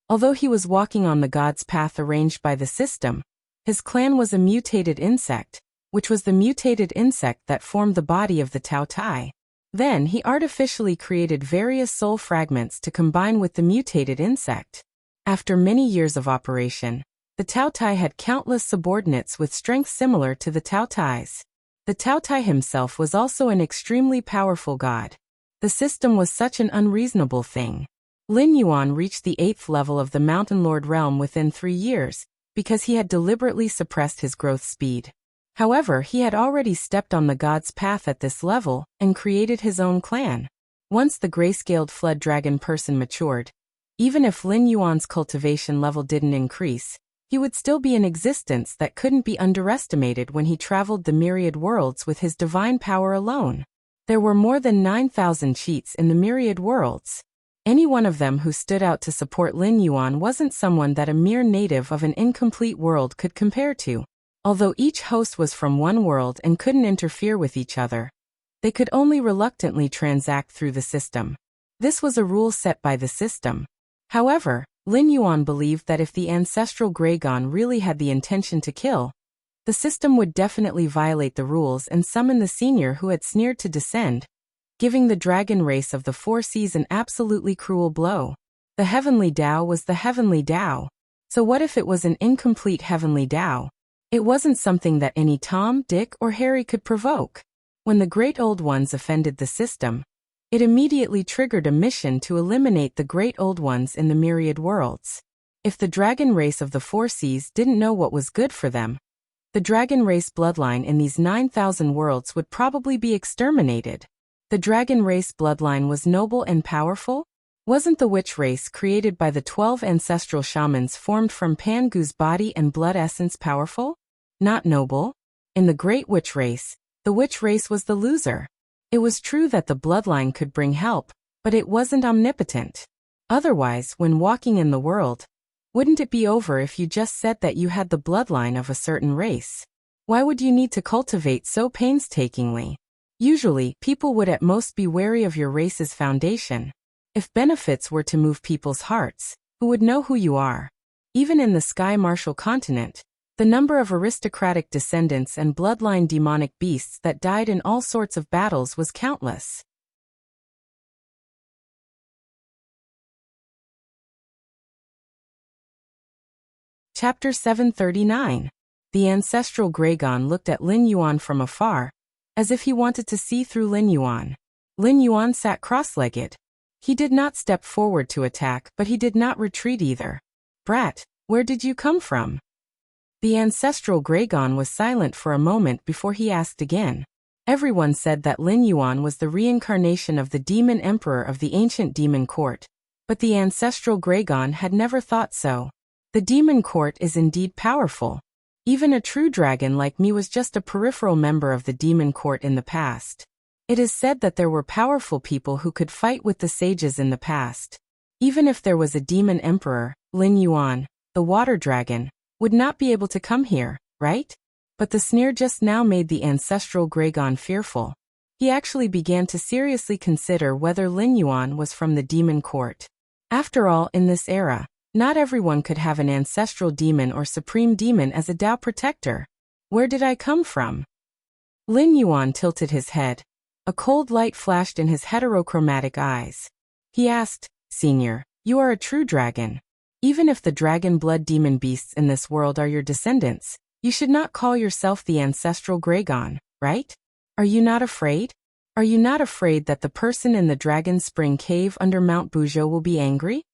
Although he was walking on the god's path arranged by the system, his clan was a mutated insect, which was the mutated insect that formed the body of the Tao Tai. Then he artificially created various soul fragments to combine with the mutated insect. After many years of operation, the Taotai had countless subordinates with strength similar to the Taotai's. The Taotai himself was also an extremely powerful god. The system was such an unreasonable thing. Lin Yuan reached the 8th level of the Mountain Lord realm within 3 years, because he had deliberately suppressed his growth speed. However, he had already stepped on the god's path at this level and created his own clan. Once the gray-scaled flood dragon person matured, even if Lin Yuan's cultivation level didn't increase, he would still be an existence that couldn't be underestimated when he traveled the myriad worlds with his divine power alone. There were more than 9,000 cheats in the myriad worlds. Any one of them who stood out to support Lin Yuan wasn't someone that a mere native of an incomplete world could compare to. Although each host was from one world and couldn't interfere with each other, they could only reluctantly transact through the system. This was a rule set by the system. However, Lin Yuan believed that if the ancestral Graygon really had the intention to kill, the system would definitely violate the rules and summon the senior who had sneered to descend, giving the dragon race of the 4 seas an absolutely cruel blow. The heavenly Tao was the heavenly Tao. So what if it was an incomplete heavenly Tao? It wasn't something that any Tom, Dick, or Harry could provoke. When the Great Old Ones offended the system, it immediately triggered a mission to eliminate the Great Old Ones in the myriad worlds. If the dragon race of the 4 seas didn't know what was good for them, the dragon race bloodline in these 9,000 worlds would probably be exterminated. The dragon race bloodline was noble and powerful? Wasn't the witch race created by the 12 ancestral shamans formed from Pangu's body and blood essence powerful? Not noble. In the Great Witch race, the witch race was the loser. It was true that the bloodline could bring help, but it wasn't omnipotent. Otherwise, when walking in the world, wouldn't it be over if you just said that you had the bloodline of a certain race? Why would you need to cultivate so painstakingly? Usually, people would at most be wary of your race's foundation. If benefits were to move people's hearts, who would know who you are? Even in the Sky Martial continent, the number of aristocratic descendants and bloodline demonic beasts that died in all sorts of battles was countless. Chapter 739. The ancestral Graygon looked at Lin Yuan from afar, as if he wanted to see through Lin Yuan. Lin Yuan sat cross-legged. He did not step forward to attack, but he did not retreat either. "Brat, where did you come from?" The ancestral Graygon was silent for a moment before he asked again. Everyone said that Lin Yuan was the reincarnation of the demon emperor of the ancient demon court, but the ancestral Graygon had never thought so. The demon court is indeed powerful. Even a true dragon like me was just a peripheral member of the demon court in the past. It is said that there were powerful people who could fight with the sages in the past. Even if there was a demon emperor, Lin Yuan, the water dragon, would not be able to come here, right? But the sneer just now made the ancestral Graygon fearful. He actually began to seriously consider whether Lin Yuan was from the demon court. After all, in this era, not everyone could have an ancestral demon or supreme demon as a Tao protector. Where did I come from? Lin Yuan tilted his head. A cold light flashed in his heterochromatic eyes. He asked, "Senior, you are a true dragon. Even if the dragon blood demon beasts in this world are your descendants, you should not call yourself the ancestral Graygon, right? Are you not afraid? Are you not afraid that the person in the Dragon Spring Cave under Mount Buzhou will be angry?"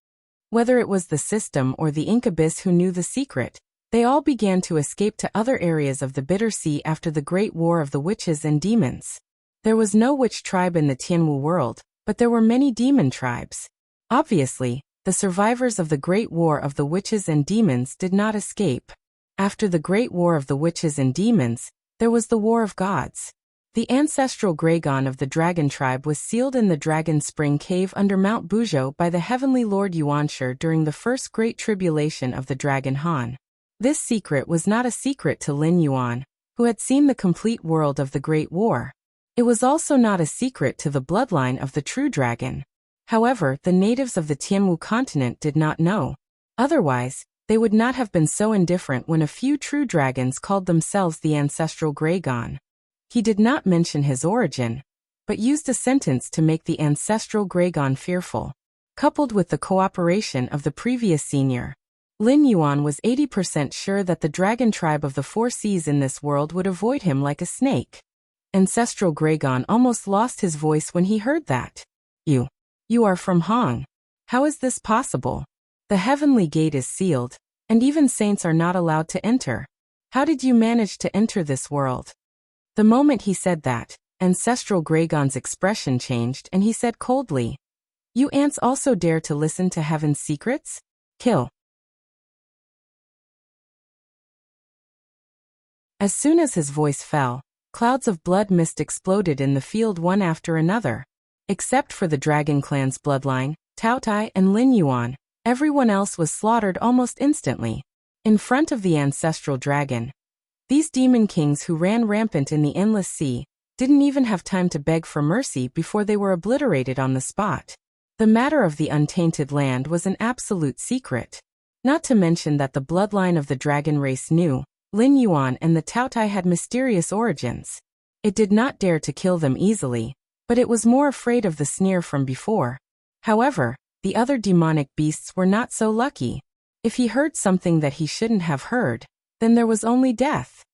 Whether it was the system or the incubus who knew the secret, they all began to escape to other areas of the Bitter Sea after the Great War of the Witches and Demons. There was no witch tribe in the Tianwu world, but there were many demon tribes. Obviously, the survivors of the Great War of the Witches and Demons did not escape. After the Great War of the Witches and Demons, there was the War of Gods. The ancestral Graygon of the Dragon tribe was sealed in the Dragon Spring Cave under Mount Buzhou by the heavenly Lord Yuanshi during the first Great Tribulation of the Dragon Han. This secret was not a secret to Lin Yuan, who had seen the complete world of the Great War. It was also not a secret to the bloodline of the true dragon. However, the natives of the Tianwu continent did not know. Otherwise, they would not have been so indifferent when a few true dragons called themselves the ancestral Graygon. He did not mention his origin, but used a sentence to make the ancestral Gragon fearful. Coupled with the cooperation of the previous senior, Lin Yuan was 80% sure that the dragon tribe of the four seas in this world would avoid him like a snake. Ancestral Gragon almost lost his voice when he heard that. You are from Hong. How is this possible? The heavenly gate is sealed, and even saints are not allowed to enter. How did you manage to enter this world? The moment he said that, Ancestral Gragon's expression changed and he said coldly, "You ants also dare to listen to heaven's secrets? Kill." As soon as his voice fell, clouds of blood mist exploded in the field one after another. Except for the Dragon Clan's bloodline, Tao Tai and Lin Yuan, everyone else was slaughtered almost instantly. In front of the ancestral dragon, these demon kings who ran rampant in the endless sea didn't even have time to beg for mercy before they were obliterated on the spot. The matter of the untainted land was an absolute secret. Not to mention that the bloodline of the dragon race knew Lin Yuan and the Tao Tai had mysterious origins. It did not dare to kill them easily, but it was more afraid of the sneer from before. However, the other demonic beasts were not so lucky. If he heard something that he shouldn't have heard, then there was only death.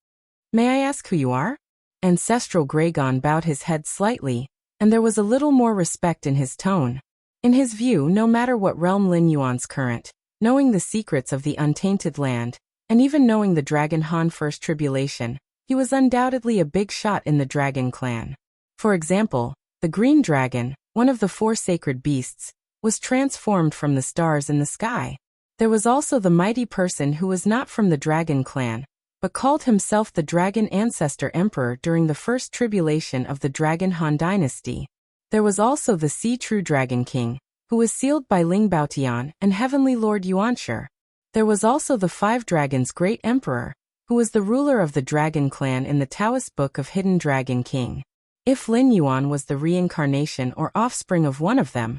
"May I ask who you are?" Ancestral Gragon bowed his head slightly, and there was a little more respect in his tone. In his view, no matter what realm Lin Yuan's current, knowing the secrets of the untainted land, and even knowing the Dragon Han First Tribulation, he was undoubtedly a big shot in the Dragon Clan. For example, the Green Dragon, one of the four sacred beasts, was transformed from the stars in the sky. There was also the mighty person who was not from the Dragon Clan, but called himself the Dragon Ancestor Emperor during the first tribulation of the Dragon Han Dynasty. There was also the Sea True Dragon King, who was sealed by Ling Baotian and Heavenly Lord Yuanshi. There was also the Five Dragons Great Emperor, who was the ruler of the Dragon Clan in the Taoist Book of Hidden Dragon King. If Lin Yuan was the reincarnation or offspring of one of them,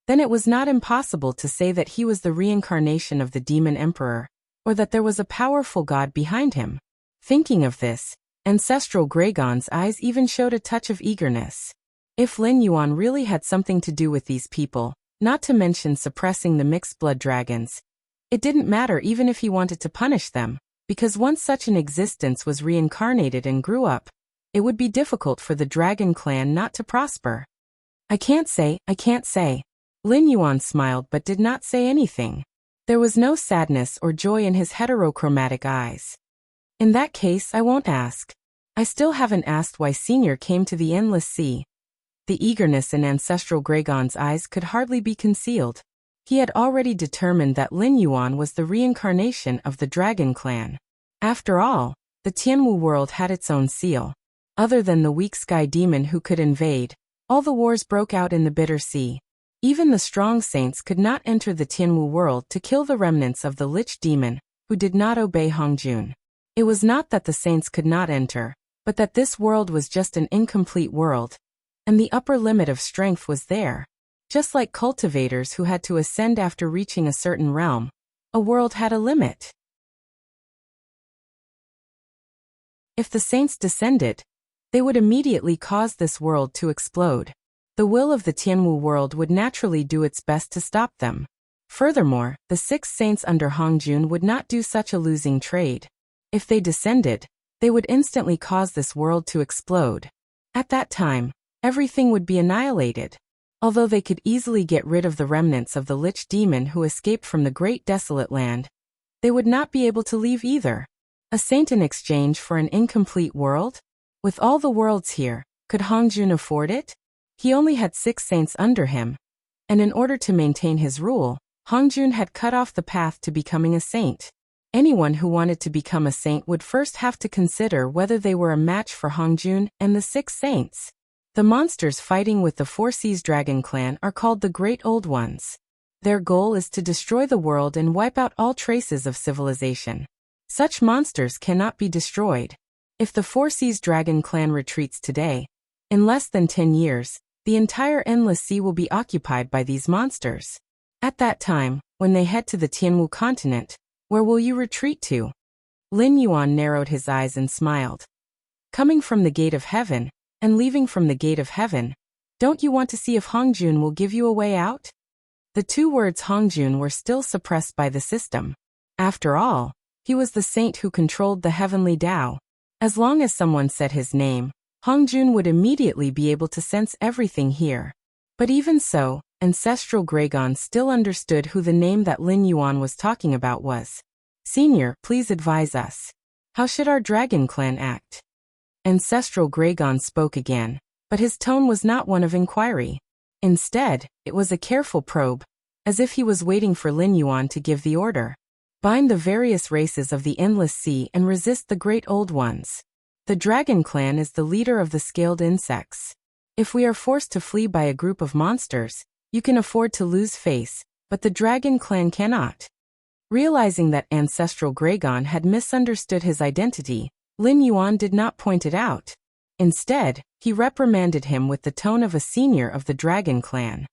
then it was not impossible to say that he was the reincarnation of the Demon Emperor, or that there was a powerful god behind him. Thinking of this, Ancestral Gragon's eyes even showed a touch of eagerness. If Lin Yuan really had something to do with these people, not to mention suppressing the mixed-blood dragons, it didn't matter even if he wanted to punish them, because once such an existence was reincarnated and grew up, it would be difficult for the Dragon Clan not to prosper. I can't say. Lin Yuan smiled but did not say anything. There was no sadness or joy in his heterochromatic eyes. In that case, I won't ask. I still haven't asked why Senior came to the Endless Sea. The eagerness in Ancestral Gragon's eyes could hardly be concealed. He had already determined that Lin Yuan was the reincarnation of the Dragon Clan. After all, the Tianwu world had its own seal. Other than the weak sky demon who could invade, all the wars broke out in the Bitter Sea. Even the strong saints could not enter the Tianwu world to kill the remnants of the Lich demon, who did not obey Hongjun. It was not that the saints could not enter, but that this world was just an incomplete world, and the upper limit of strength was there. Just like cultivators who had to ascend after reaching a certain realm, a world had a limit. If the saints descended, they would immediately cause this world to explode. The will of the Tianwu world would naturally do its best to stop them. Furthermore, the 6 saints under Hongjun would not do such a losing trade. If they descended, they would instantly cause this world to explode. At that time, everything would be annihilated. Although they could easily get rid of the remnants of the Lich demon who escaped from the Great Desolate Land, they would not be able to leave either. A saint in exchange for an incomplete world? With all the worlds here, could Hongjun afford it? He only had 6 saints under him, and in order to maintain his rule, Hongjun had cut off the path to becoming a saint. Anyone who wanted to become a saint would first have to consider whether they were a match for Hongjun and the 6 saints. The monsters fighting with the Four Seas Dragon Clan are called the Great Old Ones. Their goal is to destroy the world and wipe out all traces of civilization. Such monsters cannot be destroyed. If the Four Seas Dragon Clan retreats today, in less than 10 years, the entire Endless Sea will be occupied by these monsters. At that time, when they head to the Tianwu continent, where will you retreat to? Lin Yuan narrowed his eyes and smiled. Coming from the Gate of Heaven, and leaving from the gate of heaven. Don't you want to see if Hongjun will give you a way out? The two words Hongjun were still suppressed by the system. After all, he was the saint who controlled the heavenly Tao. As long as someone said his name, Hongjun would immediately be able to sense everything here. But even so, Ancestral Gregon still understood who the name that Lin Yuan was talking about was. Senior, please advise us. How should our dragon clan act? Ancestral Gregon spoke again, but his tone was not one of inquiry. Instead, it was a careful probe, as if he was waiting for Lin Yuan to give the order. Bind the various races of the endless sea and resist the great old ones. The dragon clan is the leader of the scaled insects. If we are forced to flee by a group of monsters, you can afford to lose face, but the dragon clan cannot. Realizing that Ancestral Gregon had misunderstood his identity, Lin Yuan did not point it out. Instead, he reprimanded him with the tone of a senior of the dragon clan.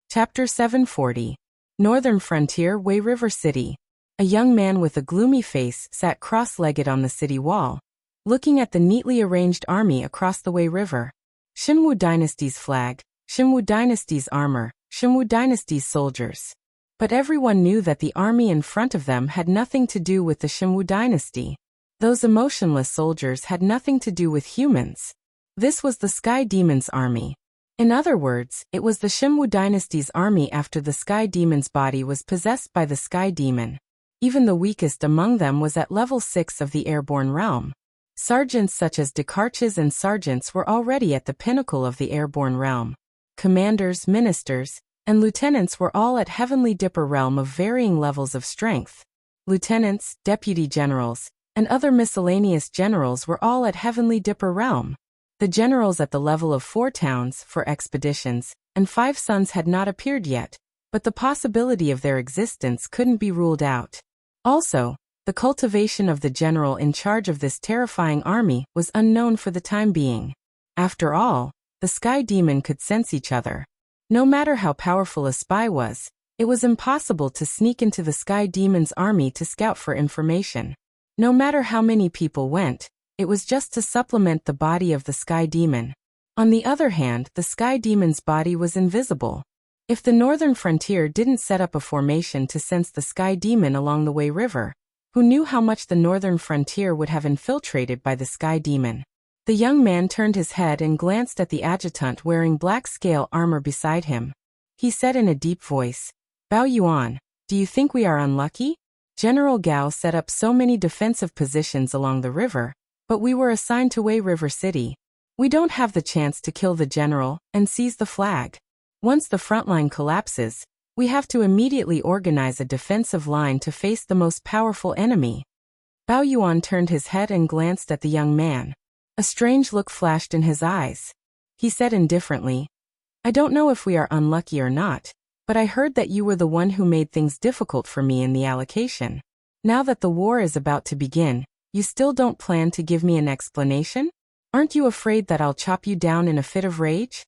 Chapter 740. Northern Frontier Wei River City. A young man with a gloomy face sat cross-legged on the city wall, looking at the neatly arranged army across the Wei River. Xinwu Dynasty's flag, Xinwu Dynasty's armor, Xinwu Dynasty's soldiers. But everyone knew that the army in front of them had nothing to do with the Xinwu dynasty. Those emotionless soldiers had nothing to do with humans. This was the Sky Demon's army. In other words, it was the Xinwu dynasty's army after the Sky Demon's body was possessed by the Sky Demon. Even the weakest among them was at level 6 of the airborne realm. Sergeants such as Dekarches and sergeants were already at the pinnacle of the airborne realm. Commanders, ministers, and lieutenants were all at Heavenly Dipper realm of varying levels of strength. Lieutenants, deputy generals, and other miscellaneous generals were all at Heavenly Dipper realm. The generals at the level of 4 towns for expeditions and 5 suns had not appeared yet, but the possibility of their existence couldn't be ruled out. Also, the cultivation of the general in charge of this terrifying army was unknown for the time being. After all, the Sky Demon could sense each other. No matter how powerful a spy was, it was impossible to sneak into the Sky Demon's army to scout for information. No matter how many people went, it was just to supplement the body of the Sky Demon. On the other hand, the Sky Demon's body was invisible. If the northern frontier didn't set up a formation to sense the Sky Demon along the Wei River, who knew how much the northern frontier would have infiltrated by the Sky Demon? The young man turned his head and glanced at the adjutant wearing black scale armor beside him. He said in a deep voice, "Bao Yuan, do you think we are unlucky? General Gao set up so many defensive positions along the river, but we were assigned to Wei River City. We don't have the chance to kill the general and seize the flag. Once the front line collapses, we have to immediately organize a defensive line to face the most powerful enemy." Bao Yuan turned his head and glanced at the young man. A strange look flashed in his eyes. He said indifferently, "I don't know if we are unlucky or not, but I heard that you were the one who made things difficult for me in the allocation. Now that the war is about to begin, you still don't plan to give me an explanation? Aren't you afraid that I'll chop you down in a fit of rage?"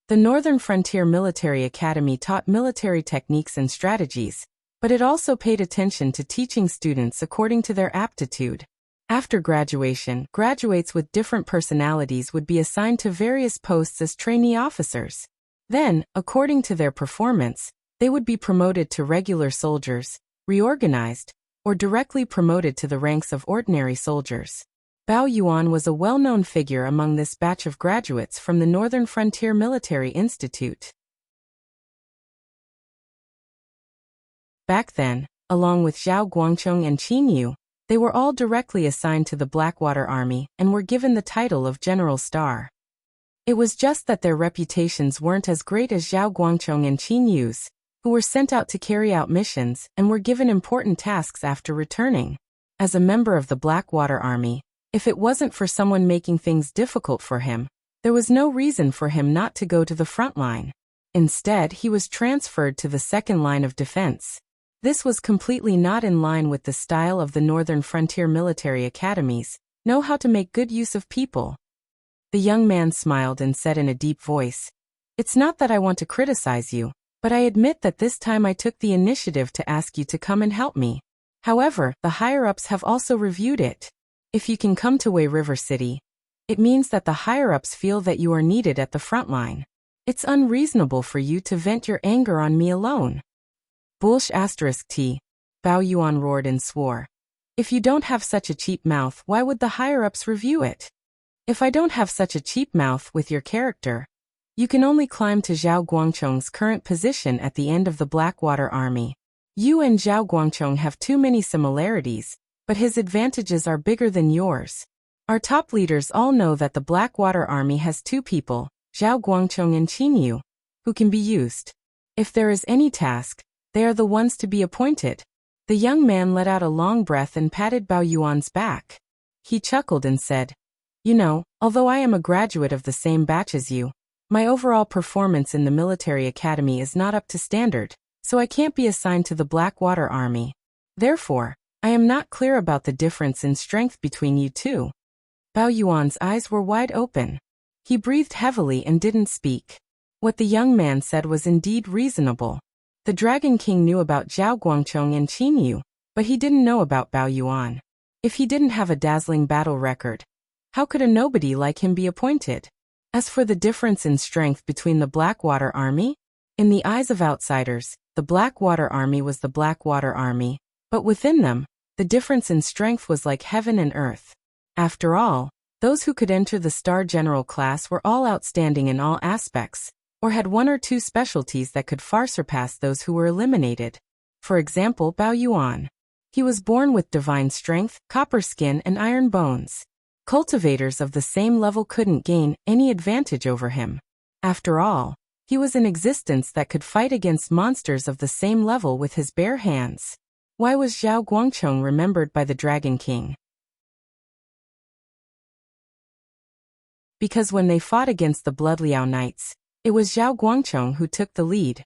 The Northern Frontier Military Academy taught military techniques and strategies, but it also paid attention to teaching students according to their aptitude. After graduation, graduates with different personalities would be assigned to various posts as trainee officers. Then, according to their performance, they would be promoted to regular soldiers, reorganized, or directly promoted to the ranks of ordinary soldiers. Bao Yuan was a well-known figure among this batch of graduates from the Northern Frontier Military Institute. Back then, along with Zhao Guangchong and Qin Yu, they were all directly assigned to the Blackwater Army and were given the title of General Star. It was just that their reputations weren't as great as Zhao Guangchong and Qin Yu's, who were sent out to carry out missions and were given important tasks after returning. As a member of the Blackwater Army, if it wasn't for someone making things difficult for him, there was no reason for him not to go to the front line. Instead, he was transferred to the second line of defense. This was completely not in line with the style of the Northern Frontier Military Academies, know how to make good use of people. The young man smiled and said in a deep voice, "It's not that I want to criticize you, but I admit that this time I took the initiative to ask you to come and help me. However, the higher-ups have also reviewed it. If you can come to Wei River City, it means that the higher-ups feel that you are needed at the front line. It's unreasonable for you to vent your anger on me alone. Bullsh *T. Bao Yuan roared and swore. If you don't have such a cheap mouth, why would the higher-ups review it? If I don't have such a cheap mouth with your character, you can only climb to Zhao Guangchong's current position at the end of the Blackwater Army. You and Zhao Guangchong have too many similarities, but his advantages are bigger than yours. Our top leaders all know that the Blackwater Army has two people, Zhao Guangchong and Qin Yu, who can be used. If there is any task, they are the ones to be appointed. The young man let out a long breath and patted Bao Yuan's back. He chuckled and said, "You know, although I am a graduate of the same batch as you, my overall performance in the military academy is not up to standard, so I can't be assigned to the Blackwater Army. Therefore, I am not clear about the difference in strength between you two." Bao Yuan's eyes were wide open. He breathed heavily and didn't speak. What the young man said was indeed reasonable. The Dragon King knew about Zhao Guangchong and Qin Yu, but he didn't know about Bao Yuan. If he didn't have a dazzling battle record, how could a nobody like him be appointed? As for the difference in strength between the Blackwater Army, in the eyes of outsiders, the Blackwater Army was the Blackwater Army, but within them, the difference in strength was like heaven and earth. After all, those who could enter the Star General class were all outstanding in all aspects, or had one or two specialties that could far surpass those who were eliminated. For example, Bao Yuan. He was born with divine strength, copper skin and iron bones. Cultivators of the same level couldn't gain any advantage over him. After all, he was an existence that could fight against monsters of the same level with his bare hands. Why was Zhao Guangchong remembered by the Dragon King? Because when they fought against the Blood Liao Knights, it was Zhao Guangchong who took the lead.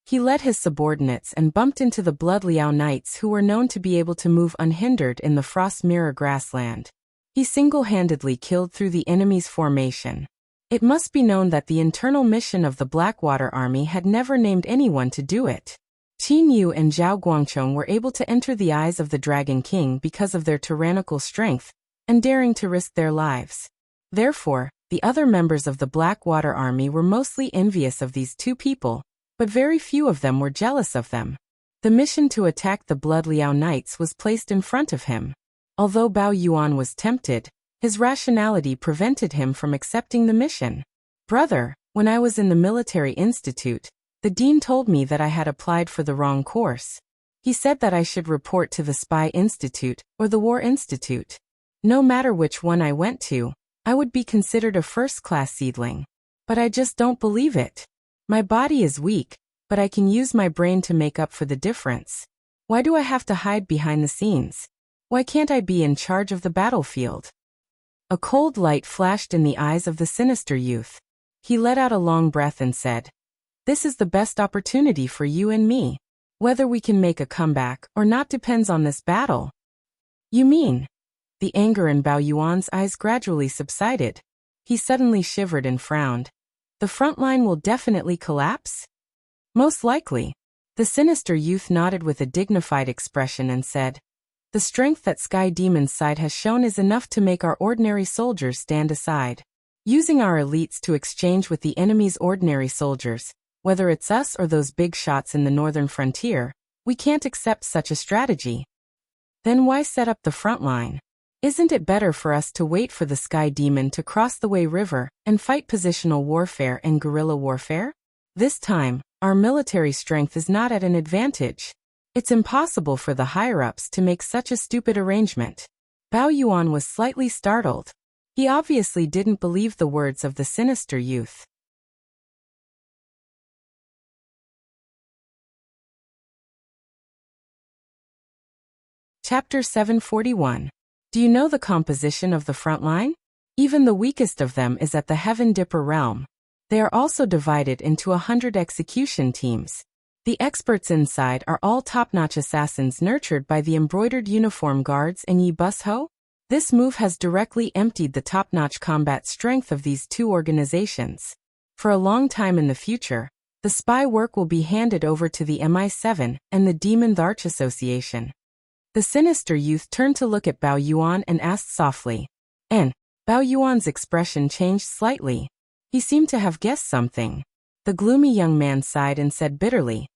He led his subordinates and bumped into the Blood Liao Knights who were known to be able to move unhindered in the Frost Mirror grassland. He single-handedly killed through the enemy's formation. It must be known that the internal mission of the Blackwater Army had never named anyone to do it. Qin Yu and Zhao Guangchong were able to enter the eyes of the Dragon King because of their tyrannical strength and daring to risk their lives. Therefore, the other members of the Blackwater Army were mostly envious of these two people, but very few of them were jealous of them. The mission to attack the Blood Liao Knights was placed in front of him. Although Bao Yuan was tempted, his rationality prevented him from accepting the mission. "Brother, when I was in the military institute, the dean told me that I had applied for the wrong course. He said that I should report to the Spy Institute or the War Institute. No matter which one I went to, I would be considered a first-class seedling. But I just don't believe it. My body is weak, but I can use my brain to make up for the difference. Why do I have to hide behind the scenes? Why can't I be in charge of the battlefield?" A cold light flashed in the eyes of the sinister youth. He let out a long breath and said, "This is the best opportunity for you and me. Whether we can make a comeback or not depends on this battle." "You mean?" The anger in Bao Yuan's eyes gradually subsided. He suddenly shivered and frowned. "The front line will definitely collapse?" "Most likely." The sinister youth nodded with a dignified expression and said, "The strength that Sky Demon's side has shown is enough to make our ordinary soldiers stand aside. Using our elites to exchange with the enemy's ordinary soldiers, whether it's us or those big shots in the northern frontier, we can't accept such a strategy. Then why set up the front line? Isn't it better for us to wait for the Sky Demon to cross the Wei River and fight positional warfare and guerrilla warfare? This time, our military strength is not at an advantage. It's impossible for the higher-ups to make such a stupid arrangement." Bao Yuan was slightly startled. He obviously didn't believe the words of the sinister youth. Chapter 741. Do you know the composition of the front line? Even the weakest of them is at the Heaven Dipper realm. They are also divided into 100 execution teams. The experts inside are all top-notch assassins nurtured by the embroidered uniform guards and Yi Bus Ho. This move has directly emptied the top-notch combat strength of these two organizations. For a long time in the future, the spy work will be handed over to the MI7 and the Demon Arch Association. The sinister youth turned to look at Bao Yuan and asked softly. And Bao Yuan's expression changed slightly. He seemed to have guessed something. The gloomy young man sighed and said bitterly,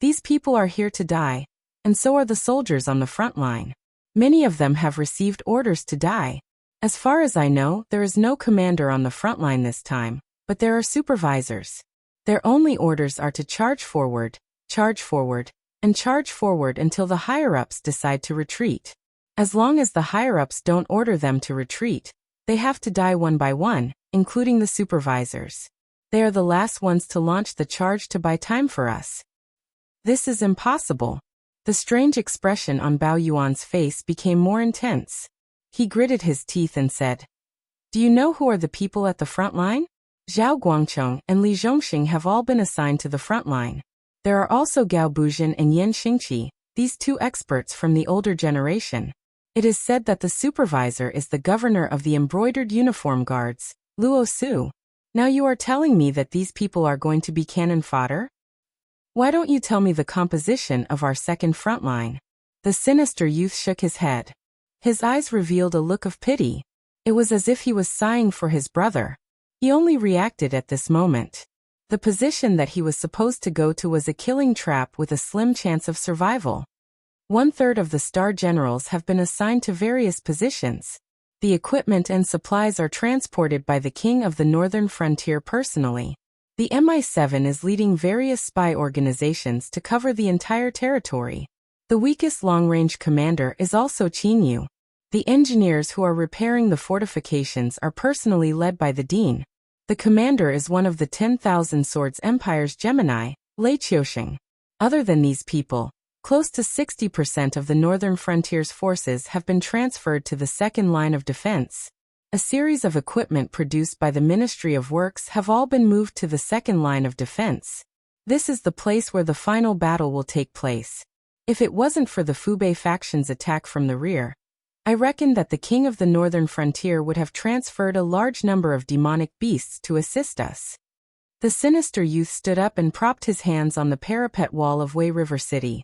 "These people are here to die, and so are the soldiers on the front line. Many of them have received orders to die. As far as I know, there is no commander on the front line this time, but there are supervisors. Their only orders are to charge forward, and charge forward until the higher-ups decide to retreat. As long as the higher-ups don't order them to retreat, they have to die one by one, including the supervisors. They are the last ones to launch the charge to buy time for us." "This is impossible." The strange expression on Bao Yuan's face became more intense. He gritted his teeth and said, "Do you know who are the people at the front line? Zhao Guangchong and Li Zhongxing have all been assigned to the front line. There are also Gao Buzhen and Yan Xingqi, these two experts from the older generation. It is said that the supervisor is the governor of the embroidered uniform guards, Luo Su. Now you are telling me that these people are going to be cannon fodder? Why don't you tell me the composition of our second front line?" The sinister youth shook his head. His eyes revealed a look of pity. It was as if he was sighing for his brother. He only reacted at this moment. The position that he was supposed to go to was a killing trap with a slim chance of survival. 1/3 of the star generals have been assigned to various positions. The equipment and supplies are transported by the king of the northern frontier personally. The MI7 is leading various spy organizations to cover the entire territory. The weakest long-range commander is also Qin Yu. The engineers who are repairing the fortifications are personally led by the dean. The commander is one of the 10,000 Swords Empire's Gemini, Lei Qiusheng. Other than these people, close to 60% of the northern frontier's forces have been transferred to the second line of defense. A series of equipment produced by the Ministry of Works have all been moved to the second line of defense. This is the place where the final battle will take place. If it wasn't for the Fubei faction's attack from the rear, I reckon that the king of the northern frontier would have transferred a large number of demonic beasts to assist us. The sinister youth stood up and propped his hands on the parapet wall of Wei River City.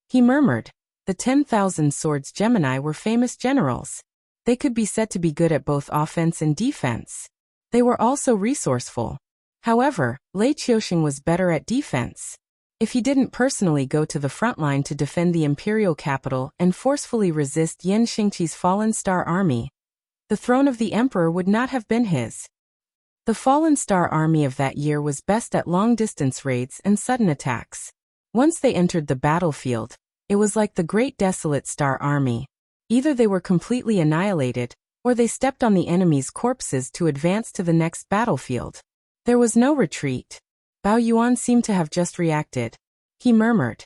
He murmured, "The 10,000 Swords Gemini were famous generals. They could be said to be good at both offense and defense. They were also resourceful. However, Lei Qiusheng was better at defense. If he didn't personally go to the front line to defend the imperial capital and forcefully resist Yan Xingqi's fallen star army, the throne of the emperor would not have been his. The fallen star army of that year was best at long-distance raids and sudden attacks. Once they entered the battlefield, it was like the great desolate star army. Either they were completely annihilated, or they stepped on the enemy's corpses to advance to the next battlefield. There was no retreat." Bao Yuan seemed to have just reacted. He murmured,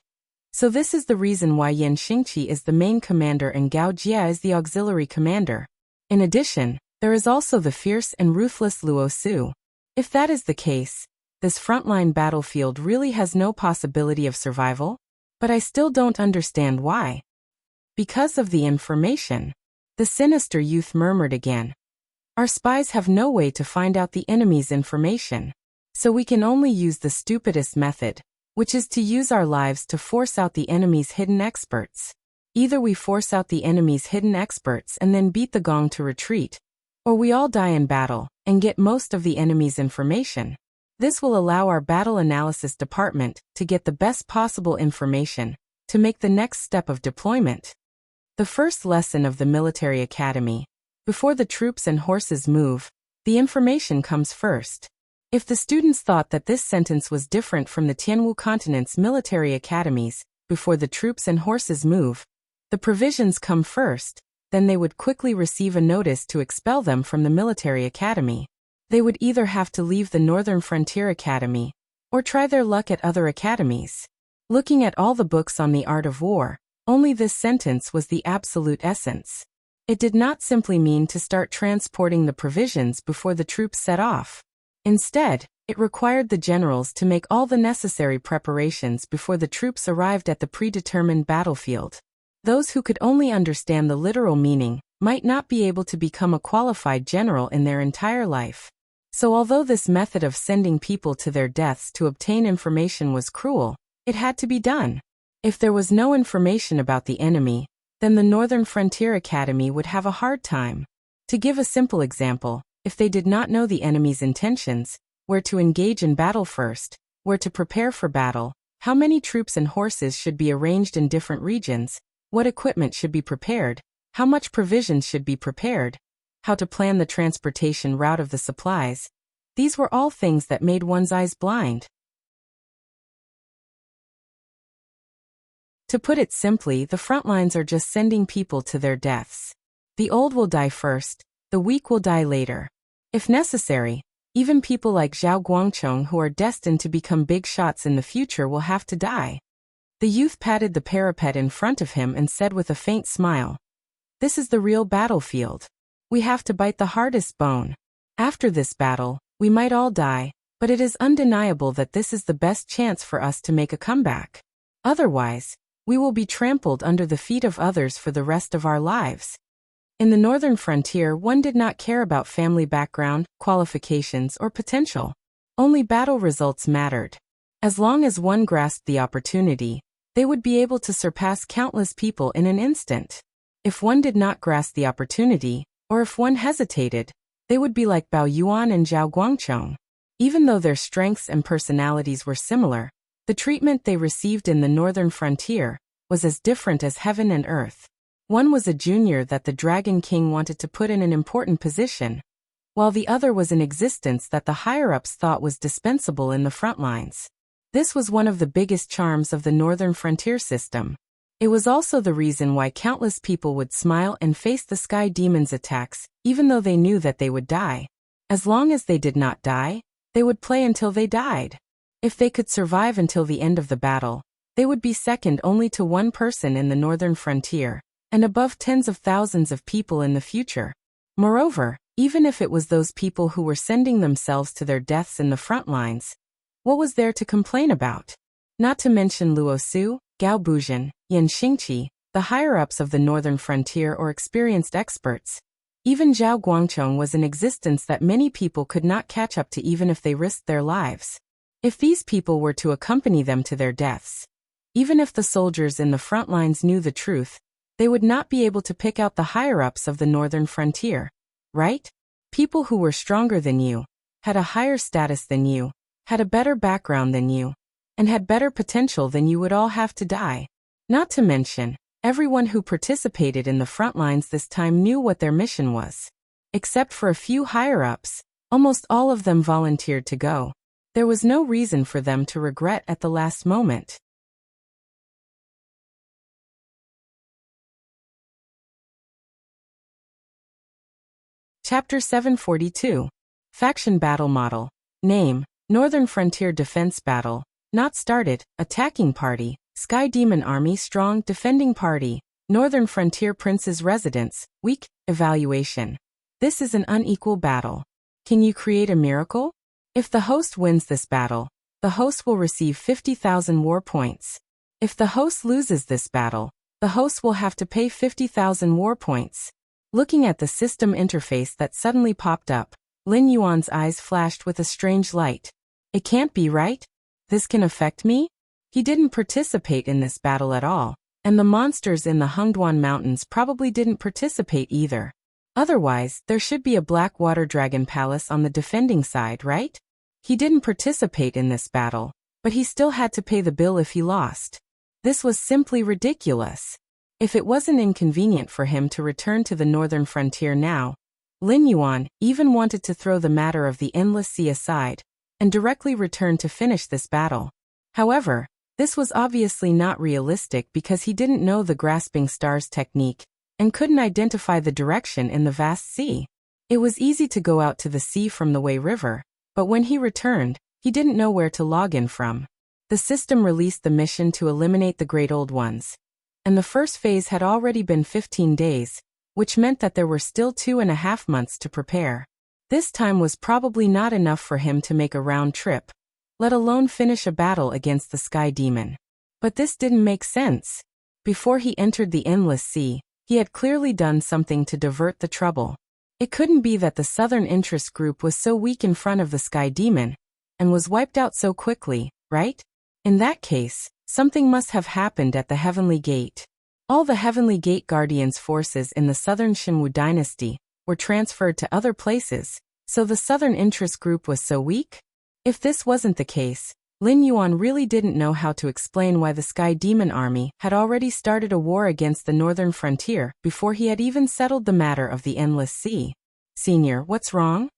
"So this is the reason why Yan Xingqi is the main commander and Gao Jia is the auxiliary commander. In addition, there is also the fierce and ruthless Luo Su. If that is the case, this frontline battlefield really has no possibility of survival? But I still don't understand why." "Because of the information," the sinister youth murmured again. "Our spies have no way to find out the enemy's information. So we can only use the stupidest method, which is to use our lives to force out the enemy's hidden experts. Either we force out the enemy's hidden experts and then beat the gong to retreat, or we all die in battle and get most of the enemy's information. This will allow our battle analysis department to get the best possible information to make the next step of deployment." The first lesson of the military academy: before the troops and horses move, the information comes first. If the students thought that this sentence was different from the Tianwu continent's military academies, before the troops and horses move, the provisions come first, then they would quickly receive a notice to expel them from the military academy. They would either have to leave the Northern Frontier Academy, or try their luck at other academies. Looking at all the books on the art of war, only this sentence was the absolute essence. It did not simply mean to start transporting the provisions before the troops set off. Instead, it required the generals to make all the necessary preparations before the troops arrived at the predetermined battlefield. Those who could only understand the literal meaning might not be able to become a qualified general in their entire life. So although this method of sending people to their deaths to obtain information was cruel, it had to be done. If there was no information about the enemy, then the Northern Frontier Academy would have a hard time. To give a simple example, if they did not know the enemy's intentions, where to engage in battle first, where to prepare for battle, how many troops and horses should be arranged in different regions, what equipment should be prepared, how much provisions should be prepared, how to plan the transportation route of the supplies, these were all things that made one's eyes blind. To put it simply, the front lines are just sending people to their deaths. The old will die first, the weak will die later. If necessary, even people like Zhao Guangchong who are destined to become big shots in the future will have to die. The youth patted the parapet in front of him and said with a faint smile, "This is the real battlefield. We have to bite the hardest bone. After this battle, we might all die, but it is undeniable that this is the best chance for us to make a comeback. Otherwise, we will be trampled under the feet of others for the rest of our lives." In the northern frontier, one did not care about family background, qualifications, or potential. Only battle results mattered. As long as one grasped the opportunity, they would be able to surpass countless people in an instant. If one did not grasp the opportunity, or if one hesitated, they would be like Bao Yuan and Zhao Guangchong. Even though their strengths and personalities were similar, the treatment they received in the northern frontier was as different as heaven and earth. One was a junior that the Dragon King wanted to put in an important position, while the other was an existence that the higher-ups thought was dispensable in the front lines. This was one of the biggest charms of the northern frontier system. It was also the reason why countless people would smile and face the Sky Demon's attacks, even though they knew that they would die. As long as they did not die, they would play until they died. If they could survive until the end of the battle, they would be second only to one person in the northern frontier, and above tens of thousands of people in the future. Moreover, even if it was those people who were sending themselves to their deaths in the front lines, what was there to complain about? Not to mention Luo Su, Gao Buzhan, Yan Xingqi, the higher-ups of the northern frontier or experienced experts. Even Zhao Guangchong was an existence that many people could not catch up to even if they risked their lives. If these people were to accompany them to their deaths, even if the soldiers in the front lines knew the truth, they would not be able to pick out the higher-ups of the northern frontier, right? People who were stronger than you, had a higher status than you, had a better background than you, and had better potential than you would all have to die. Not to mention, everyone who participated in the front lines this time knew what their mission was. Except for a few higher-ups, almost all of them volunteered to go. There was no reason for them to regret at the last moment. Chapter 742. Faction Battle Model. Name: Northern Frontier Defense Battle. Not started, Attacking Party. Sky Demon Army Strong Defending Party. Northern Frontier Prince's Residence. Weak. Evaluation. This is an unequal battle. Can you create a miracle? If the host wins this battle, the host will receive 50,000 war points. If the host loses this battle, the host will have to pay 50,000 war points. Looking at the system interface that suddenly popped up, Lin Yuan's eyes flashed with a strange light. It can't be right? This can affect me? He didn't participate in this battle at all, and the monsters in the Hengduan Mountains probably didn't participate either. Otherwise, there should be a Black Water Dragon Palace on the defending side, right? He didn't participate in this battle, but he still had to pay the bill if he lost. This was simply ridiculous. If it wasn't inconvenient for him to return to the northern frontier now, Lin Yuan even wanted to throw the matter of the Endless Sea aside and directly return to finish this battle. However, this was obviously not realistic because he didn't know the grasping stars technique and couldn't identify the direction in the vast sea. It was easy to go out to the sea from the Wei River, but when he returned, he didn't know where to log in from. The system released the mission to eliminate the Great Old Ones, and the first phase had already been 15 days, which meant that there were still 2.5 months to prepare. This time was probably not enough for him to make a round trip, let alone finish a battle against the Sky Demon. But this didn't make sense. Before he entered the Endless Sea, he had clearly done something to divert the trouble. It couldn't be that the Southern Interest Group was so weak in front of the Sky Demon, and was wiped out so quickly, right? In that case, Something must have happened at the Heavenly Gate. All the Heavenly Gate Guardians' forces in the southern Shinwu dynasty were transferred to other places, so the southern interest group was so weak? If this wasn't the case, Lin Yuan really didn't know how to explain why the Sky Demon Army had already started a war against the northern frontier before he had even settled the matter of the Endless Sea. Senior, what's wrong?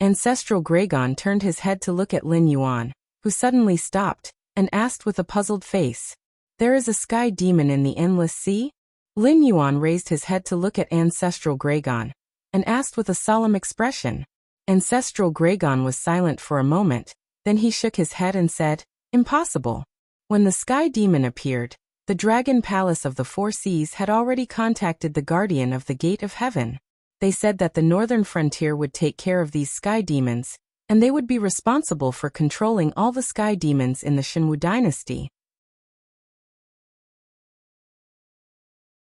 Ancestral Gragon turned his head to look at Lin Yuan, who suddenly stopped, and asked with a puzzled face. There is a sky demon in the Endless Sea? Lin Yuan raised his head to look at Ancestral Gragon, and asked with a solemn expression. Ancestral Gragon was silent for a moment, then he shook his head and said, Impossible. When the sky demon appeared, the Dragon Palace of the Four Seas had already contacted the Guardian of the Gate of Heaven. They said that the northern frontier would take care of these sky demons, and they would be responsible for controlling all the sky demons in the Shinwu dynasty.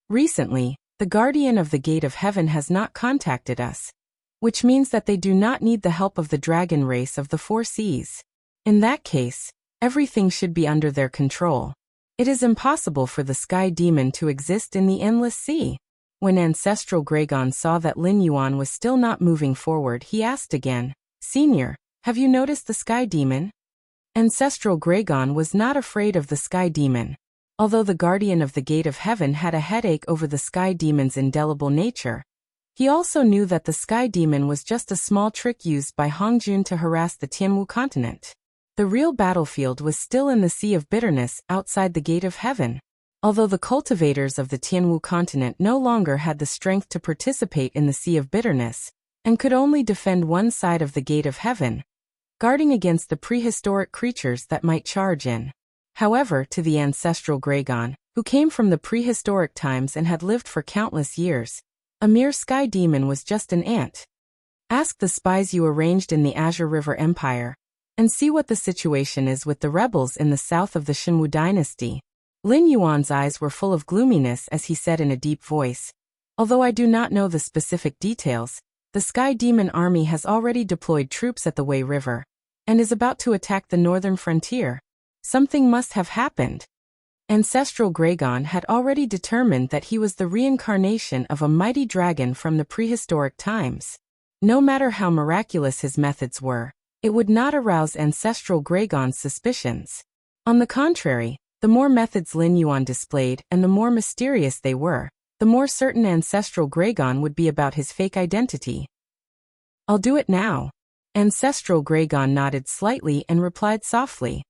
Recently, the Guardian of the Gate of Heaven has not contacted us, which means that they do not need the help of the dragon race of the Four Seas. In that case, everything should be under their control. It is impossible for the sky demon to exist in the Endless Sea. When Ancestral Gragon saw that Lin Yuan was still not moving forward, he asked again, Senior, have you noticed the sky demon? Ancestral Gragon was not afraid of the sky demon. Although the Guardian of the Gate of Heaven had a headache over the sky demon's indelible nature, he also knew that the sky demon was just a small trick used by Hongjun to harass the Tianwu continent. The real battlefield was still in the Sea of Bitterness outside the Gate of Heaven. Although the cultivators of the Tianwu continent no longer had the strength to participate in the Sea of Bitterness, and could only defend one side of the Gate of Heaven, guarding against the prehistoric creatures that might charge in. However, to the Ancestral Gragon, who came from the prehistoric times and had lived for countless years, a mere sky demon was just an ant. Ask the spies you arranged in the Azure River Empire, and see what the situation is with the rebels in the south of the Shinwu dynasty. Lin Yuan's eyes were full of gloominess as he said in a deep voice, Although I do not know the specific details, the Sky Demon Army has already deployed troops at the Wei River, and is about to attack the northern frontier. Something must have happened. Ancestral Gragon had already determined that he was the reincarnation of a mighty dragon from the prehistoric times. No matter how miraculous his methods were, it would not arouse Ancestral Gragon's suspicions. On the contrary, the more methods Lin Yuan displayed and the more mysterious they were, the more certain Ancestral Gragon would be about his fake identity. I'll do it now. Ancestral Gragon nodded slightly and replied softly.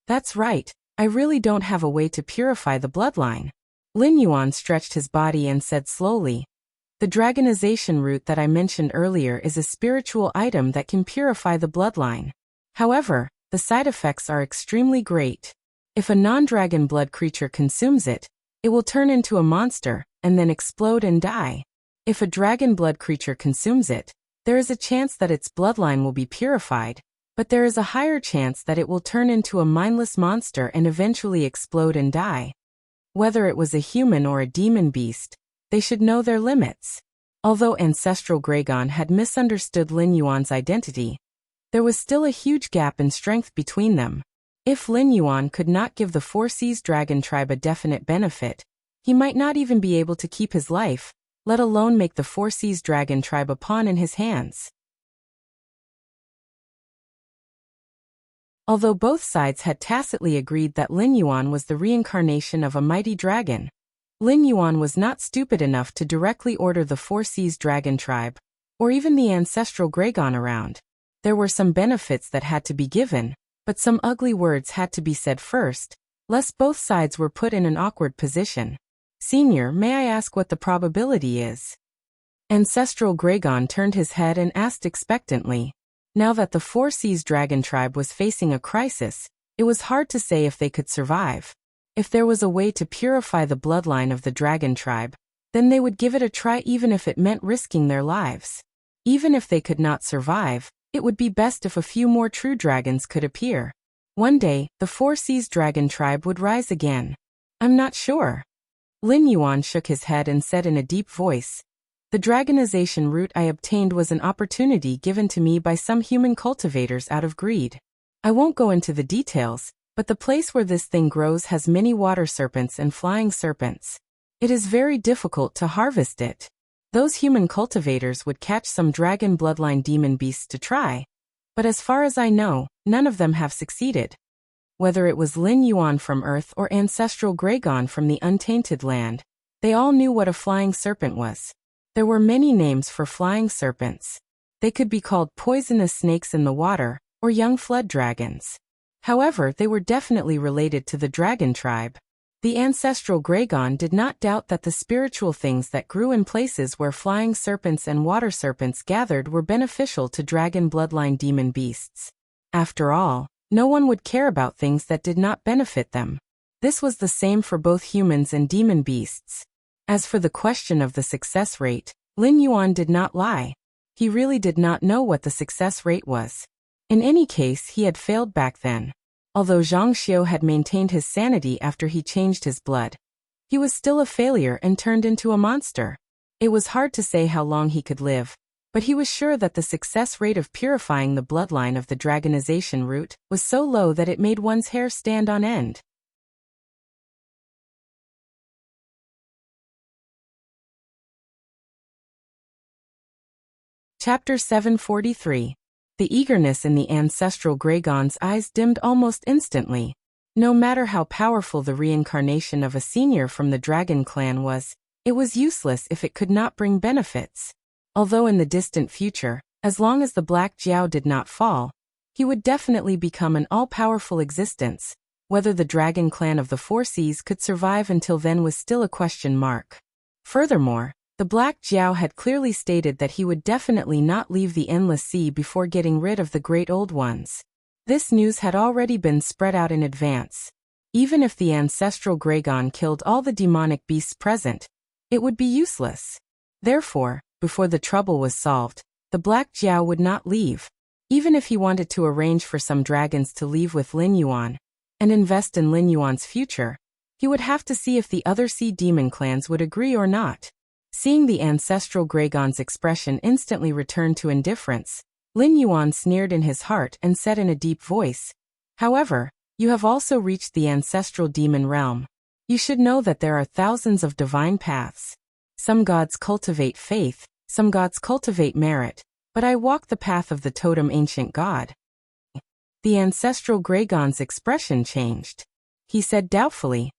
That's right, I really don't have a way to purify the bloodline. Lin Yuan stretched his body and said slowly, the dragonization root that I mentioned earlier is a spiritual item that can purify the bloodline. However, the side effects are extremely great. If a non-dragon blood creature consumes it, it will turn into a monster and then explode and die. If a dragon blood creature consumes it, there is a chance that its bloodline will be purified, but there is a higher chance that it will turn into a mindless monster and eventually explode and die. Whether it was a human or a demon beast, they should know their limits. Although Ancestral Gragon had misunderstood Lin Yuan's identity, there was still a huge gap in strength between them. If Lin Yuan could not give the Four Seas Dragon tribe a definite benefit, he might not even be able to keep his life, let alone make the Four Seas Dragon tribe a pawn in his hands. Although both sides had tacitly agreed that Lin Yuan was the reincarnation of a mighty dragon, Lin Yuan was not stupid enough to directly order the Four Seas Dragon tribe, or even the Ancestral Gragon around. There were some benefits that had to be given, but some ugly words had to be said first, lest both sides were put in an awkward position. Senior, may I ask what the probability is? Ancestral Gragon turned his head and asked expectantly. Now that the Four Seas Dragon tribe was facing a crisis, it was hard to say if they could survive. If there was a way to purify the bloodline of the dragon tribe, then they would give it a try even if it meant risking their lives. Even if they could not survive, it would be best if a few more true dragons could appear. One day, the Four Seas Dragon tribe would rise again. I'm not sure. Lin Yuan shook his head and said in a deep voice, the dragonization root I obtained was an opportunity given to me by some human cultivators out of greed. I won't go into the details, But the place where this thing grows has many water serpents and flying serpents. It is very difficult to harvest it. Those human cultivators would catch some dragon bloodline demon beasts to try. But as far as I know, none of them have succeeded. Whether it was Lin Yuan from Earth or ancestral Gragon from the untainted land, they all knew what a flying serpent was. There were many names for flying serpents. They could be called poisonous snakes in the water, or young flood dragons. However, they were definitely related to the dragon tribe. The ancestral Gragon did not doubt that the spiritual things that grew in places where flying serpents and water serpents gathered were beneficial to dragon bloodline demon beasts. After all, no one would care about things that did not benefit them. This was the same for both humans and demon beasts. As for the question of the success rate, Lin Yuan did not lie. He really did not know what the success rate was. In any case, he had failed back then. Although Zhang Xiu had maintained his sanity after he changed his blood, he was still a failure and turned into a monster. It was hard to say how long he could live, but he was sure that the success rate of purifying the bloodline of the dragonization route was so low that it made one's hair stand on end. Chapter 743. The eagerness in the ancestral Gragon's eyes dimmed almost instantly. No matter how powerful the reincarnation of a senior from the dragon clan was, it was useless if it could not bring benefits. Although in the distant future, as long as the Black Jiao did not fall, he would definitely become an all-powerful existence. Whether the dragon clan of the Four Seas could survive until then was still a question mark. Furthermore, the Black Jiao had clearly stated that he would definitely not leave the Endless Sea before getting rid of the Great Old Ones. This news had already been spread out in advance. Even if the ancestral Gragon killed all the demonic beasts present, it would be useless. Therefore, before the trouble was solved, the Black Jiao would not leave. Even if he wanted to arrange for some dragons to leave with Lin Yuan and invest in Lin Yuan's future, he would have to see if the other sea demon clans would agree or not. Seeing the ancestral Gragon's expression instantly return to indifference, Lin Yuan sneered in his heart and said in a deep voice, "However, you have also reached the ancestral demon realm. You should know that there are thousands of divine paths. Some gods cultivate faith, some gods cultivate merit, but I walk the path of the totem ancient god." The ancestral Gragon's expression changed. He said doubtfully,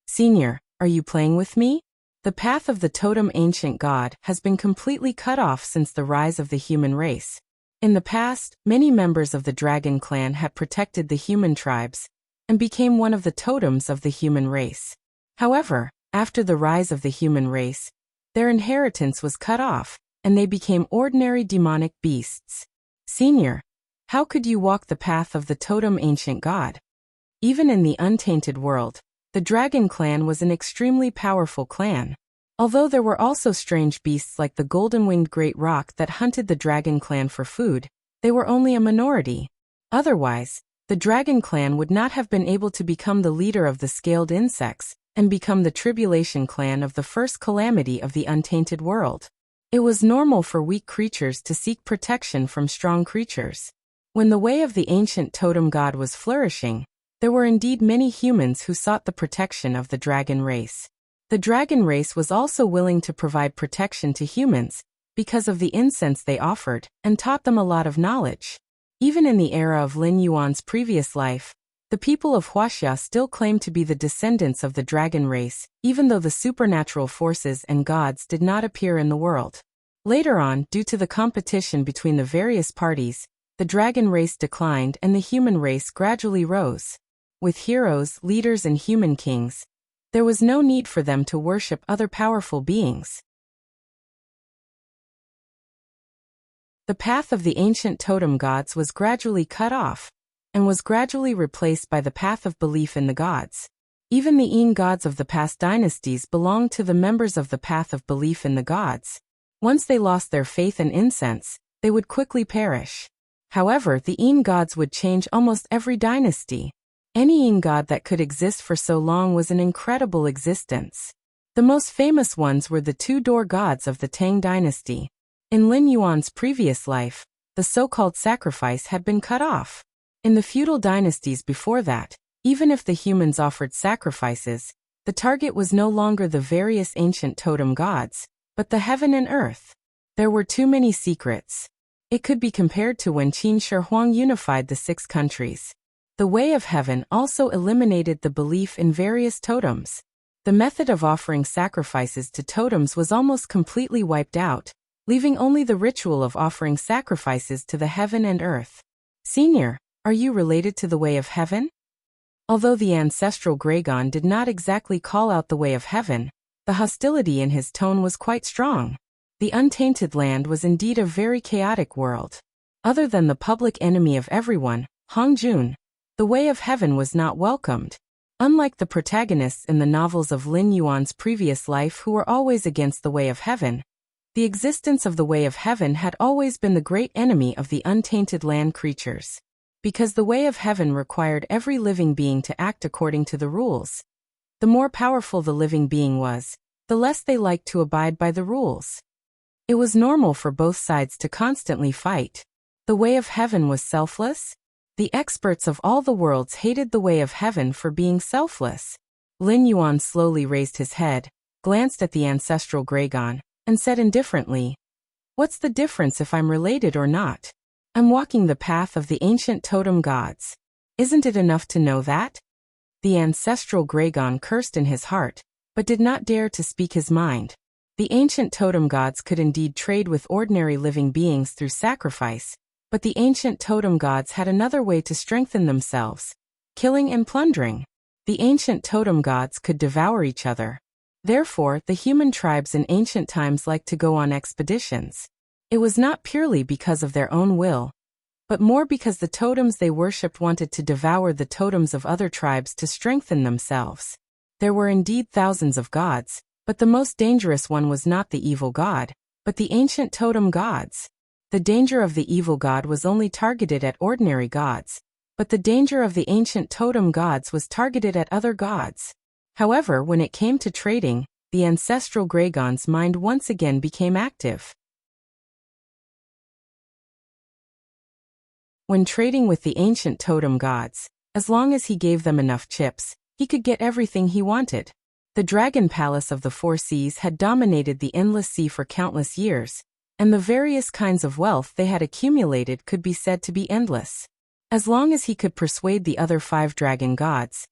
"Senior, are you playing with me? The path of the totem ancient god has been completely cut off since the rise of the human race. In the past, many members of the dragon clan had protected the human tribes and became one of the totems of the human race. However, after the rise of the human race, their inheritance was cut off, and they became ordinary demonic beasts. Senior, how could you walk the path of the totem ancient god?" Even in the untainted world, the dragon clan was an extremely powerful clan. Although there were also strange beasts like the golden-winged great roc that hunted the dragon clan for food, they were only a minority. Otherwise, the dragon clan would not have been able to become the leader of the scaled insects and become the tribulation clan of the first calamity of the untainted world. It was normal for weak creatures to seek protection from strong creatures. When the way of the ancient totem god was flourishing, there were indeed many humans who sought the protection of the dragon race. The dragon race was also willing to provide protection to humans because of the incense they offered and taught them a lot of knowledge. Even in the era of Lin Yuan's previous life, the people of Wuxia still claimed to be the descendants of the dragon race, even though the supernatural forces and gods did not appear in the world. Later on, due to the competition between the various parties, the dragon race declined and the human race gradually rose. With heroes, leaders, and human kings, there was no need for them to worship other powerful beings. The path of the ancient totem gods was gradually cut off, and was gradually replaced by the path of belief in the gods. Even the Yin gods of the past dynasties belonged to the members of the path of belief in the gods. Once they lost their faith and incense, they would quickly perish. However, the Yin gods would change almost every dynasty. Any Yin god that could exist for so long was an incredible existence. The most famous ones were the two-door gods of the Tang dynasty. In Lin Yuan's previous life, the so-called sacrifice had been cut off. In the feudal dynasties before that, even if the humans offered sacrifices, the target was no longer the various ancient totem gods, but the heaven and earth. There were too many secrets. It could be compared to when Qin Shi Huang unified the 6 countries. The way of heaven also eliminated the belief in various totems. The method of offering sacrifices to totems was almost completely wiped out, leaving only the ritual of offering sacrifices to the heaven and earth. Senior, are you related to the way of heaven? Although the ancestral Gragon did not exactly call out the way of heaven, the hostility in his tone was quite strong. The untainted land was indeed a very chaotic world. Other than the public enemy of everyone, Hong Jun, the way of heaven was not welcomed. Unlike the protagonists in the novels of Lin Yuan's previous life who were always against the way of heaven, the existence of the way of heaven had always been the great enemy of the untainted land creatures. Because the way of heaven required every living being to act according to the rules. The more powerful the living being was, the less they liked to abide by the rules. It was normal for both sides to constantly fight. The way of heaven was selfless. The experts of all the worlds hated the way of heaven for being selfless. Lin Yuan slowly raised his head, glanced at the ancestral Gragon, and said indifferently, "What's the difference if I'm related or not? I'm walking the path of the ancient totem gods. Isn't it enough to know that?" The ancestral Gragon cursed in his heart, but did not dare to speak his mind. The ancient totem gods could indeed trade with ordinary living beings through sacrifice, but the ancient totem gods had another way to strengthen themselves: killing and plundering. The ancient totem gods could devour each other. Therefore, the human tribes in ancient times liked to go on expeditions. It was not purely because of their own will, but more because the totems they worshipped wanted to devour the totems of other tribes to strengthen themselves. There were indeed thousands of gods, but the most dangerous one was not the evil god, but the ancient totem gods. The danger of the evil god was only targeted at ordinary gods, but the danger of the ancient totem gods was targeted at other gods. However, when it came to trading, the ancestral Gragon's mind once again became active. When trading with the ancient totem gods, as long as he gave them enough chips, he could get everything he wanted. The Dragon Palace of the Four Seas had dominated the endless sea for countless years, and the various kinds of wealth they had accumulated could be said to be endless. As long as he could persuade the other 5 dragon gods,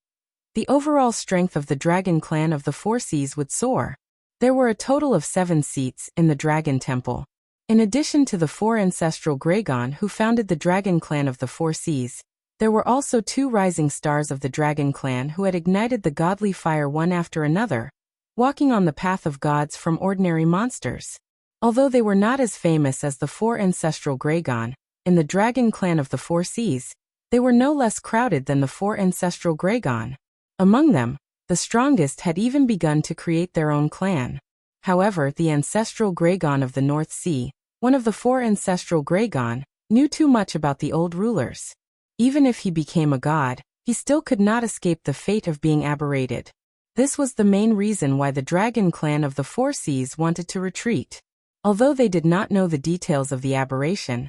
the overall strength of the dragon clan of the Four Seas would soar. There were a total of 7 seats in the Dragon Temple. In addition to the 4 ancestral Gragon who founded the Dragon Clan of the Four Seas, there were also 2 rising stars of the Dragon Clan who had ignited the godly fire one after another, walking on the path of gods from ordinary monsters. Although they were not as famous as the 4 ancestral Gragon, in the Dragon Clan of the Four Seas, they were no less crowded than the 4 ancestral Gragon. Among them, the strongest had even begun to create their own clan. However, the ancestral Gragon of the North Sea, one of the 4 ancestral Gragon, knew too much about the old rulers. Even if he became a god, he still could not escape the fate of being aberrated. This was the main reason why the Dragon Clan of the Four Seas wanted to retreat. Although they did not know the details of the aberration,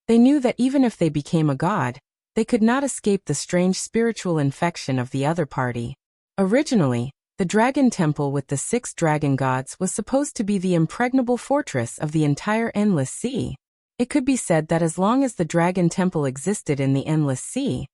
they knew that even if they became a god, they could not escape the strange spiritual infection of the other party. Originally, the Dragon Temple with the 6 dragon gods was supposed to be the impregnable fortress of the entire endless sea. It could be said that as long as the Dragon Temple existed in the endless sea,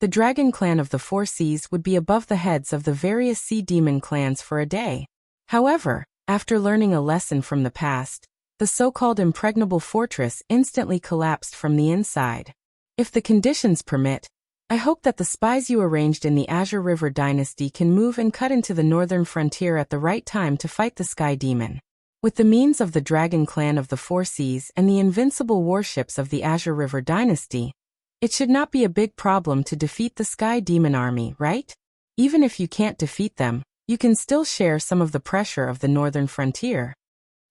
the Dragon Clan of the Four Seas would be above the heads of the various sea demon clans for a day. However, after learning a lesson from the past, the so-called impregnable fortress instantly collapsed from the inside. If the conditions permit, I hope that the spies you arranged in the Azure River dynasty can move and cut into the northern frontier at the right time to fight the Sky Demon. With the means of the Dragon Clan of the Four Seas and the invincible warships of the Azure River dynasty, it should not be a big problem to defeat the Sky Demon army, right? Even if you can't defeat them, you can still share some of the pressure of the northern frontier.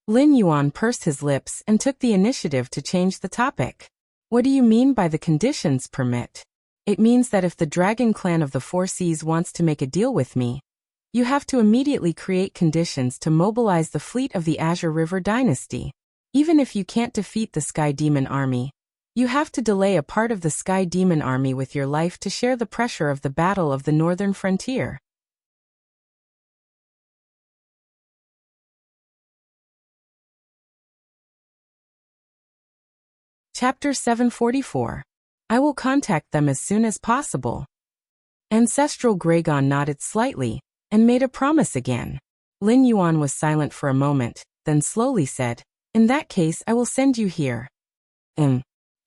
Lin Yuan pursed his lips and took the initiative to change the topic. What do you mean by the conditions permit? It means that if the Dragon Clan of the Four Seas wants to make a deal with me, you have to immediately create conditions to mobilize the fleet of the Azure River dynasty. Even if you can't defeat the Sky Demon army, You have to delay a part of the Sky Demon army with your life to share the pressure of the battle of the northern frontier. Chapter 744. I will contact them as soon as possible. Ancestral Gragon nodded slightly, and made a promise again. Lin Yuan was silent for a moment, then slowly said, "In that case I will send you here."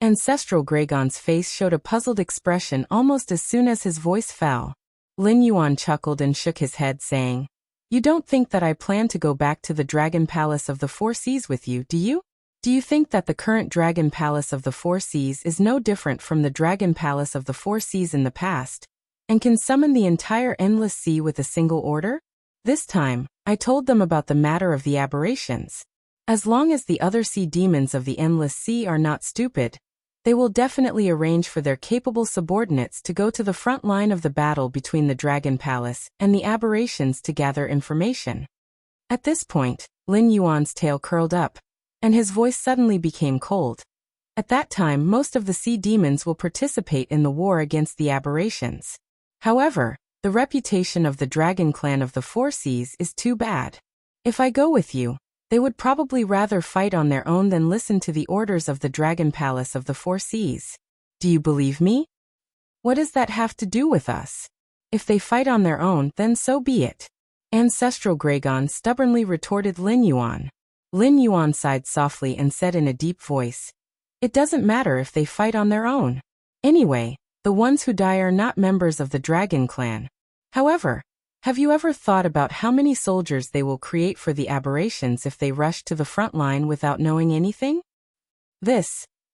Ancestral Gragon's face showed a puzzled expression almost as soon as his voice fell. Lin Yuan chuckled and shook his head, saying, "You don't think that I plan to go back to the Dragon Palace of the Four Seas with you, do you? Do you think that the current Dragon Palace of the Four Seas is no different from the Dragon Palace of the Four Seas in the past, and can summon the entire Endless Sea with a single order?" This time, I told them about the matter of the aberrations. As long as the other sea demons of the Endless Sea are not stupid, they will definitely arrange for their capable subordinates to go to the front line of the battle between the Dragon Palace and the aberrations to gather information. At this point, Lin Yuan's tail curled up, and his voice suddenly became cold. At that time, most of the sea demons will participate in the war against the aberrations. However, the reputation of the Dragon Clan of the Four Seas is too bad. If I go with you, they would probably rather fight on their own than listen to the orders of the Dragon Palace of the Four Seas. Do you believe me? What does that have to do with us? If they fight on their own, then so be it. Ancestral Gragon stubbornly retorted Lin Yuan. Lin Yuan sighed softly and said in a deep voice, "It doesn't matter if they fight on their own. Anyway, the ones who die are not members of the Dragon Clan. However, have you ever thought about how many soldiers they will create for the aberrations if they rush to the front line without knowing anything?"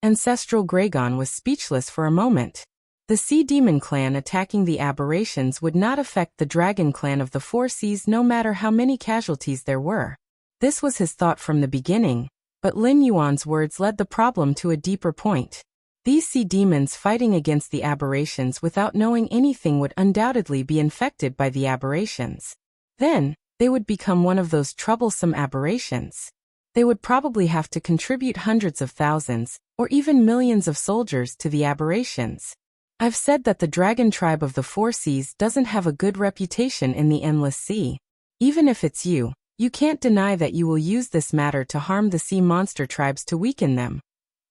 Ancestral Gragon was speechless for a moment. The Sea Demon Clan attacking the aberrations would not affect the Dragon Clan of the Four Seas no matter how many casualties there were. This was his thought from the beginning, but Lin Yuan's words led the problem to a deeper point. These sea demons fighting against the aberrations without knowing anything would undoubtedly be infected by the aberrations. Then, they would become one of those troublesome aberrations. They would probably have to contribute hundreds of thousands, or even millions of soldiers to the aberrations. I've said that the Dragon Tribe of the Four Seas doesn't have a good reputation in the Endless Sea. Even if it's you, you can't deny that you will use this matter to harm the sea monster tribes to weaken them,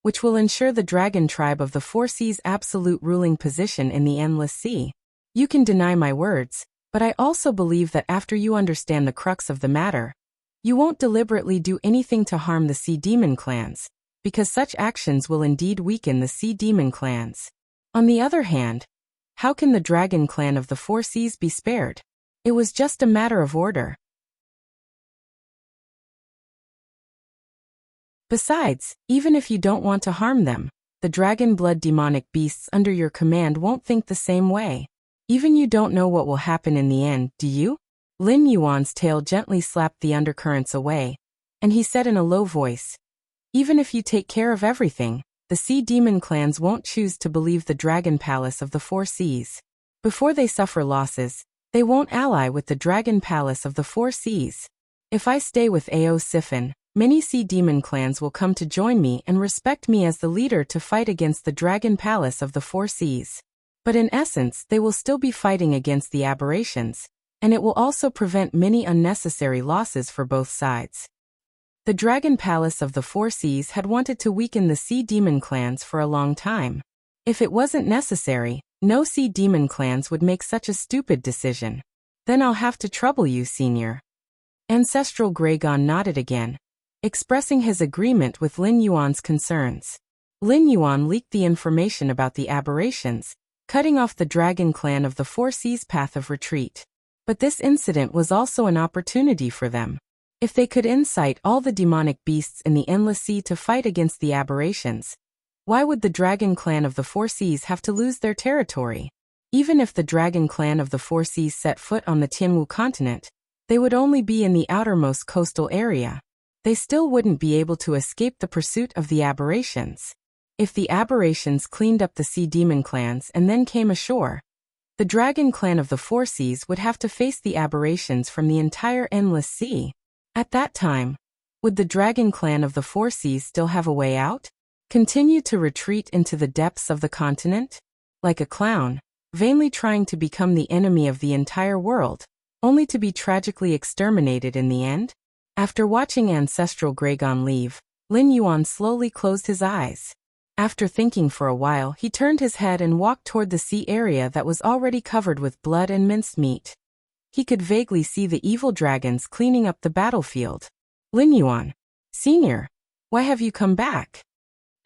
which will ensure the Dragon Tribe of the Four Seas' absolute ruling position in the Endless Sea. You can deny my words, but I also believe that after you understand the crux of the matter, you won't deliberately do anything to harm the Sea Demon clans, because such actions will indeed weaken the Sea Demon clans. On the other hand, how can the Dragon Clan of the Four Seas be spared? It was just a matter of order. Besides, even if you don't want to harm them, the dragon blood demonic beasts under your command won't think the same way. Even you don't know what will happen in the end, do you? Lin Yuan's tail gently slapped the undercurrents away, and he said in a low voice, "Even if you take care of everything, the Sea Demon clans won't choose to believe the Dragon Palace of the Four Seas. Before they suffer losses, they won't ally with the Dragon Palace of the Four Seas. If I stay with Ao Siphon, many Sea Demon clans will come to join me and respect me as the leader to fight against the Dragon Palace of the Four Seas. But in essence, they will still be fighting against the aberrations, and it will also prevent many unnecessary losses for both sides." The Dragon Palace of the Four Seas had wanted to weaken the Sea Demon clans for a long time. If it wasn't necessary, no Sea Demon clans would make such a stupid decision. "Then I'll have to trouble you, Senior." Ancestral Gragon nodded again, expressing his agreement with Lin Yuan's concerns. Lin Yuan leaked the information about the aberrations, cutting off the Dragon Clan of the Four Seas' path of retreat. But this incident was also an opportunity for them. If they could incite all the demonic beasts in the Endless Sea to fight against the aberrations, why would the Dragon Clan of the Four Seas have to lose their territory? Even if the Dragon Clan of the Four Seas set foot on the Tianwu continent, they would only be in the outermost coastal area. They still wouldn't be able to escape the pursuit of the aberrations. If the aberrations cleaned up the Sea Demon clans and then came ashore, the Dragon Clan of the Four Seas would have to face the aberrations from the entire Endless Sea. At that time, would the Dragon Clan of the Four Seas still have a way out? Continue to retreat into the depths of the continent? Like a clown, vainly trying to become the enemy of the entire world, only to be tragically exterminated in the end? After watching Ancestral Gragon leave, Lin Yuan slowly closed his eyes. After thinking for a while, he turned his head and walked toward the sea area that was already covered with blood and minced meat. He could vaguely see the evil dragons cleaning up the battlefield. Lin Yuan, Senior, why have you come back?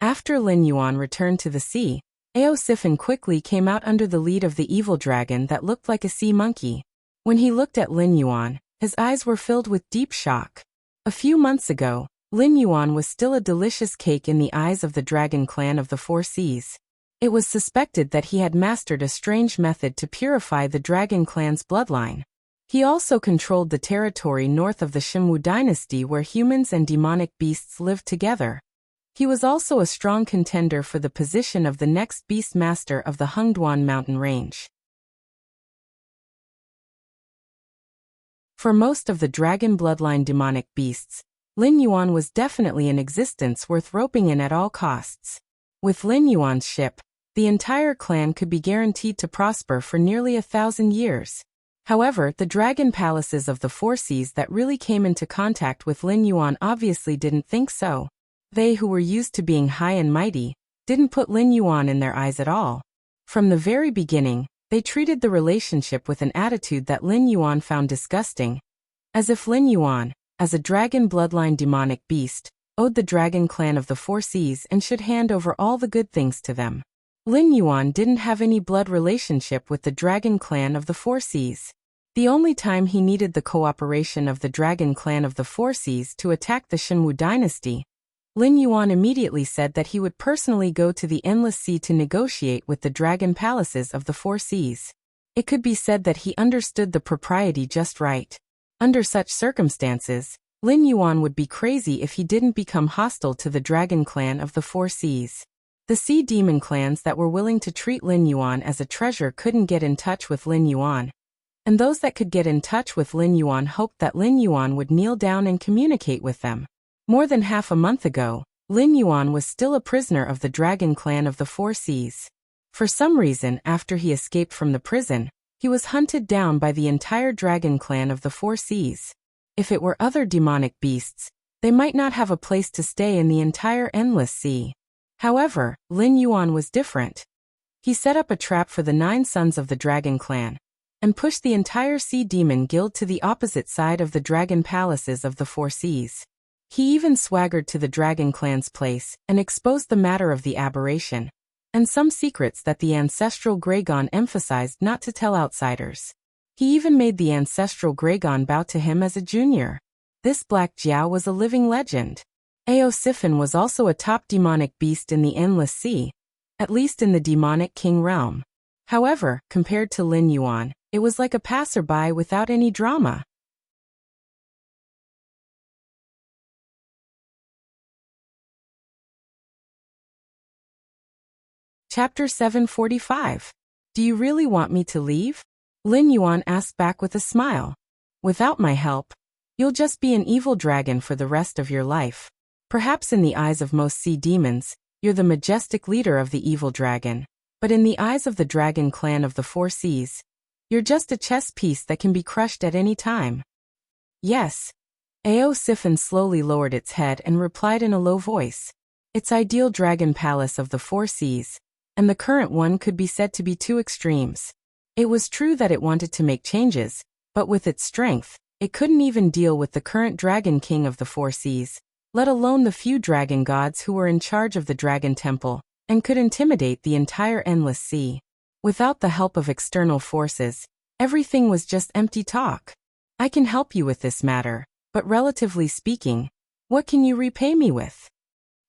After Lin Yuan returned to the sea, Aosifan quickly came out under the lead of the evil dragon that looked like a sea monkey. When he looked at Lin Yuan, his eyes were filled with deep shock. A few months ago, Lin Yuan was still a delicious cake in the eyes of the dragon clan of the Four Seas. It was suspected that he had mastered a strange method to purify the dragon clan's bloodline. He also controlled the territory north of the Shenwu dynasty where humans and demonic beasts lived together. He was also a strong contender for the position of the next beast master of the Hengduan mountain range. For most of the dragon bloodline demonic beasts, Lin Yuan was definitely an existence worth roping in at all costs. With Lin Yuan's ship, the entire clan could be guaranteed to prosper for nearly 1,000 years. However, the dragon palaces of the Four Seas that really came into contact with Lin Yuan obviously didn't think so. They who were used to being high and mighty didn't put Lin Yuan in their eyes at all. From the very beginning, they treated the relationship with an attitude that Lin Yuan found disgusting. As if Lin Yuan, as a dragon bloodline demonic beast, owed the dragon clan of the Four Seas and should hand over all the good things to them. Lin Yuan didn't have any blood relationship with the dragon clan of the Four Seas. The only time he needed the cooperation of the dragon clan of the Four Seas to attack the Shenwu dynasty, Lin Yuan immediately said that he would personally go to the Endless Sea to negotiate with the dragon palaces of the Four Seas. It could be said that he understood the propriety just right. Under such circumstances, Lin Yuan would be crazy if he didn't become hostile to the dragon clan of the Four Seas. The sea demon clans that were willing to treat Lin Yuan as a treasure couldn't get in touch with Lin Yuan. And those that could get in touch with Lin Yuan hoped that Lin Yuan would kneel down and communicate with them. More than half a month ago, Lin Yuan was still a prisoner of the dragon clan of the Four Seas. For some reason, after he escaped from the prison, he was hunted down by the entire dragon clan of the Four Seas. If it were other demonic beasts, they might not have a place to stay in the entire Endless Sea. However, Lin Yuan was different. He set up a trap for the 9 sons of the dragon clan, and pushed the entire sea demon guild to the opposite side of the dragon palaces of the Four Seas. He even swaggered to the dragon clan's place and exposed the matter of the aberration, and some secrets that the Ancestral Gragon emphasized not to tell outsiders. He even made the Ancestral Gragon bow to him as a junior. This Black Jiao was a living legend. Aosifan was also a top demonic beast in the Endless Sea, at least in the demonic king realm. However, compared to Lin Yuan, it was like a passerby without any drama. Chapter 745. Do you really want me to leave? Lin Yuan asked back with a smile. Without my help, you'll just be an evil dragon for the rest of your life. Perhaps in the eyes of most sea demons, you're the majestic leader of the evil dragon. But in the eyes of the dragon clan of the Four Seas, you're just a chess piece that can be crushed at any time. Yes. Aosifan slowly lowered its head and replied in a low voice. Its ideal dragon palace of the Four Seas, and the current one could be said to be 2 extremes. It was true that it wanted to make changes, but with its strength, it couldn't even deal with the current dragon king of the Four Seas, let alone the few dragon gods who were in charge of the dragon temple, and could intimidate the entire Endless Sea. Without the help of external forces, everything was just empty talk. I can help you with this matter, but relatively speaking, what can you repay me with?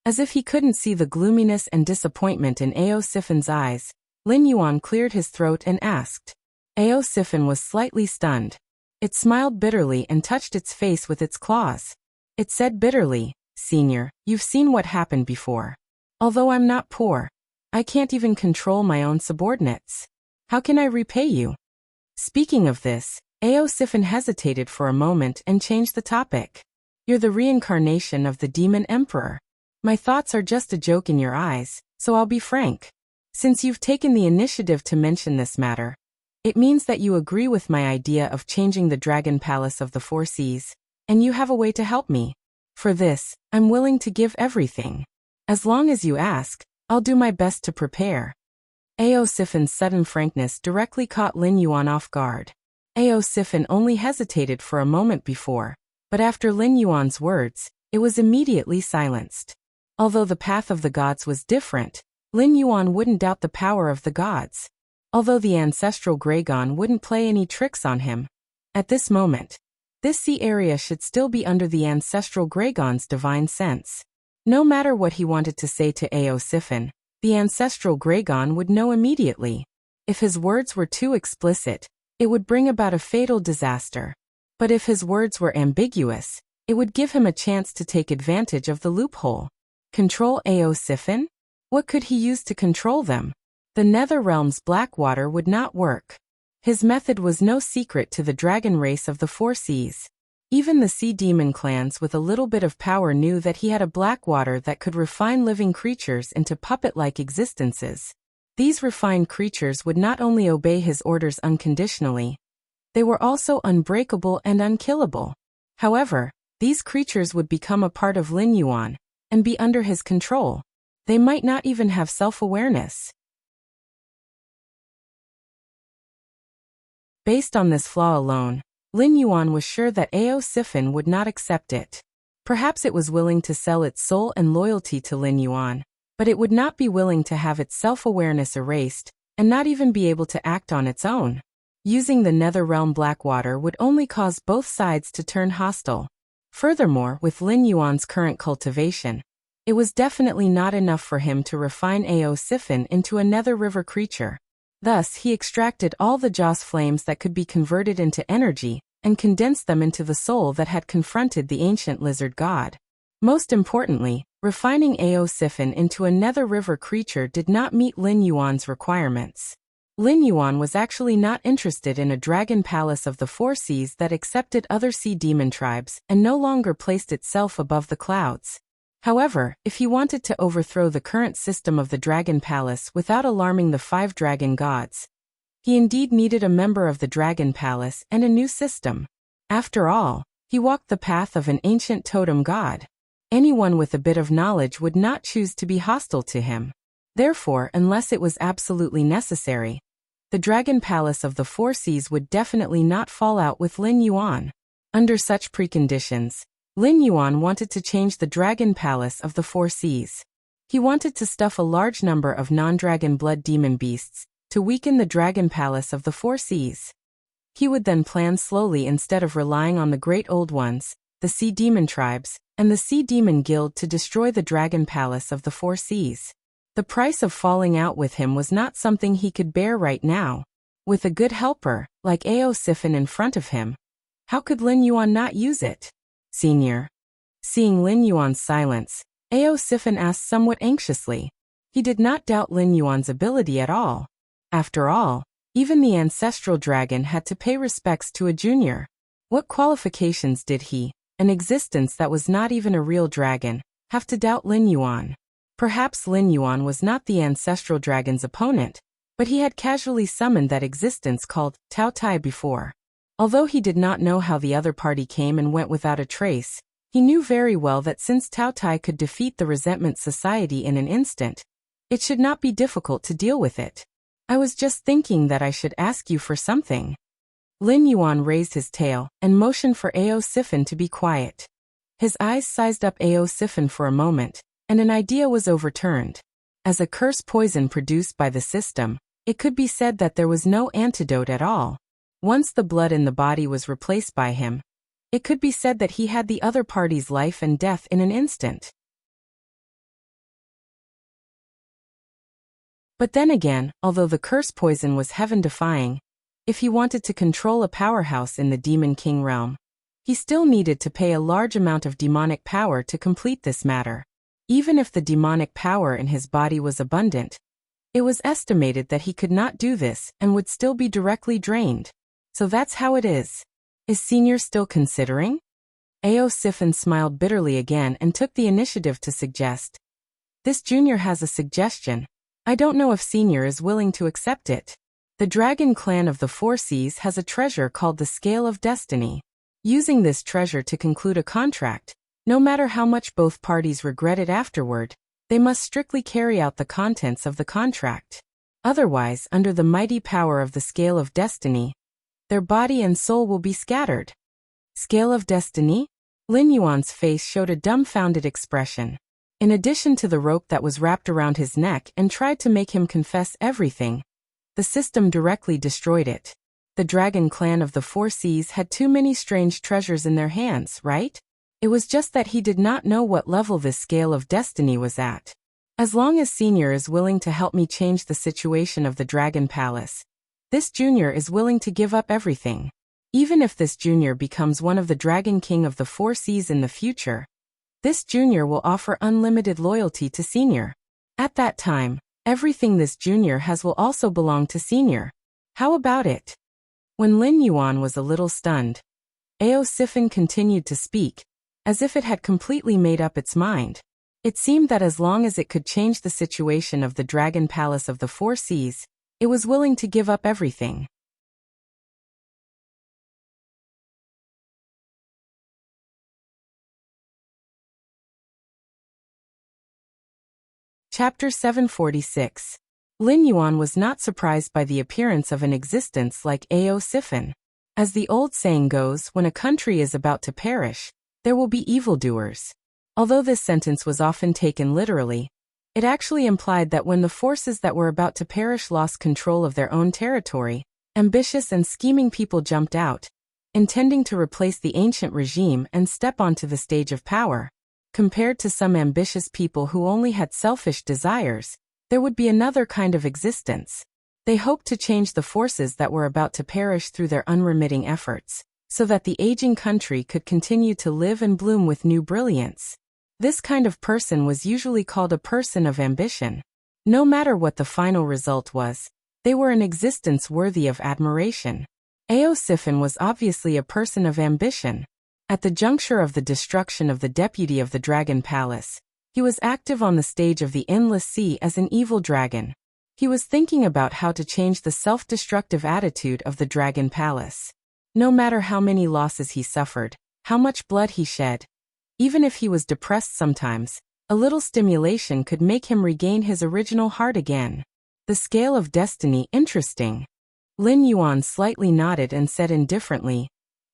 As if he couldn't see the gloominess and disappointment in Aosifan's eyes, Lin Yuan cleared his throat and asked. Aosifan was slightly stunned. It smiled bitterly and touched its face with its claws. It said bitterly, Senior, you've seen what happened before. Although I'm not poor, I can't even control my own subordinates. How can I repay you? Speaking of this, Aosifan hesitated for a moment and changed the topic. You're the reincarnation of the demon emperor. My thoughts are just a joke in your eyes, so I'll be frank. Since you've taken the initiative to mention this matter, it means that you agree with my idea of changing the Dragon Palace of the Four Seas, and you have a way to help me. For this, I'm willing to give everything. As long as you ask, I'll do my best to prepare. Ao Siphon's sudden frankness directly caught Lin Yuan off guard. Ao Siphon only hesitated for a moment before, but after Lin Yuan's words, it was immediately silenced. Although the path of the gods was different, Lin Yuan wouldn't doubt the power of the gods. Although the ancestral Graygon wouldn't play any tricks on him. At this moment, this sea area should still be under the ancestral Graygon's divine sense. No matter what he wanted to say to Ao Siphon, the ancestral Graygon would know immediately. If his words were too explicit, it would bring about a fatal disaster. But if his words were ambiguous, it would give him a chance to take advantage of the loophole. Control Ao Siphon? What could he use to control them? The Nether Realm's black water would not work. His method was no secret to the dragon race of the Four Seas. Even the sea demon clans with a little bit of power knew that he had a black water that could refine living creatures into puppet-like existences. These refined creatures would not only obey his orders unconditionally, they were also unbreakable and unkillable. However, these creatures would become a part of Lin Yuan and be under his control. They might not even have self-awareness. Based on this flaw alone, Lin Yuan was sure that Ao Siphon would not accept it. Perhaps it was willing to sell its soul and loyalty to Lin Yuan, but it would not be willing to have its self-awareness erased, and not even be able to act on its own. Using the Nether Realm Blackwater would only cause both sides to turn hostile. Furthermore, with Lin Yuan's current cultivation, it was definitely not enough for him to refine Ao Siphon into a Nether River creature. Thus, he extracted all the Joss flames that could be converted into energy, and condensed them into the soul that had confronted the ancient lizard god. Most importantly, refining Ao Siphon into a Nether River creature did not meet Lin Yuan's requirements. Lin Yuan was actually not interested in a dragon palace of the Four Seas that accepted other sea demon tribes and no longer placed itself above the clouds. However, if he wanted to overthrow the current system of the Dragon Palace without alarming the 5 dragon gods, he indeed needed a member of the Dragon Palace and a new system. After all, he walked the path of an ancient totem god. Anyone with a bit of knowledge would not choose to be hostile to him. Therefore, unless it was absolutely necessary, the Dragon Palace of the Four Seas would definitely not fall out with Lin Yuan. Under such preconditions, Lin Yuan wanted to change the Dragon Palace of the Four Seas. He wanted to stuff a large number of non-dragon blood demon beasts to weaken the Dragon Palace of the Four Seas. He would then plan slowly instead of relying on the Great Old Ones, the Sea Demon Tribes, and the Sea Demon Guild to destroy the Dragon Palace of the Four Seas. The price of falling out with him was not something he could bear right now. With a good helper, like Ao Siphon in front of him, how could Lin Yuan not use it? Senior. Seeing Lin Yuan's silence, Ao Siphon asked somewhat anxiously. He did not doubt Lin Yuan's ability at all. After all, even the ancestral dragon had to pay respects to a junior. What qualifications did he, an existence that was not even a real dragon, have to doubt Lin Yuan? Perhaps Lin Yuan was not the ancestral dragon's opponent, but he had casually summoned that existence called Tao Tai before. Although he did not know how the other party came and went without a trace, he knew very well that since Tao Tai could defeat the Resentment Society in an instant, it should not be difficult to deal with it. I was just thinking that I should ask you for something. Lin Yuan raised his tail and motioned for Ao Siphon to be quiet. His eyes sized up Ao Siphon for a moment, and an idea was overturned. As a curse poison produced by the system, it could be said that there was no antidote at all. Once the blood in the body was replaced by him, it could be said that he had the other party's life and death in an instant. But then again, although the curse poison was heaven-defying, if he wanted to control a powerhouse in the Demon King realm, he still needed to pay a large amount of demonic power to complete this matter. Even if the demonic power in his body was abundant, it was estimated that he could not do this and would still be directly drained. So that's how it is. Is Senior still considering? Sifin smiled bitterly again and took the initiative to suggest. This junior has a suggestion. I don't know if senior is willing to accept it. The dragon clan of the Four Seas has a treasure called the Scale of Destiny. Using this treasure to conclude a contract, no matter how much both parties regret it afterward, they must strictly carry out the contents of the contract. Otherwise, under the mighty power of the Scale of Destiny, their body and soul will be scattered. Scale of Destiny? Lin Yuan's face showed a dumbfounded expression. In addition to the rope that was wrapped around his neck and tried to make him confess everything, the system directly destroyed it. The dragon clan of the Four Seas had too many strange treasures in their hands, right? It was just that he did not know what level this Scale of Destiny was at. As long as senior is willing to help me change the situation of the Dragon Palace, this junior is willing to give up everything. Even if this junior becomes one of the Dragon King of the Four Seas in the future, this junior will offer unlimited loyalty to senior. At that time, everything this junior has will also belong to senior. How about it? When Lin Yuan was a little stunned, Sifin continued to speak, as if it had completely made up its mind. It seemed that as long as it could change the situation of the Dragon Palace of the Four Seas, it was willing to give up everything. Chapter 746. Lin Yuan was not surprised by the appearance of an existence like Sifin. As the old saying goes, when a country is about to perish, there will be evildoers. Although this sentence was often taken literally, it actually implied that when the forces that were about to perish lost control of their own territory, ambitious and scheming people jumped out, intending to replace the ancient regime and step onto the stage of power. Compared to some ambitious people who only had selfish desires, there would be another kind of existence. They hoped to change the forces that were about to perish through their unremitting efforts, so that the aging country could continue to live and bloom with new brilliance. This kind of person was usually called a person of ambition. No matter what the final result was, they were an existence worthy of admiration. Sifin was obviously a person of ambition. At the juncture of the destruction of the deputy of the Dragon Palace, he was active on the stage of the Endless Sea as an evil dragon. He was thinking about how to change the self-destructive attitude of the Dragon Palace. No matter how many losses he suffered, how much blood he shed, even if he was depressed sometimes, a little stimulation could make him regain his original heart again. The Scale of Destiny, interesting. Lin Yuan slightly nodded and said indifferently,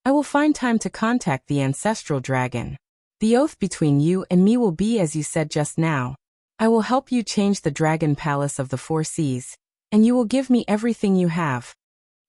I will find time to contact the ancestral dragon. The oath between you and me will be as you said just now. I will help you change the Dragon Palace of the Four Seas, and you will give me everything you have.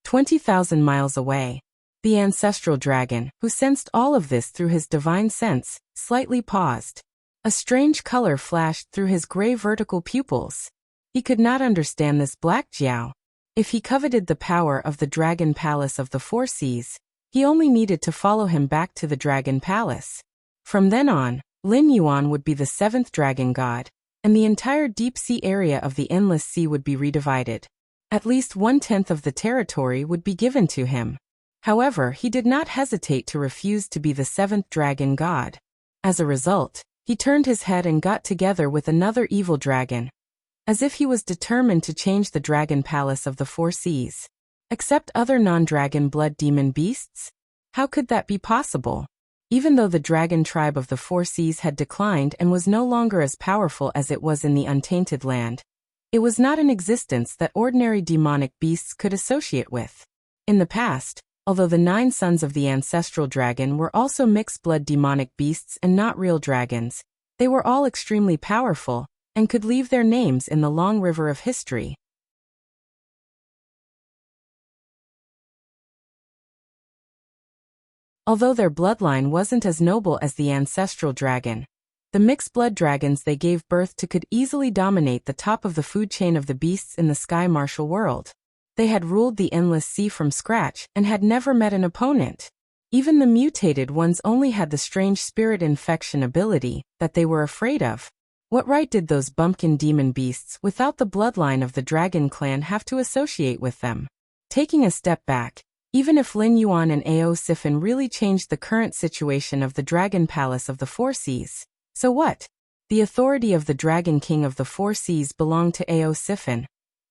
20,000 miles away, the ancestral dragon, who sensed all of this through his divine sense, slightly paused. A strange color flashed through his gray vertical pupils. He could not understand this Black Jiao. If he coveted the power of the Dragon Palace of the Four Seas, he only needed to follow him back to the Dragon Palace. From then on, Lin Yuan would be the seventh dragon god, and the entire deep-sea area of the Endless Sea would be redivided. At least 1/10 of the territory would be given to him. However, he did not hesitate to refuse to be the seventh dragon god. As a result, he turned his head and got together with another evil dragon, as if he was determined to change the Dragon Palace of the Four Seas. Except other non-dragon blood demon beasts? How could that be possible? Even though the dragon tribe of the Four Seas had declined and was no longer as powerful as it was in the Untainted Land, it was not an existence that ordinary demonic beasts could associate with. In the past, although the 9 sons of the ancestral dragon were also mixed-blood demonic beasts and not real dragons, they were all extremely powerful, and could leave their names in the long river of history. Although their bloodline wasn't as noble as the ancestral dragon, the mixed-blood dragons they gave birth to could easily dominate the top of the food chain of the beasts in the sky martial world. They had ruled the Endless Sea from scratch and had never met an opponent. Even the mutated ones only had the strange spirit infection ability that they were afraid of. What right did those bumpkin demon beasts without the bloodline of the dragon clan have to associate with them? Taking a step back, Even if Lin Yuan and Ao Sifin really changed the current situation of the Dragon Palace of the Four Seas, so what? The authority of the Dragon King of the Four Seas belonged to Ao Sifin,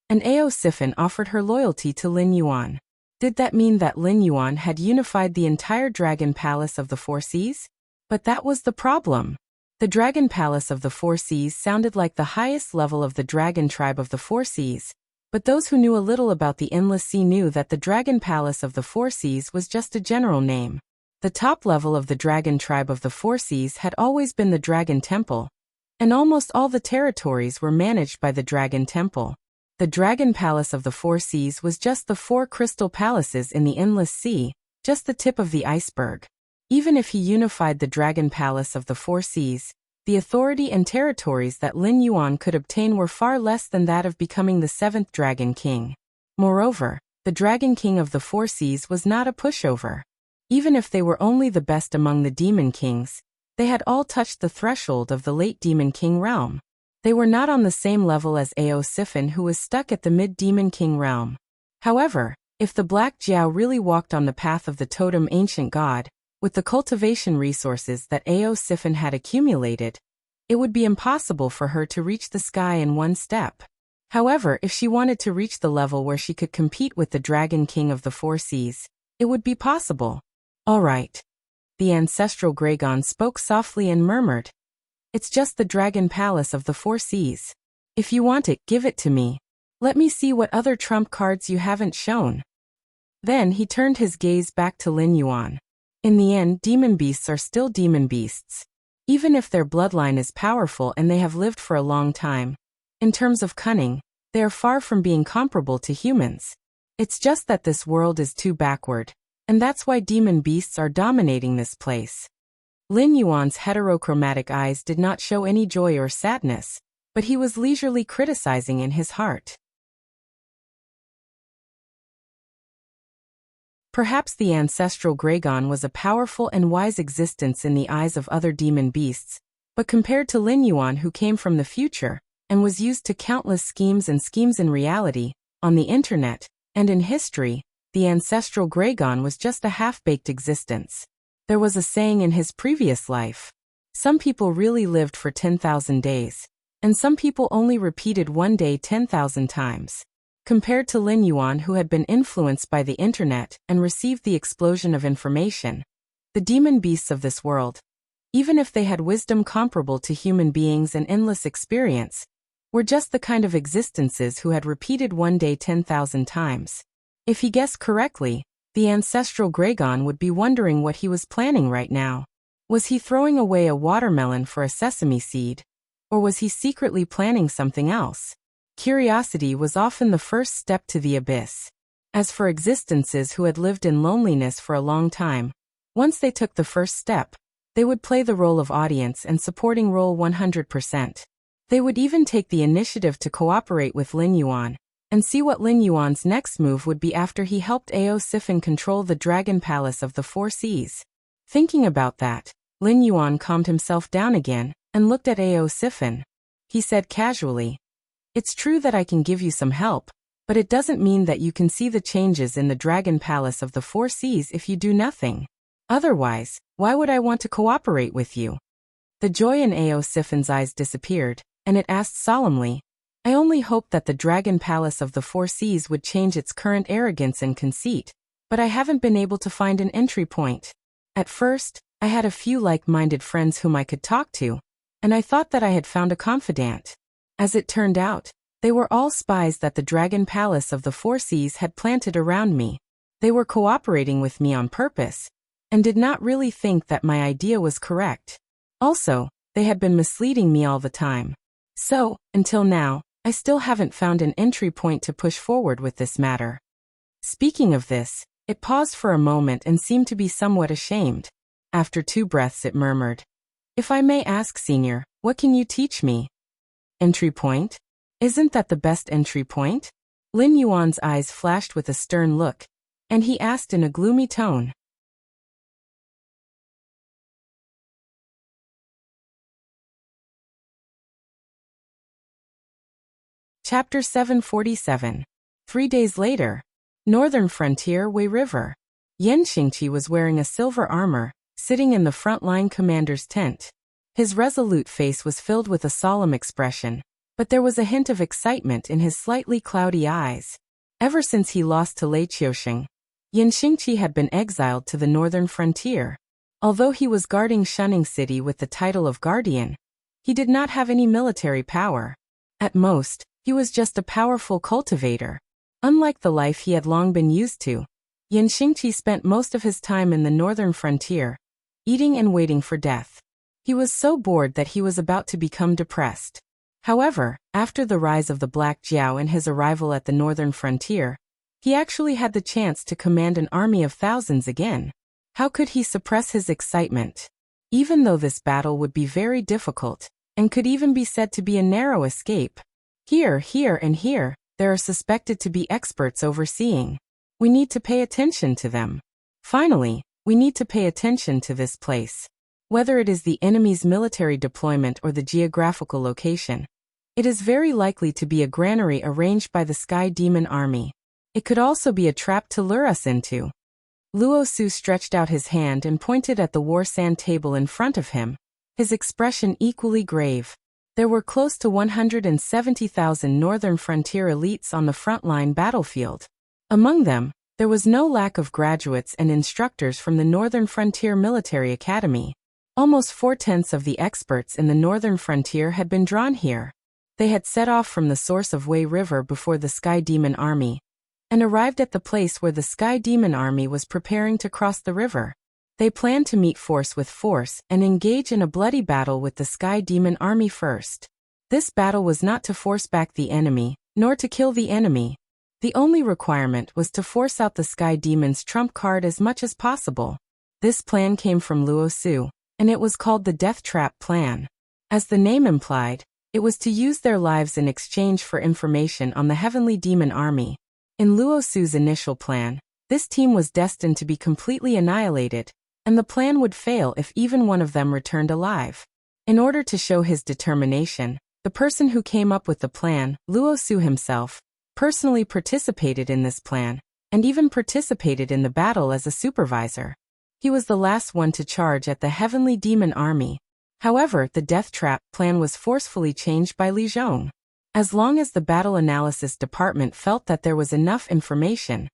and Ao Sifin offered her loyalty to Lin Yuan. Did that mean that Lin Yuan had unified the entire Dragon Palace of the Four Seas? But that was the problem. The Dragon Palace of the Four Seas sounded like the highest level of the Dragon Tribe of the Four Seas, but those who knew a little about the Endless Sea knew that the Dragon Palace of the Four Seas was just a general name. The top level of the Dragon Tribe of the Four Seas had always been the Dragon Temple, and almost all the territories were managed by the Dragon Temple. The Dragon Palace of the Four Seas was just the 4 crystal palaces in the Endless Sea, just the tip of the iceberg. Even if he unified the Dragon Palace of the Four Seas, the authority and territories that Lin Yuan could obtain were far less than that of becoming the 7th Dragon King. Moreover, the Dragon King of the Four Seas was not a pushover. Even if they were only the best among the Demon Kings, they had all touched the threshold of the late Demon King realm. They were not on the same level as Ao Sifin, who was stuck at the mid-Demon King realm. However, if the Black Jiao really walked on the path of the totem ancient god, with the cultivation resources that Ao Sifin had accumulated, it would be impossible for her to reach the sky in one step. However, if she wanted to reach the level where she could compete with the Dragon King of the Four Seas, it would be possible. All right. The ancestral Gragon spoke softly and murmured, "It's just the Dragon Palace of the Four Seas. If you want it, give it to me. Let me see what other trump cards you haven't shown." Then he turned his gaze back to Lin Yuan. In the end, demon beasts are still demon beasts. Even if their bloodline is powerful and they have lived for a long time, in terms of cunning, they are far from being comparable to humans. It's just that this world is too backward, and that's why demon beasts are dominating this place. Lin Yuan's heterochromatic eyes did not show any joy or sadness, but he was leisurely criticizing in his heart. Perhaps the ancestral Gragon was a powerful and wise existence in the eyes of other demon beasts, but compared to Lin Yuan, who came from the future, and was used to countless schemes in reality, on the internet, and in history, the ancestral Gragon was just a half-baked existence. There was a saying in his previous life. Some people really lived for 10,000 days, and some people only repeated one day 10,000 times. Compared to Lin Yuan, who had been influenced by the internet and received the explosion of information, the demon beasts of this world, even if they had wisdom comparable to human beings and endless experience, were just the kind of existences who had repeated one day 10,000 times. If he guessed correctly, the ancestral Gragon would be wondering what he was planning right now. Was he throwing away a watermelon for a sesame seed? Or was he secretly planning something else? Curiosity was often the first step to the abyss. As for existences who had lived in loneliness for a long time, once they took the first step, they would play the role of audience and supporting role 100%. They would even take the initiative to cooperate with Lin Yuan, and see what Lin Yuan's next move would be after he helped Ao Sifin control the Dragon Palace of the Four Seas. Thinking about that, Lin Yuan calmed himself down again, and looked at Ao Sifin. He said casually, "It's true that I can give you some help, but it doesn't mean that you can see the changes in the Dragon Palace of the Four Seas if you do nothing. Otherwise, why would I want to cooperate with you?" The joy in Ao Sifin's eyes disappeared, and it asked solemnly, "I only hoped that the Dragon Palace of the Four Seas would change its current arrogance and conceit, but I haven't been able to find an entry point. At first, I had a few like-minded friends whom I could talk to, and I thought that I had found a confidant. As it turned out, they were all spies that the Dragon Palace of the Four Seas had planted around me. They were cooperating with me on purpose, and did not really think that my idea was correct. Also, they had been misleading me all the time. So, until now, I still haven't found an entry point to push forward with this matter." Speaking of this, it paused for a moment and seemed to be somewhat ashamed. After 2 breaths it murmured, "If I may ask, Senior, what can you teach me?" "Entry point? Isn't that the best entry point?" Lin Yuan's eyes flashed with a stern look, and he asked in a gloomy tone. Chapter 747. 3 days later. Northern Frontier, Wei River. Yan Xingqi was wearing a silver armor, sitting in the front-line commander's tent. His resolute face was filled with a solemn expression, but there was a hint of excitement in his slightly cloudy eyes. Ever since he lost to Lei Qiusheng, Yan Xingqi had been exiled to the northern frontier. Although he was guarding Shunning City with the title of guardian, he did not have any military power. At most, he was just a powerful cultivator. Unlike the life he had long been used to, Yan Xingqi spent most of his time in the northern frontier, eating and waiting for death. He was so bored that he was about to become depressed. However, after the rise of the Black Jiao and his arrival at the northern frontier, he actually had the chance to command an army of thousands again. How could he suppress his excitement? Even though this battle would be very difficult, and could even be said to be a narrow escape, here, and here, there are suspected to be experts overseeing. We need to pay attention to them. Finally, we need to pay attention to this place. Whether it is the enemy's military deployment or the geographical location, it is very likely to be a granary arranged by the Sky Demon Army. It could also be a trap to lure us into. Luo Su stretched out his hand and pointed at the war sand table in front of him, his expression equally grave. There were close to 170,000 Northern Frontier elites on the frontline battlefield. Among them, there was no lack of graduates and instructors from the Northern Frontier Military Academy. Almost 4/10 of the experts in the Northern Frontier had been drawn here. They had set off from the source of Wei River before the Sky Demon Army, and arrived at the place where the Sky Demon Army was preparing to cross the river. They planned to meet force with force and engage in a bloody battle with the Sky Demon Army first. This battle was not to force back the enemy, nor to kill the enemy. The only requirement was to force out the Sky Demon's trump card as much as possible. This plan came from Luo Su, and it was called the Death Trap Plan. As the name implied, it was to use their lives in exchange for information on the Heavenly Demon Army. In Luo Su's initial plan, this team was destined to be completely annihilated, and the plan would fail if even one of them returned alive. In order to show his determination, the person who came up with the plan, Luo Su himself, personally participated in this plan, and even participated in the battle as a supervisor. He was the last one to charge at the Heavenly Demon Army. However, the Death Trap plan was forcefully changed by Li Zhong. As long as the Battle Analysis Department felt that there was enough information,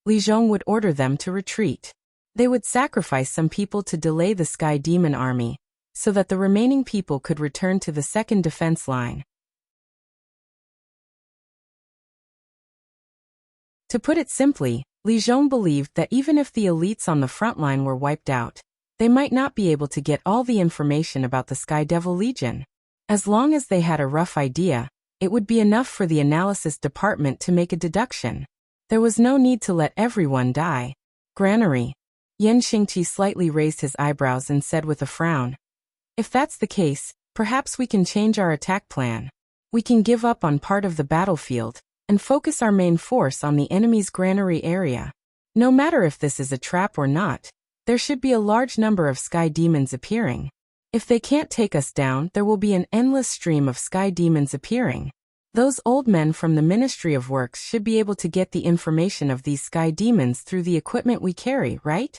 Li Zhong would order them to retreat. They would sacrifice some people to delay the Sky Demon Army, so that the remaining people could return to the second defense line. To put it simply, Li Zhong believed that even if the elites on the front line were wiped out, they might not be able to get all the information about the Sky Devil Legion. As long as they had a rough idea, it would be enough for the analysis department to make a deduction. There was no need to let everyone die. Granary. Yan Xingqi slightly raised his eyebrows and said with a frown, "If that's the case, perhaps we can change our attack plan. We can give up on part of the battlefield and focus our main force on the enemy's granary area. No matter if this is a trap or not, there should be a large number of Sky Demons appearing. If they can't take us down, there will be an endless stream of Sky Demons appearing. Those old men from the Ministry of Works should be able to get the information of these Sky Demons through the equipment we carry, right?"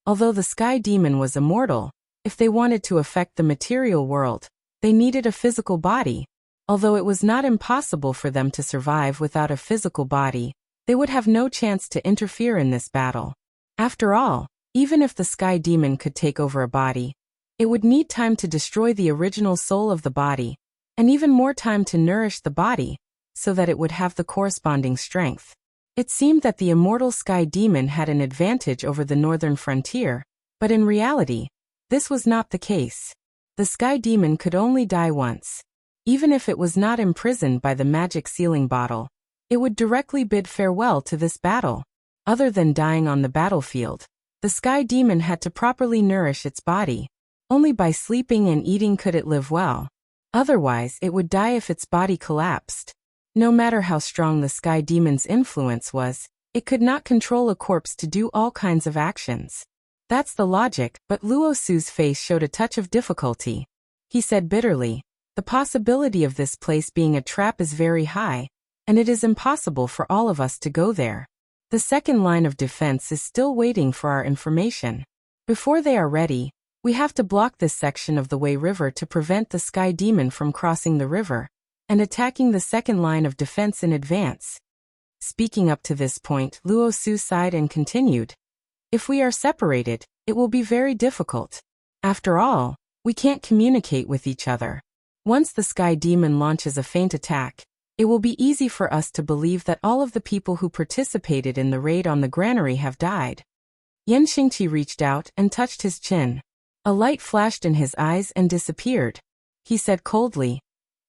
Although the Sky Demon was immortal, if they wanted to affect the material world, they needed a physical body. Although it was not impossible for them to survive without a physical body, they would have no chance to interfere in this battle. After all, even if the Sky Demon could take over a body, it would need time to destroy the original soul of the body, and even more time to nourish the body, so that it would have the corresponding strength. It seemed that the immortal Sky Demon had an advantage over the northern frontier, but in reality, this was not the case. The Sky Demon could only die once. Even if it was not imprisoned by the magic sealing bottle, it would directly bid farewell to this battle. Other than dying on the battlefield, the Sky Demon had to properly nourish its body. Only by sleeping and eating could it live well. Otherwise, it would die if its body collapsed. No matter how strong the Sky Demon's influence was, it could not control a corpse to do all kinds of actions. That's the logic, but Luo Su's face showed a touch of difficulty. He said bitterly, "The possibility of this place being a trap is very high, and it is impossible for all of us to go there. The second line of defense is still waiting for our information. Before they are ready, we have to block this section of the Wei River to prevent the Sky Demon from crossing the river and attacking the second line of defense in advance. Speaking up to this point, Luo Su sighed and continued. If we are separated, it will be very difficult. After all, we can't communicate with each other. Once the Sky Demon launches a feint attack, it will be easy for us to believe that all of the people who participated in the raid on the granary have died. Yan Xingqi reached out and touched his chin. A light flashed in his eyes and disappeared. He said coldly,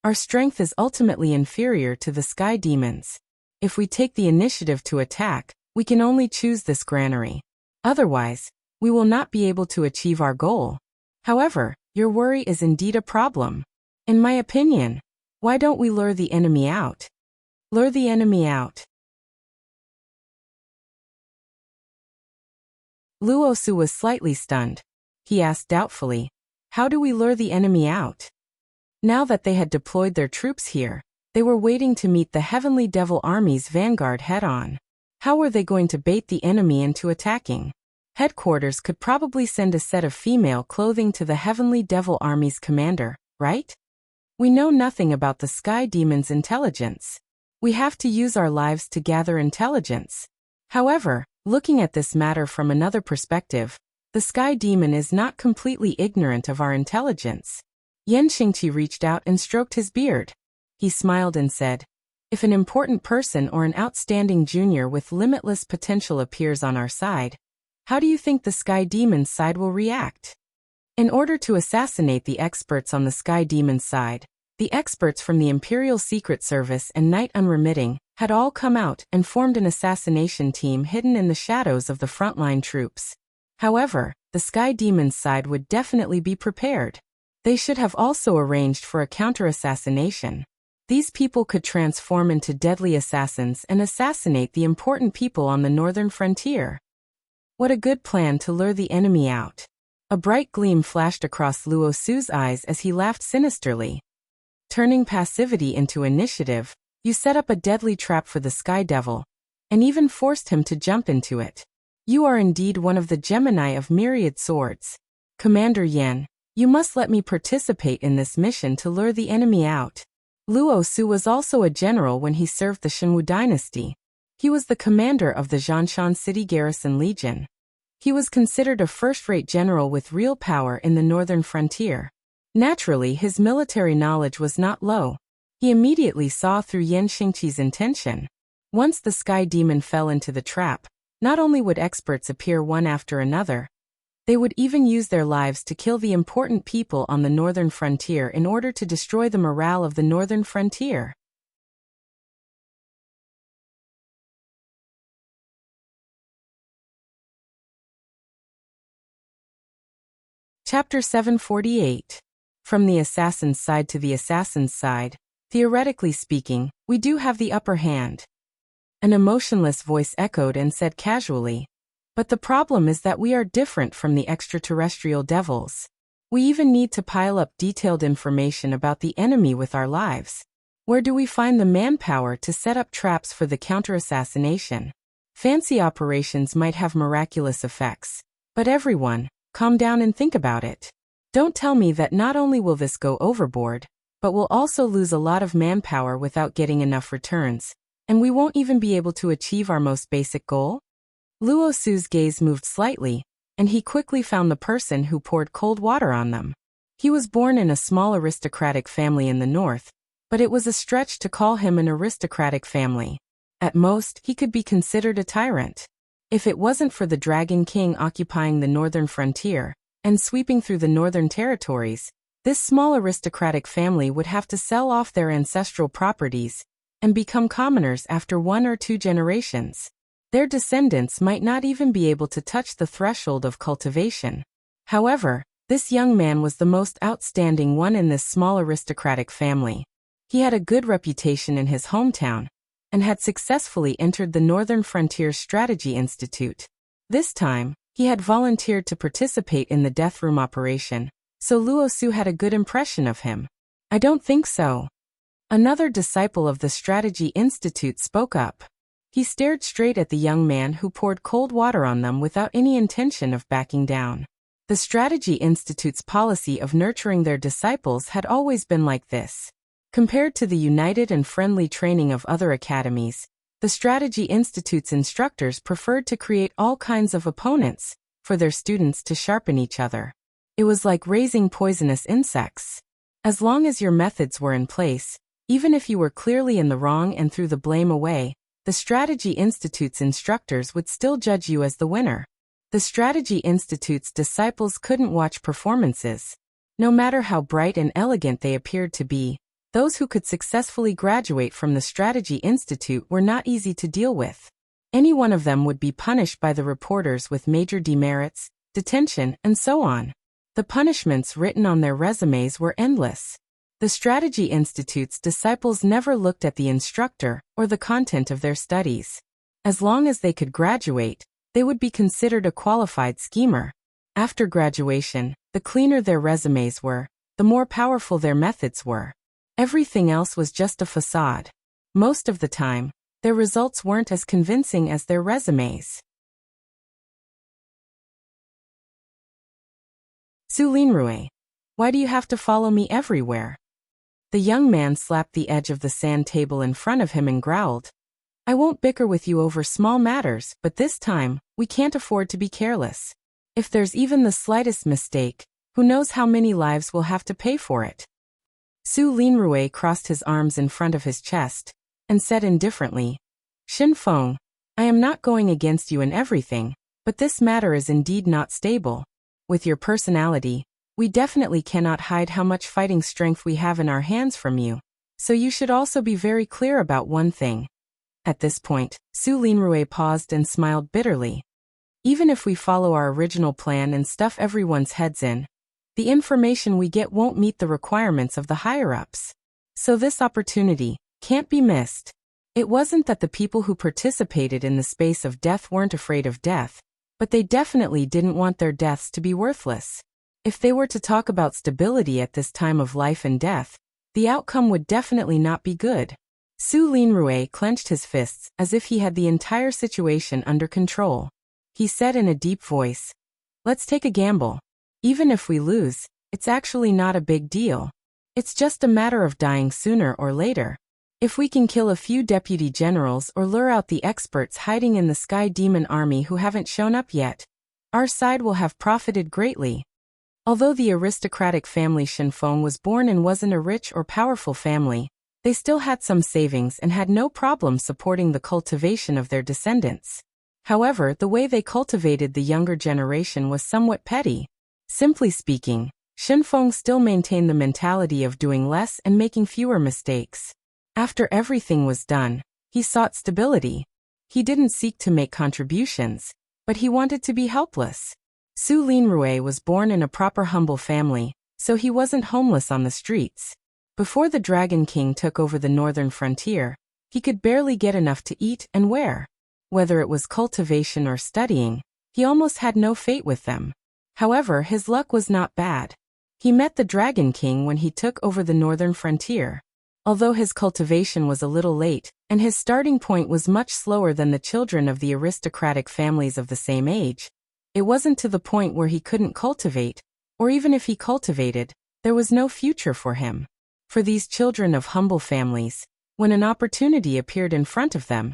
"Our strength is ultimately inferior to the Sky Demons. If we take the initiative to attack, we can only choose this granary. Otherwise, we will not be able to achieve our goal. However, your worry is indeed a problem. In my opinion, why don't we lure the enemy out?" Lure the enemy out. Luo Su was slightly stunned. He asked doubtfully, "How do we lure the enemy out?" Now that they had deployed their troops here, they were waiting to meet the Heavenly Devil Army's vanguard head-on. How were they going to bait the enemy into attacking? Headquarters could probably send a set of female clothing to the Heavenly Devil Army's commander, right? We know nothing about the Sky Demon's intelligence. We have to use our lives to gather intelligence. However, looking at this matter from another perspective, the Sky Demon is not completely ignorant of our intelligence. Yan Xingqi reached out and stroked his beard. He smiled and said, "If an important person or an outstanding junior with limitless potential appears on our side, how do you think the Sky Demon's side will react?" In order to assassinate the experts on the Sky Demon's side, the experts from the Imperial Secret Service and Night Unremitting had all come out and formed an assassination team hidden in the shadows of the frontline troops. However, the Sky Demon's side would definitely be prepared. They should have also arranged for a counter-assassination. These people could transform into deadly assassins and assassinate the important people on the northern frontier. What a good plan to lure the enemy out. A bright gleam flashed across Luo Su's eyes as he laughed sinisterly. Turning passivity into initiative, you set up a deadly trap for the Sky Devil, and even forced him to jump into it. You are indeed one of the Gemini of myriad swords. Commander Yan, you must let me participate in this mission to lure the enemy out. Luo Su was also a general when he served the Shenwu dynasty. He was the commander of the Zhanshan City Garrison Legion. He was considered a first-rate general with real power in the northern frontier. Naturally, his military knowledge was not low. He immediately saw through Yan Xingqi's intention. Once the Sky Demon fell into the trap, not only would experts appear one after another, they would even use their lives to kill the important people on the northern frontier in order to destroy the morale of the northern frontier. Chapter 748. From the assassin's side to the assassin's side, theoretically speaking, we do have the upper hand. An emotionless voice echoed and said casually, "But the problem is that we are different from the extraterrestrial devils. We even need to pile up detailed information about the enemy with our lives. Where do we find the manpower to set up traps for the counter-assassination? Fancy operations might have miraculous effects, but everyone, calm down and think about it. Don't tell me that not only will this go overboard, but we'll also lose a lot of manpower without getting enough returns, and we won't even be able to achieve our most basic goal?" Luo Su's gaze moved slightly, and he quickly found the person who poured cold water on them. He was born in a small aristocratic family in the north, but it was a stretch to call him an aristocratic family. At most, he could be considered a tyrant. If it wasn't for the Dragon King occupying the northern frontier and sweeping through the northern territories, this small aristocratic family would have to sell off their ancestral properties and become commoners after 1 or 2 generations. Their descendants might not even be able to touch the threshold of cultivation. However, this young man was the most outstanding one in this small aristocratic family. He had a good reputation in his hometown and had successfully entered the Northern Frontier Strategy Institute. This time, he had volunteered to participate in the Death Room operation, so Luo Su had a good impression of him. "I don't think so." Another disciple of the Strategy Institute spoke up. He stared straight at the young man who poured cold water on them without any intention of backing down. The Strategy Institute's policy of nurturing their disciples had always been like this. Compared to the united and friendly training of other academies, the Strategy Institute's instructors preferred to create all kinds of opponents for their students to sharpen each other. It was like raising poisonous insects. As long as your methods were in place, even if you were clearly in the wrong and threw the blame away, the Strategy Institute's instructors would still judge you as the winner. The Strategy Institute's disciples couldn't watch performances. No matter how bright and elegant they appeared to be, those who could successfully graduate from the Strategy Institute were not easy to deal with. Any one of them would be punished by the reporters with major demerits, detention, and so on. The punishments written on their resumes were endless. The Strategy Institute's disciples never looked at the instructor or the content of their studies. As long as they could graduate, they would be considered a qualified schemer. After graduation, the cleaner their resumes were, the more powerful their methods were. Everything else was just a facade. Most of the time, their results weren't as convincing as their resumes. Su Linrui, why do you have to follow me everywhere? The young man slapped the edge of the sand table in front of him and growled. I won't bicker with you over small matters, but this time, we can't afford to be careless. If there's even the slightest mistake, who knows how many lives we'll have to pay for it? Su Linrui crossed his arms in front of his chest and said indifferently, Xin Feng, I am not going against you in everything, but this matter is indeed not stable. With your personality, we definitely cannot hide how much fighting strength we have in our hands from you, so you should also be very clear about one thing. At this point, Su Linrui paused and smiled bitterly. Even if we follow our original plan and stuff everyone's heads in, the information we get won't meet the requirements of the higher-ups. So this opportunity can't be missed. It wasn't that the people who participated in the space of death weren't afraid of death, but they definitely didn't want their deaths to be worthless. If they were to talk about stability at this time of life and death, the outcome would definitely not be good. Su Linrui clenched his fists as if he had the entire situation under control. He said in a deep voice, Let's take a gamble. Even if we lose, it's actually not a big deal. It's just a matter of dying sooner or later. If we can kill a few deputy generals or lure out the experts hiding in the Sky Demon Army who haven't shown up yet, our side will have profited greatly. Although the aristocratic family Shinfeng was born and wasn't a rich or powerful family, they still had some savings and had no problem supporting the cultivation of their descendants. However, the way they cultivated the younger generation was somewhat petty. Simply speaking, Shinfeng still maintained the mentality of doing less and making fewer mistakes. After everything was done, he sought stability. He didn't seek to make contributions, but he wanted to be helpless. Su Linrui was born in a proper humble family, so he wasn't homeless on the streets. Before the Dragon King took over the northern frontier, he could barely get enough to eat and wear. Whether it was cultivation or studying, he almost had no fate with them. However, his luck was not bad. He met the Dragon King when he took over the northern frontier. Although his cultivation was a little late, and his starting point was much slower than the children of the aristocratic families of the same age, it wasn't to the point where he couldn't cultivate, or even if he cultivated, there was no future for him. For these children of humble families, when an opportunity appeared in front of them,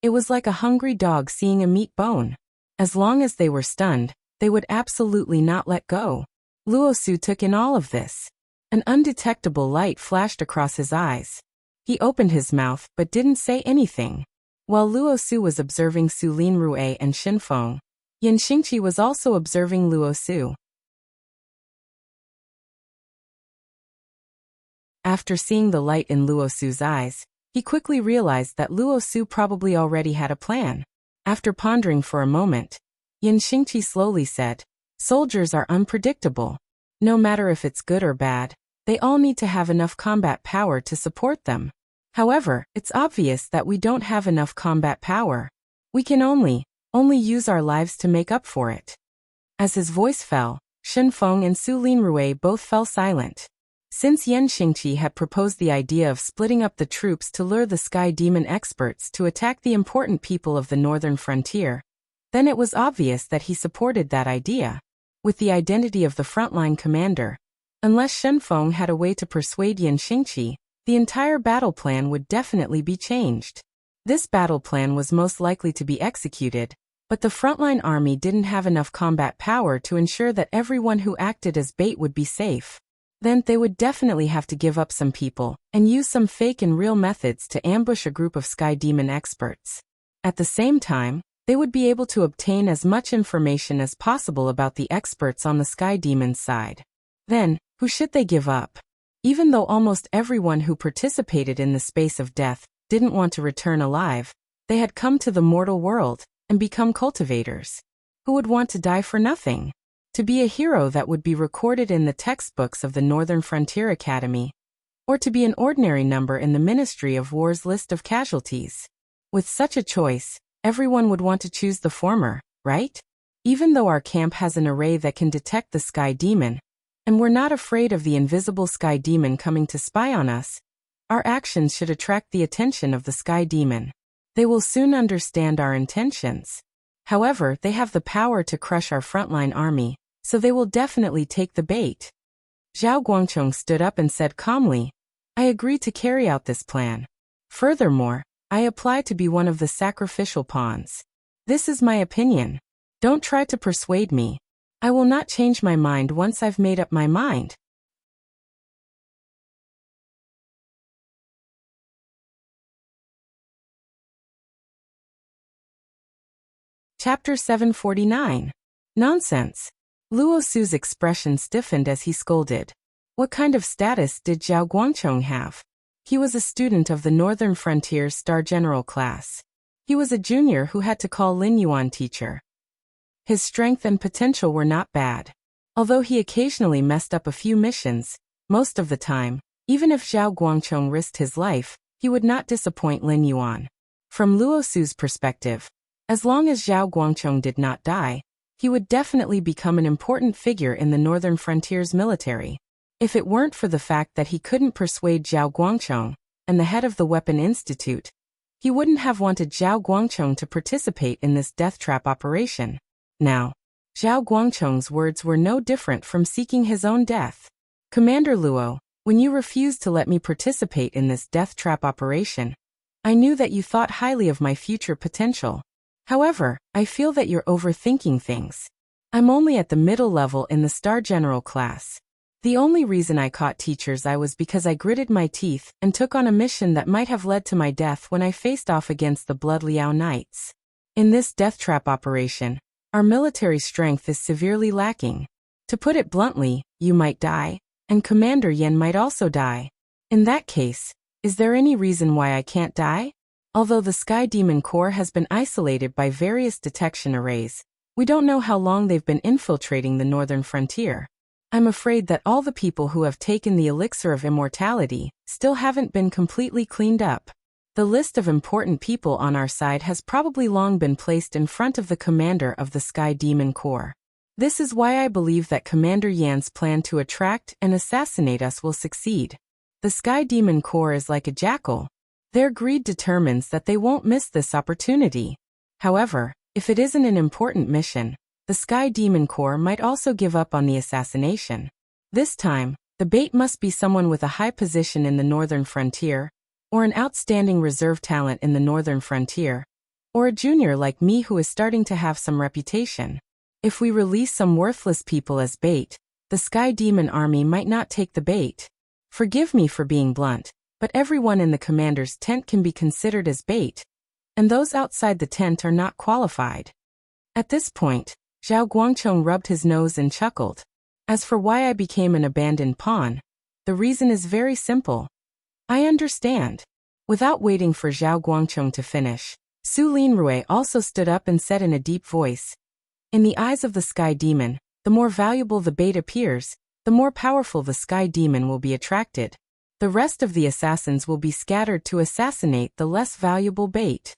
it was like a hungry dog seeing a meat bone. As long as they were stunned, they would absolutely not let go. Luosu took in all of this. An undetectable light flashed across his eyes. He opened his mouth but didn't say anything. While Luosu was observing Su Linrui and Shinfeng, Yan Xingqi was also observing Luosu. After seeing the light in Luosu's eyes, he quickly realized that Luosu probably already had a plan. After pondering for a moment, Yan Xingqi slowly said, Soldiers are unpredictable. No matter if it's good or bad, they all need to have enough combat power to support them. However, it's obvious that we don't have enough combat power. We can only use our lives to make up for it. As his voice fell, Shinfeng and Su Linrui both fell silent. Since Yan Xingqi had proposed the idea of splitting up the troops to lure the Sky Demon experts to attack the important people of the northern frontier, then it was obvious that he supported that idea. With the identity of the frontline commander, unless Shen Feng had a way to persuade Yan Xingqi, the entire battle plan would definitely be changed. This battle plan was most likely to be executed, but the frontline army didn't have enough combat power to ensure that everyone who acted as bait would be safe. Then they would definitely have to give up some people and use some fake and real methods to ambush a group of Sky Demon experts. At the same time, they would be able to obtain as much information as possible about the experts on the Sky Demon's side. Then, who should they give up? Even though almost everyone who participated in the space of death didn't want to return alive, they had come to the mortal world and become cultivators. Who would want to die for nothing? To be a hero that would be recorded in the textbooks of the Northern Frontier Academy, or to be an ordinary number in the Ministry of War's list of casualties. With such a choice, everyone would want to choose the former, right? Even though our camp has an array that can detect the Sky Demon, and we're not afraid of the invisible Sky Demon coming to spy on us, our actions should attract the attention of the Sky Demon. They will soon understand our intentions. However, they have the power to crush our frontline army, so they will definitely take the bait. Zhao Guangchong stood up and said calmly, I agree to carry out this plan. Furthermore, I apply to be one of the sacrificial pawns. This is my opinion. Don't try to persuade me. I will not change my mind once I've made up my mind. Chapter 749. Nonsense. Luo Su's expression stiffened as he scolded. What kind of status did Zhao Guangchong have? He was a student of the Northern Frontier's Star General class. He was a junior who had to call Lin Yuan teacher. His strength and potential were not bad. Although he occasionally messed up a few missions, most of the time, even if Zhao Guangchong risked his life, he would not disappoint Lin Yuan. From Luo Su's perspective, as long as Zhao Guangchong did not die, he would definitely become an important figure in the Northern Frontier's military. If it weren't for the fact that he couldn't persuade Zhao Guangchong, and the head of the Weapon Institute, he wouldn't have wanted Zhao Guangchong to participate in this death trap operation. Now, Zhao Guangchong's words were no different from seeking his own death. Commander Luo, when you refused to let me participate in this death trap operation, I knew that you thought highly of my future potential. However, I feel that you're overthinking things. I'm only at the middle level in the Star General class. The only reason I caught teachers was because I gritted my teeth and took on a mission that might have led to my death when I faced off against the Blood Liao Knights. In this death trap operation, our military strength is severely lacking. To put it bluntly, you might die, and Commander Yen might also die. In that case, is there any reason why I can't die? Although the Sky Demon Corps has been isolated by various detection arrays, we don't know how long they've been infiltrating the northern frontier. I'm afraid that all the people who have taken the elixir of immortality still haven't been completely cleaned up. The list of important people on our side has probably long been placed in front of the commander of the Sky Demon Corps. This is why I believe that Commander Yan's plan to attract and assassinate us will succeed. The Sky Demon Corps is like a jackal. Their greed determines that they won't miss this opportunity. However, if it isn't an important mission, the Sky Demon Corps might also give up on the assassination. This time, the bait must be someone with a high position in the northern frontier, or an outstanding reserve talent in the northern frontier, or a junior like me who is starting to have some reputation. If we release some worthless people as bait, the Sky Demon army might not take the bait. Forgive me for being blunt, but everyone in the commander's tent can be considered as bait, and those outside the tent are not qualified. At this point, Zhao Guangchong rubbed his nose and chuckled. As for why I became an abandoned pawn, the reason is very simple. I understand. Without waiting for Zhao Guangchong to finish, Su Linrui also stood up and said in a deep voice, in the eyes of the Sky Demon, the more valuable the bait appears, the more powerful the Sky Demon will be attracted. The rest of the assassins will be scattered to assassinate the less valuable bait.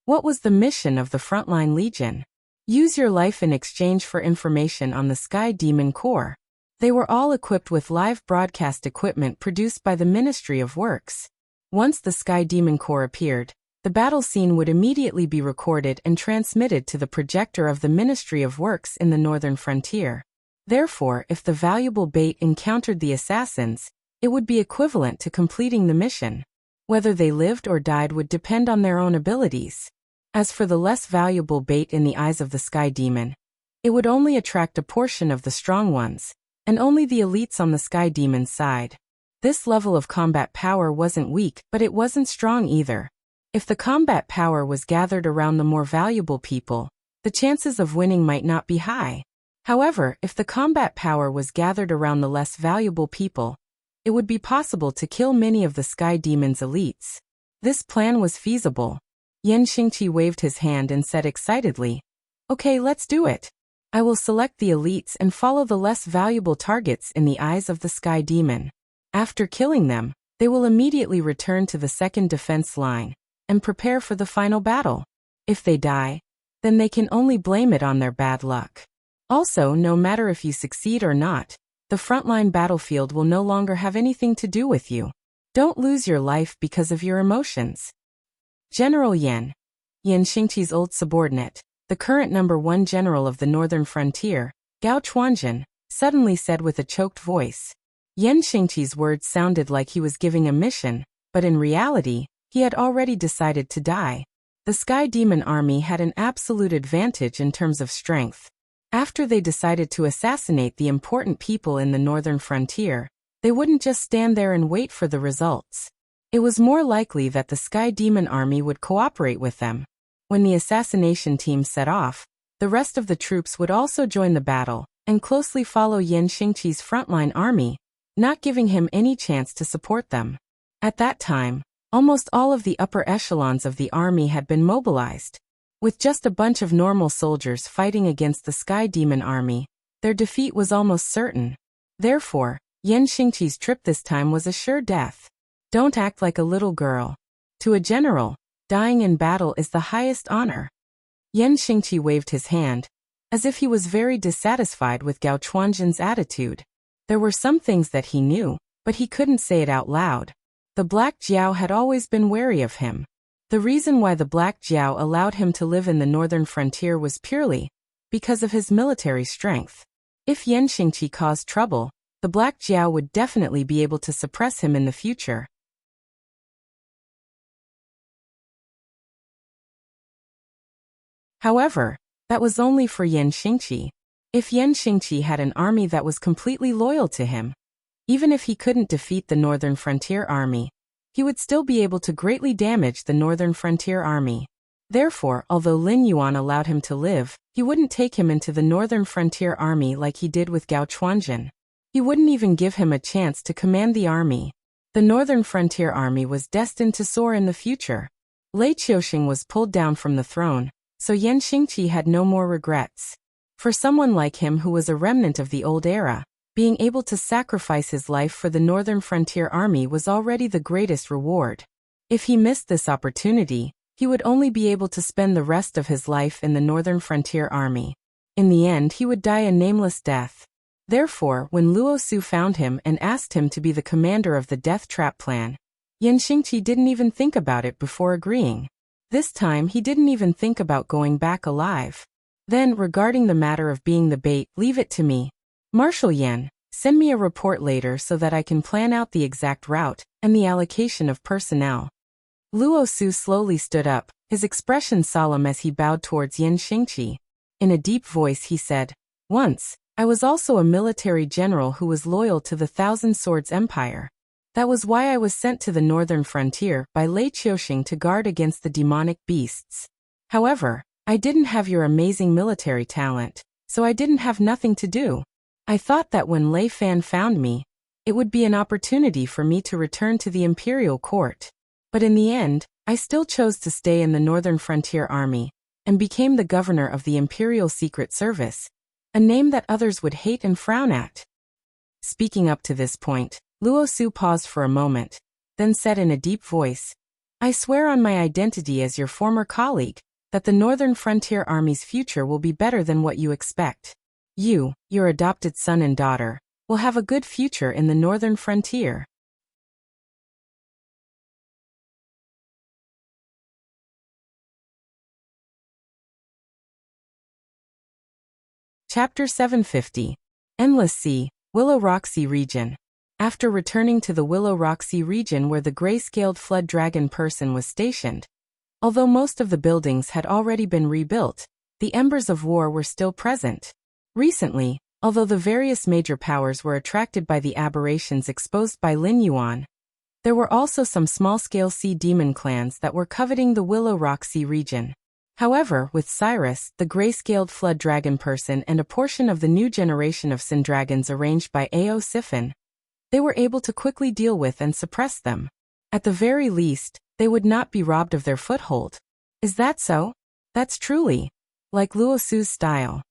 What was the mission of the Frontline Legion? Use your life in exchange for information on the Sky Demon Corps. They were all equipped with live broadcast equipment produced by the Ministry of Works. Once the Sky Demon Corps appeared, the battle scene would immediately be recorded and transmitted to the projector of the Ministry of Works in the northern frontier. Therefore, if the valuable bait encountered the assassins, it would be equivalent to completing the mission. Whether they lived or died would depend on their own abilities. As for the less valuable bait in the eyes of the Sky Demon, it would only attract a portion of the strong ones, and only the elites on the Sky Demon's side. This level of combat power wasn't weak, but it wasn't strong either. If the combat power was gathered around the more valuable people, the chances of winning might not be high. However, if the combat power was gathered around the less valuable people, it would be possible to kill many of the Sky Demon's elites. This plan was feasible. Yan Xingqi waved his hand and said excitedly, "Okay, let's do it. I will select the elites and follow the less valuable targets in the eyes of the Sky Demon. After killing them, they will immediately return to the second defense line and prepare for the final battle. If they die, then they can only blame it on their bad luck. Also, no matter if you succeed or not, the frontline battlefield will no longer have anything to do with you. Don't lose your life because of your emotions." General Yan Xingqi's old subordinate, the current #1 general of the northern frontier, Gao Chuanjin, suddenly said with a choked voice. Yan Xingqi's words sounded like he was giving a mission, but in reality, he had already decided to die. The Sky Demon army had an absolute advantage in terms of strength. After they decided to assassinate the important people in the northern frontier, they wouldn't just stand there and wait for the results. It was more likely that the Sky Demon army would cooperate with them. When the assassination team set off, the rest of the troops would also join the battle and closely follow Yan Xingqi's frontline army, not giving him any chance to support them. At that time, almost all of the upper echelons of the army had been mobilized. With just a bunch of normal soldiers fighting against the Sky Demon army, their defeat was almost certain. Therefore, Yan Xingqi's trip this time was a sure death. Don't act like a little girl. To a general, dying in battle is the highest honor. Yan Xingqi waved his hand, as if he was very dissatisfied with Gao Chuanjin's attitude. There were some things that he knew, but he couldn't say it out loud. The Black Jiao had always been wary of him. The reason why the Black Jiao allowed him to live in the northern frontier was purely because of his military strength. If Yan Xingqi caused trouble, the Black Jiao would definitely be able to suppress him in the future. However, that was only for Yan Xingqi. If Yan Xingqi had an army that was completely loyal to him, even if he couldn't defeat the Northern Frontier Army, he would still be able to greatly damage the Northern Frontier Army. Therefore, although Lin Yuan allowed him to live, he wouldn't take him into the Northern Frontier Army like he did with Gao Chuanjin. He wouldn't even give him a chance to command the army. The Northern Frontier Army was destined to soar in the future. Lei Qiuxing was pulled down from the throne, so Yan Xingqi had no more regrets. For someone like him who was a remnant of the old era, being able to sacrifice his life for the Northern Frontier Army was already the greatest reward. If he missed this opportunity, he would only be able to spend the rest of his life in the Northern Frontier Army. In the end, he would die a nameless death. Therefore, when Luo Su found him and asked him to be the commander of the Death Trap plan, Yan Xingqi didn't even think about it before agreeing. This time he didn't even think about going back alive. Then, regarding the matter of being the bait, leave it to me. Marshal Yan, send me a report later so that I can plan out the exact route and the allocation of personnel. Luo Su slowly stood up, his expression solemn as he bowed towards Yan Xingqi. In a deep voice he said, "Once, I was also a military general who was loyal to the Thousand Swords Empire. That was why I was sent to the northern frontier by Lei Qiuxing to guard against the demonic beasts. However, I didn't have your amazing military talent, so I didn't have nothing to do. I thought that when Lei Fan found me, it would be an opportunity for me to return to the imperial court. But in the end, I still chose to stay in the Northern Frontier Army, and became the governor of the Imperial Secret Service, a name that others would hate and frown at." Speaking up to this point, Luo Su paused for a moment, then said in a deep voice, "I swear on my identity as your former colleague, that the Northern Frontier Army's future will be better than what you expect. You, your adopted son and daughter, will have a good future in the Northern Frontier. Chapter 750. Endless Sea, Willow Rock Sea Region. After returning to the Willow Rock Sea region where the gray-scaled flood dragon person was stationed, although most of the buildings had already been rebuilt, the embers of war were still present. Recently, although the various major powers were attracted by the aberrations exposed by Lin Yuan, there were also some small-scale sea demon clans that were coveting the Willow Rock Sea region. However, with Cyrus, the gray-scaled flood dragon person and a portion of the new generation of Sin Dragons arranged by Ao Siphon, they were able to quickly deal with and suppress them. At the very least, they would not be robbed of their foothold. Is that so? That's truly like Luo Su's style.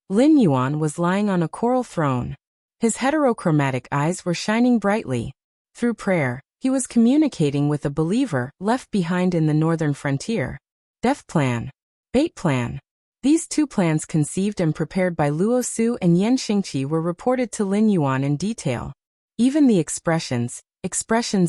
Lin Yuan was lying on a coral throne. His heterochromatic eyes were shining brightly. Through prayer, he was communicating with a believer left behind in the Northern Frontier. Death Plan. Bait Plan. These two plans conceived and prepared by Luo Su and Yan Xingqi were reported to Lin Yuan in detail. Even the expressions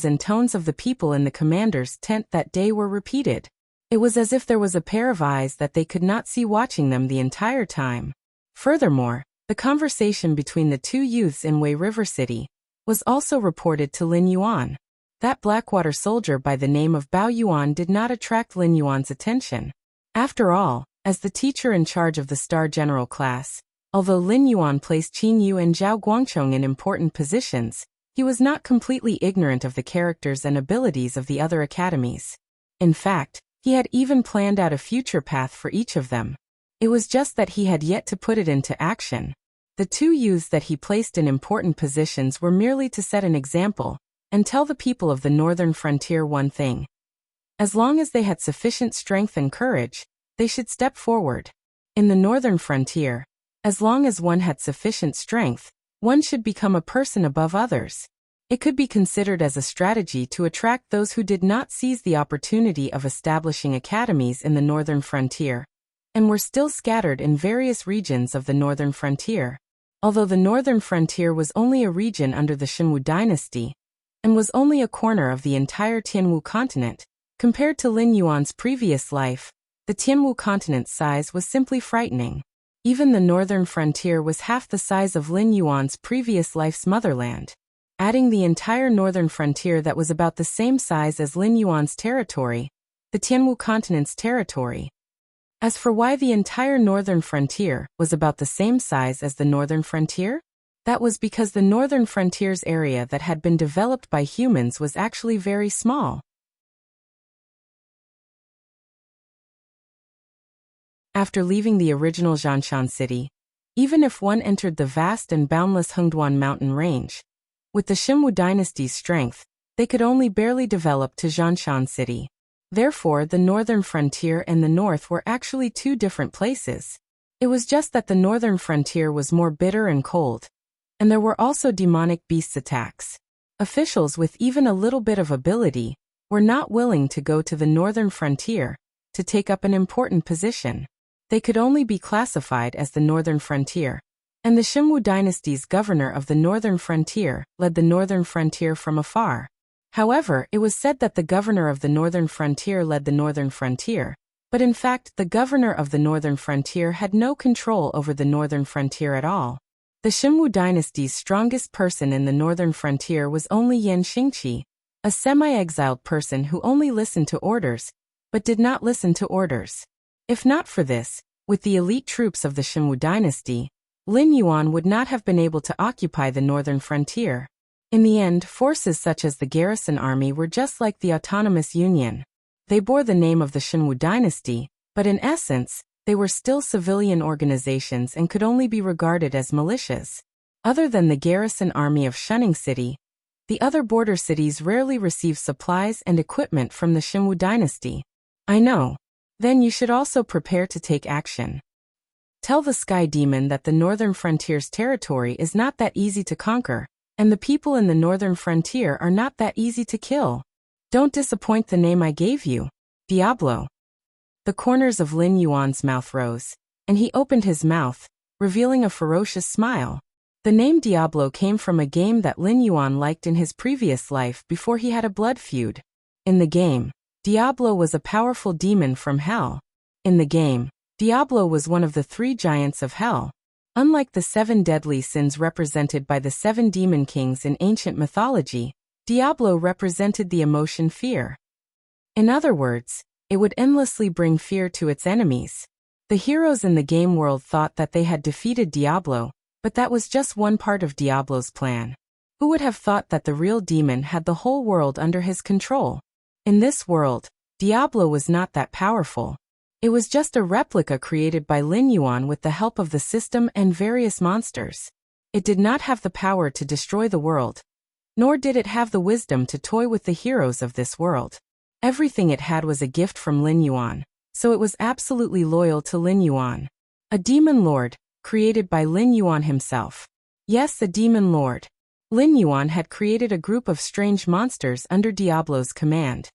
and tones of the people in the commander's tent that day were repeated. It was as if there was a pair of eyes that they could not see watching them the entire time. Furthermore, the conversation between the two youths in Wei River City was also reported to Lin Yuan. That Blackwater soldier by the name of Bao Yuan did not attract Lin Yuan's attention. After all, as the teacher in charge of the Star General class, although Lin Yuan placed Qin Yu and Zhao Guangchong in important positions, he was not completely ignorant of the characters and abilities of the other academies. In fact, he had even planned out a future path for each of them. It was just that he had yet to put it into action. The two youths that he placed in important positions were merely to set an example and tell the people of the Northern Frontier one thing. As long as they had sufficient strength and courage, they should step forward. In the Northern Frontier, as long as one had sufficient strength, one should become a person above others. It could be considered as a strategy to attract those who did not seize the opportunity of establishing academies in the Northern Frontier, and were still scattered in various regions of the Northern Frontier. Although the Northern Frontier was only a region under the Shenwu dynasty, and was only a corner of the entire Tianwu continent, compared to Lin Yuan's previous life, the Tianwu continent's size was simply frightening. Even the Northern Frontier was half the size of Lin Yuan's previous life's motherland. Adding the entire Northern Frontier that was about the same size as Lin Yuan's territory, the Tianwu continent's territory. As for why the entire Northern Frontier was about the same size as the Northern Frontier, that was because the Northern Frontier's area that had been developed by humans was actually very small. After leaving the original Zhanshan city, even if one entered the vast and boundless Hengduan mountain range, with the Shenwu dynasty's strength, they could only barely develop to Zhanshan city. Therefore, the Northern Frontier and the North were actually two different places. It was just that the Northern Frontier was more bitter and cold, and there were also demonic beasts attacks. Officials with even a little bit of ability were not willing to go to the Northern Frontier to take up an important position. They could only be classified as the Northern Frontier, and the Shenwu dynasty's governor of the Northern Frontier led the Northern Frontier from afar. However, it was said that the governor of the Northern Frontier led the Northern Frontier, but in fact the governor of the Northern Frontier had no control over the Northern Frontier at all. The Shenwu dynasty's strongest person in the Northern Frontier was only Yan Xingqi, a semi-exiled person who only listened to orders, but did not listen to orders. If not for this, with the elite troops of the Shenwu dynasty, Lin Yuan would not have been able to occupy the Northern Frontier. In the end, forces such as the Garrison Army were just like the Autonomous Union. They bore the name of the Shenwu dynasty, but in essence, they were still civilian organizations and could only be regarded as militias. Other than the Garrison Army of Shunning City, the other border cities rarely receive supplies and equipment from the Shenwu dynasty. I know. Then you should also prepare to take action. Tell the Sky Demon that the Northern Frontier's territory is not that easy to conquer, and the people in the Northern Frontier are not that easy to kill. Don't disappoint the name I gave you, Diablo. The corners of Lin Yuan's mouth rose, and he opened his mouth, revealing a ferocious smile. The name Diablo came from a game that Lin Yuan liked in his previous life before he had a blood feud. In the game, Diablo was a powerful demon from hell. In the game, Diablo was one of the 3 giants of hell. Unlike the 7 deadly sins represented by the 7 demon kings in ancient mythology, Diablo represented the emotion fear. In other words, it would endlessly bring fear to its enemies. The heroes in the game world thought that they had defeated Diablo, but that was just one part of Diablo's plan. Who would have thought that the real demon had the whole world under his control? In this world, Diablo was not that powerful. It was just a replica created by Lin Yuan with the help of the system and various monsters. It did not have the power to destroy the world, nor did it have the wisdom to toy with the heroes of this world. Everything it had was a gift from Lin Yuan, so it was absolutely loyal to Lin Yuan. A demon lord, created by Lin Yuan himself. Yes, a demon lord. Lin Yuan had created a group of strange monsters under Diablo's command.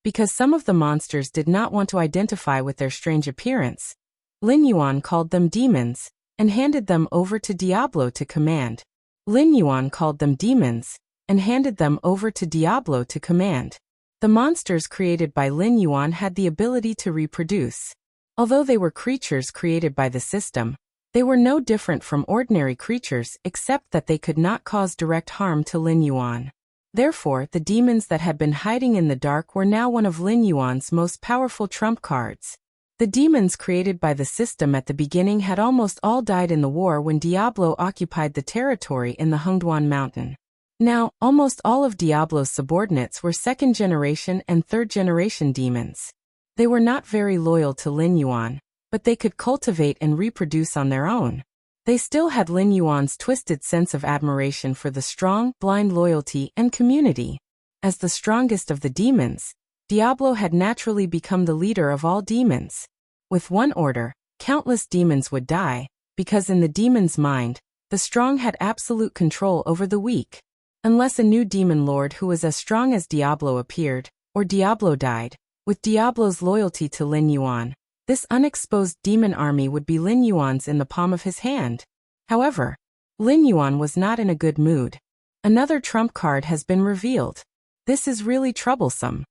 Because some of the monsters did not want to identify with their strange appearance, Lin Yuan called them demons, and handed them over to Diablo to command. Lin Yuan called them demons, and handed them over to Diablo to command. The monsters created by Lin Yuan had the ability to reproduce. Although they were creatures created by the system, they were no different from ordinary creatures except that they could not cause direct harm to Lin Yuan. Therefore, the demons that had been hiding in the dark were now one of Lin Yuan's most powerful trump cards. The demons created by the system at the beginning had almost all died in the war when Diablo occupied the territory in the Hengduan mountain. Now, almost all of Diablo's subordinates were 2nd generation and 3rd generation demons. They were not very loyal to Lin Yuan, but they could cultivate and reproduce on their own. They still had Lin Yuan's twisted sense of admiration for the strong, blind loyalty and community. As the strongest of the demons, Diablo had naturally become the leader of all demons. With one order, countless demons would die, because in the demon's mind, the strong had absolute control over the weak. Unless a new demon lord who was as strong as Diablo appeared, or Diablo died, with Diablo's loyalty to Lin Yuan, this unexposed demon army would be Lin Yuan's in the palm of his hand. However, Lin Yuan was not in a good mood. Another trump card has been revealed. This is really troublesome.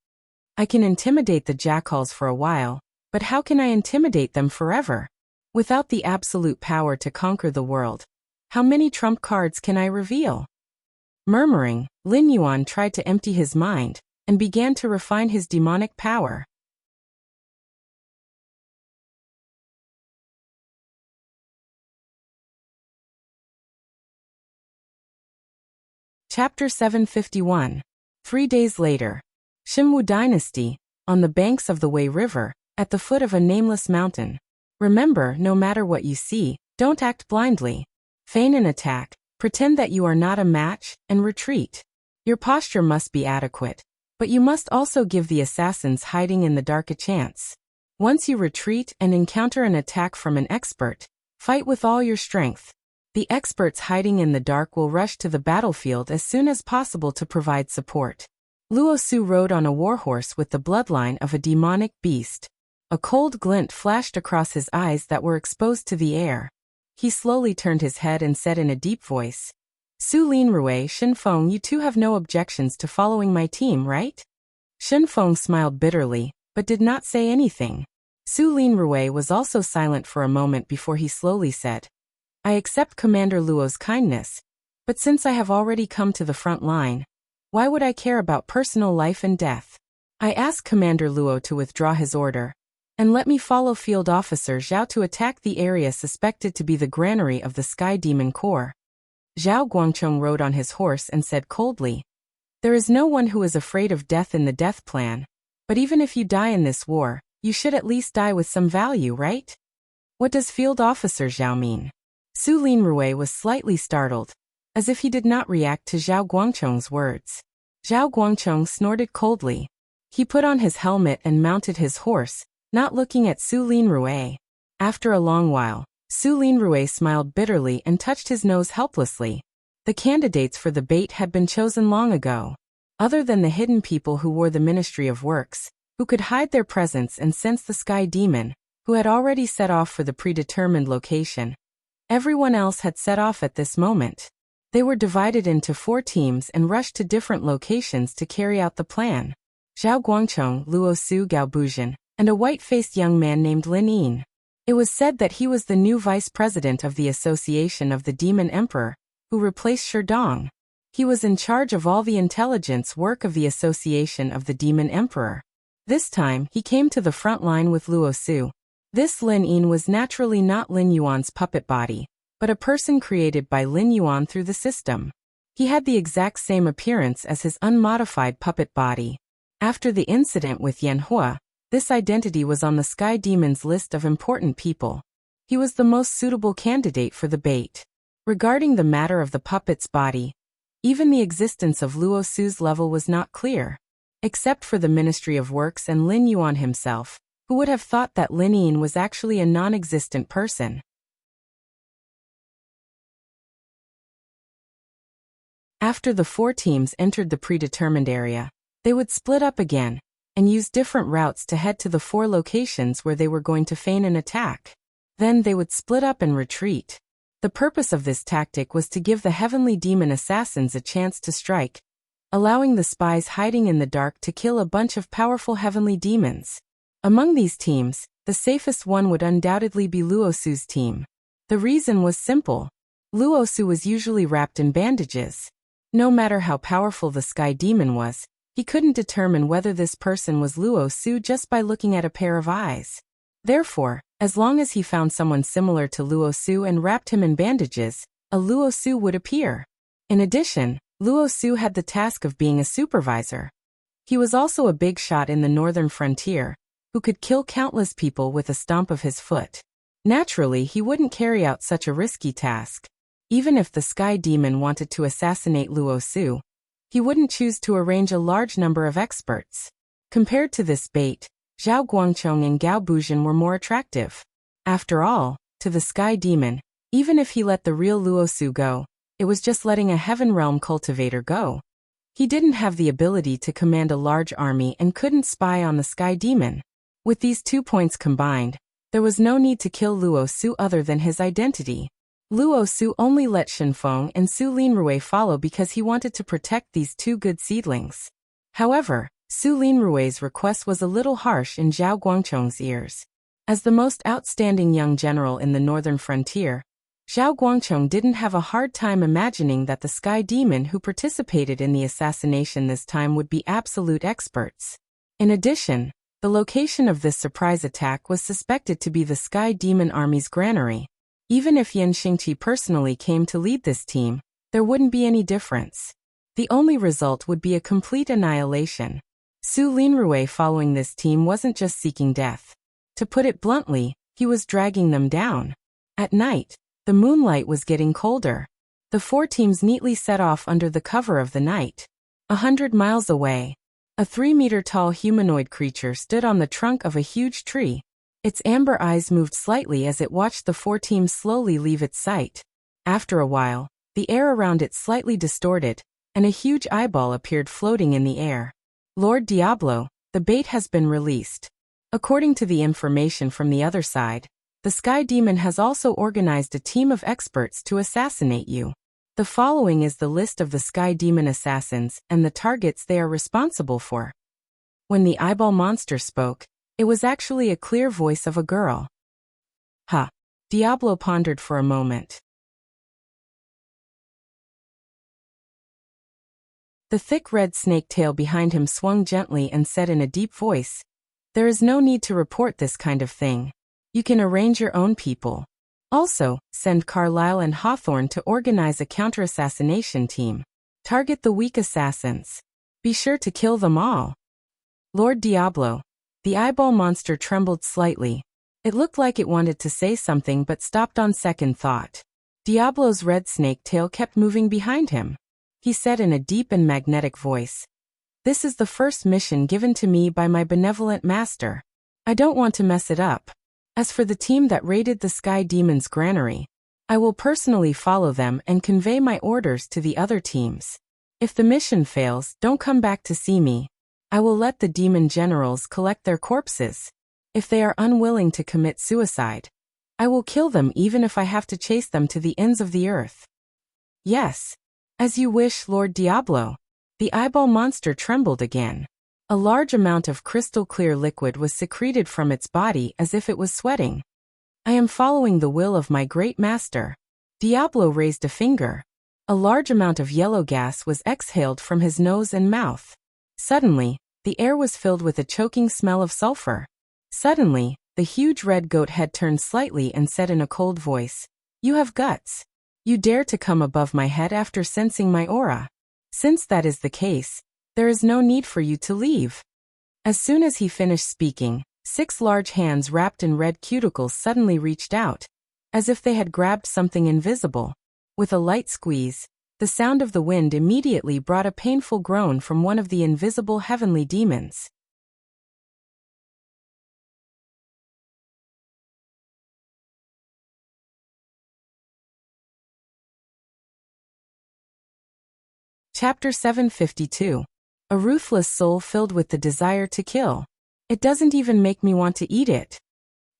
I can intimidate the jackals for a while, but how can I intimidate them forever? Without the absolute power to conquer the world, how many trump cards can I reveal? Murmuring, Lin Yuan tried to empty his mind, and began to refine his demonic power. Chapter 751. 3 days later. Xinwu Dynasty, on the banks of the Wei River, at the foot of a nameless mountain. Remember, no matter what you see, don't act blindly. Feign an attack, pretend that you are not a match, and retreat. Your posture must be adequate, but you must also give the assassins hiding in the dark a chance. Once you retreat and encounter an attack from an expert, fight with all your strength. The experts hiding in the dark will rush to the battlefield as soon as possible to provide support. Luo Su rode on a warhorse with the bloodline of a demonic beast. A cold glint flashed across his eyes that were exposed to the air. He slowly turned his head and said in a deep voice, "Su Linrui, Shenfeng, you two have no objections to following my team, right?" Shenfeng smiled bitterly, but did not say anything. Su Linrui was also silent for a moment before he slowly said, "I accept Commander Luo's kindness, but since I have already come to the front line, why would I care about personal life and death? I ask Commander Luo to withdraw his order, and let me follow Field Officer Zhao to attack the area suspected to be the granary of the Sky Demon Corps." Zhao Guangcheng rode on his horse and said coldly, "There is no one who is afraid of death in the death plan, but even if you die in this war, you should at least die with some value, right? What does Field Officer Zhao mean?" Su Linrui was slightly startled, as if he did not react to Zhao Guangcheng's words. Zhao Guangcheng snorted coldly. He put on his helmet and mounted his horse, not looking at Su Linrui. After a long while, Su Linrui smiled bitterly and touched his nose helplessly. The candidates for the bait had been chosen long ago. Other than the hidden people who wore the Ministry of Works, who could hide their presence and sense the sky demon, who had already set off for the predetermined location, everyone else had set off at this moment. They were divided into 4 teams and rushed to different locations to carry out the plan. Zhao Guangchong, Luo Su Gao Buzhen, and a white-faced young man named Lin Yin. It was said that he was the new vice president of the Association of the Demon Emperor, who replaced Shi Dong. He was in charge of all the intelligence work of the Association of the Demon Emperor. This time, he came to the front line with Luo Su. This Lin Yin was naturally not Lin Yuan's puppet body, but a person created by Lin Yuan through the system. He had the exact same appearance as his unmodified puppet body. After the incident with Yan Hua, this identity was on the Sky Demon's list of important people. He was the most suitable candidate for the bait. Regarding the matter of the puppet's body, even the existence of Luo Su's level was not clear. Except for the Ministry of Works and Lin Yuan himself, who would have thought that Lin Yin was actually a non-existent person. After the 4 teams entered the predetermined area, they would split up again and use different routes to head to the 4 locations where they were going to feign an attack. Then they would split up and retreat. The purpose of this tactic was to give the heavenly demon assassins a chance to strike, allowing the spies hiding in the dark to kill a bunch of powerful heavenly demons. Among these teams, the safest one would undoubtedly be Luo Su's team. The reason was simple. Luo Su was usually wrapped in bandages. No matter how powerful the sky demon was, he couldn't determine whether this person was Luo Su just by looking at a pair of eyes. Therefore, as long as he found someone similar to Luo Su and wrapped him in bandages, a Luo Su would appear. In addition, Luo Su had the task of being a supervisor. He was also a big shot in the northern frontier, who could kill countless people with a stomp of his foot. Naturally, he wouldn't carry out such a risky task. Even if the sky demon wanted to assassinate Luo Su, he wouldn't choose to arrange a large number of experts. Compared to this bait, Zhao Guangchong and Gao Buzhen were more attractive. After all, to the sky demon, even if he let the real Luo Su go, it was just letting a heaven realm cultivator go. He didn't have the ability to command a large army and couldn't spy on the sky demon. With these 2 points combined, there was no need to kill Luo Su other than his identity. Luo Su only let Shen Feng and Su Linrui follow because he wanted to protect these 2 good seedlings. However, Su Linrui's request was a little harsh in Zhao Guangchong's ears. As the most outstanding young general in the northern frontier, Zhao Guangchong didn't have a hard time imagining that the sky demon who participated in the assassination this time would be absolute experts. In addition, the location of this surprise attack was suspected to be the sky demon army's granary. Even if Yan Xingqi personally came to lead this team, there wouldn't be any difference. The only result would be a complete annihilation. Su Linrui following this team wasn't just seeking death. To put it bluntly, he was dragging them down. At night, the moonlight was getting colder. The 4 teams neatly set off under the cover of the night. 100 miles away, a 3-meter-tall humanoid creature stood on the trunk of a huge tree. Its amber eyes moved slightly as it watched the 4 teams slowly leave its sight. After a while, the air around it slightly distorted, and a huge eyeball appeared floating in the air. Lord Diablo, the bait has been released. According to the information from the other side, the Sky Demon has also organized a team of experts to assassinate you. The following is the list of the Sky Demon assassins and the targets they are responsible for. When the eyeball monster spoke, it was actually a clear voice of a girl. Huh. Diablo pondered for a moment. The thick red snake tail behind him swung gently and said in a deep voice, "There is no need to report this kind of thing. You can arrange your own people. Also, send Carlyle and Hawthorne to organize a counter-assassination team. Target the weak assassins. Be sure to kill them all." Lord Diablo. The eyeball monster trembled slightly. It looked like it wanted to say something but stopped on second thought. Diablo's red snake tail kept moving behind him. He said in a deep and magnetic voice, "This is the first mission given to me by my benevolent master. I don't want to mess it up. As for the team that raided the Sky Demon's granary, I will personally follow them and convey my orders to the other teams." If the mission fails, don't come back to see me. I will let the demon generals collect their corpses. If they are unwilling to commit suicide, I will kill them even if I have to chase them to the ends of the earth. Yes. As you wish, Lord Diablo. The eyeball monster trembled again. A large amount of crystal-clear liquid was secreted from its body as if it was sweating. I am following the will of my great master. Diablo raised a finger. A large amount of yellow gas was exhaled from his nose and mouth. Suddenly, the air was filled with a choking smell of sulfur. Suddenly, the huge red goat head turned slightly and said in a cold voice, "You have guts. You dare to come above my head after sensing my aura. Since that is the case, there is no need for you to leave." As soon as he finished speaking, 6 large hands wrapped in red cuticles suddenly reached out, as if they had grabbed something invisible. With a light squeeze, the sound of the wind immediately brought a painful groan from one of the invisible heavenly demons. Chapter 752. A ruthless soul filled with the desire to kill. It doesn't even make me want to eat it.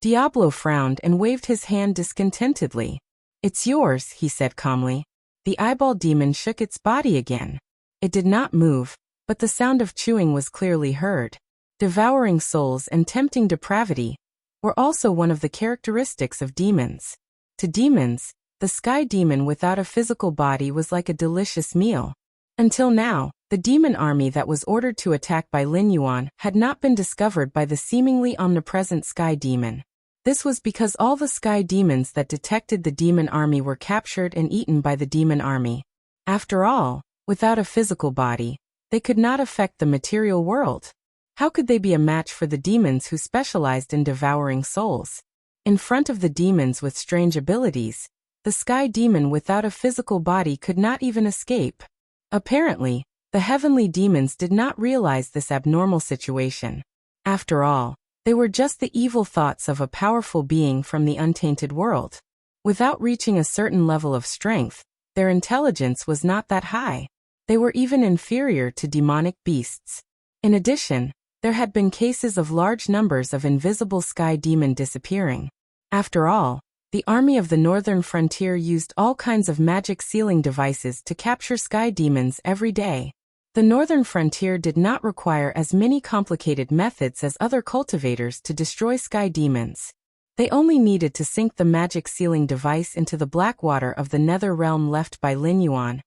Diablo frowned and waved his hand discontentedly. "It's yours," he said calmly. The eyeball demon shook its body again. It did not move, but the sound of chewing was clearly heard. Devouring souls and tempting depravity were also one of the characteristics of demons. To demons, the sky demon without a physical body was like a delicious meal. Until now, the demon army that was ordered to attack by Lin Yuan had not been discovered by the seemingly omnipresent sky demon. This was because all the sky demons that detected the demon army were captured and eaten by the demon army. After all, without a physical body, they could not affect the material world. How could they be a match for the demons who specialized in devouring souls? In front of the demons with strange abilities, the sky demon without a physical body could not even escape. Apparently, the heavenly demons did not realize this abnormal situation. After all, they were just the evil thoughts of a powerful being from the untainted world. Without reaching a certain level of strength, their intelligence was not that high. They were even inferior to demonic beasts. In addition, there had been cases of large numbers of invisible sky demon disappearing. After all, the army of the northern frontier used all kinds of magic sealing devices to capture sky demons every day. The northern frontier did not require as many complicated methods as other cultivators to destroy sky demons. They only needed to sink the magic sealing device into the black water of the nether realm left by Lin Yuan,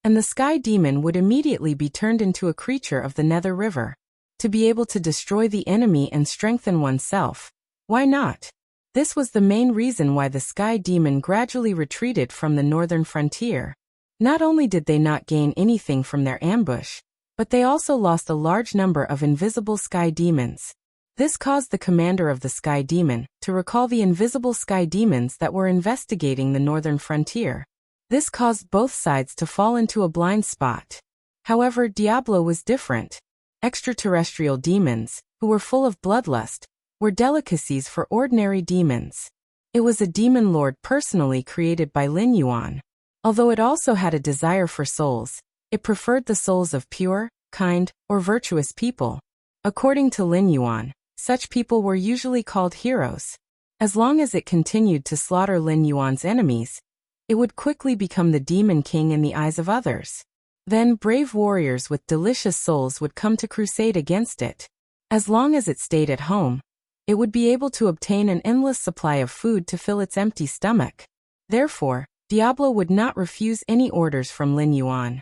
and the sky demon would immediately be turned into a creature of the nether river. To be able to destroy the enemy and strengthen oneself, why not? This was the main reason why the sky demon gradually retreated from the northern frontier. Not only did they not gain anything from their ambush, but they also lost a large number of invisible sky demons. This caused the commander of the sky demon to recall the invisible sky demons that were investigating the northern frontier. This caused both sides to fall into a blind spot. However, Diablo was different. Extraterrestrial demons, who were full of bloodlust, were delicacies for ordinary demons. It was a demon lord personally created by Lin Yuan. Although it also had a desire for souls, it preferred the souls of pure, kind, or virtuous people. According to Lin Yuan, such people were usually called heroes. As long as it continued to slaughter Lin Yuan's enemies, it would quickly become the demon king in the eyes of others. Then brave warriors with delicious souls would come to crusade against it. As long as it stayed at home, it would be able to obtain an endless supply of food to fill its empty stomach. Therefore, Diablo would not refuse any orders from Lin Yuan.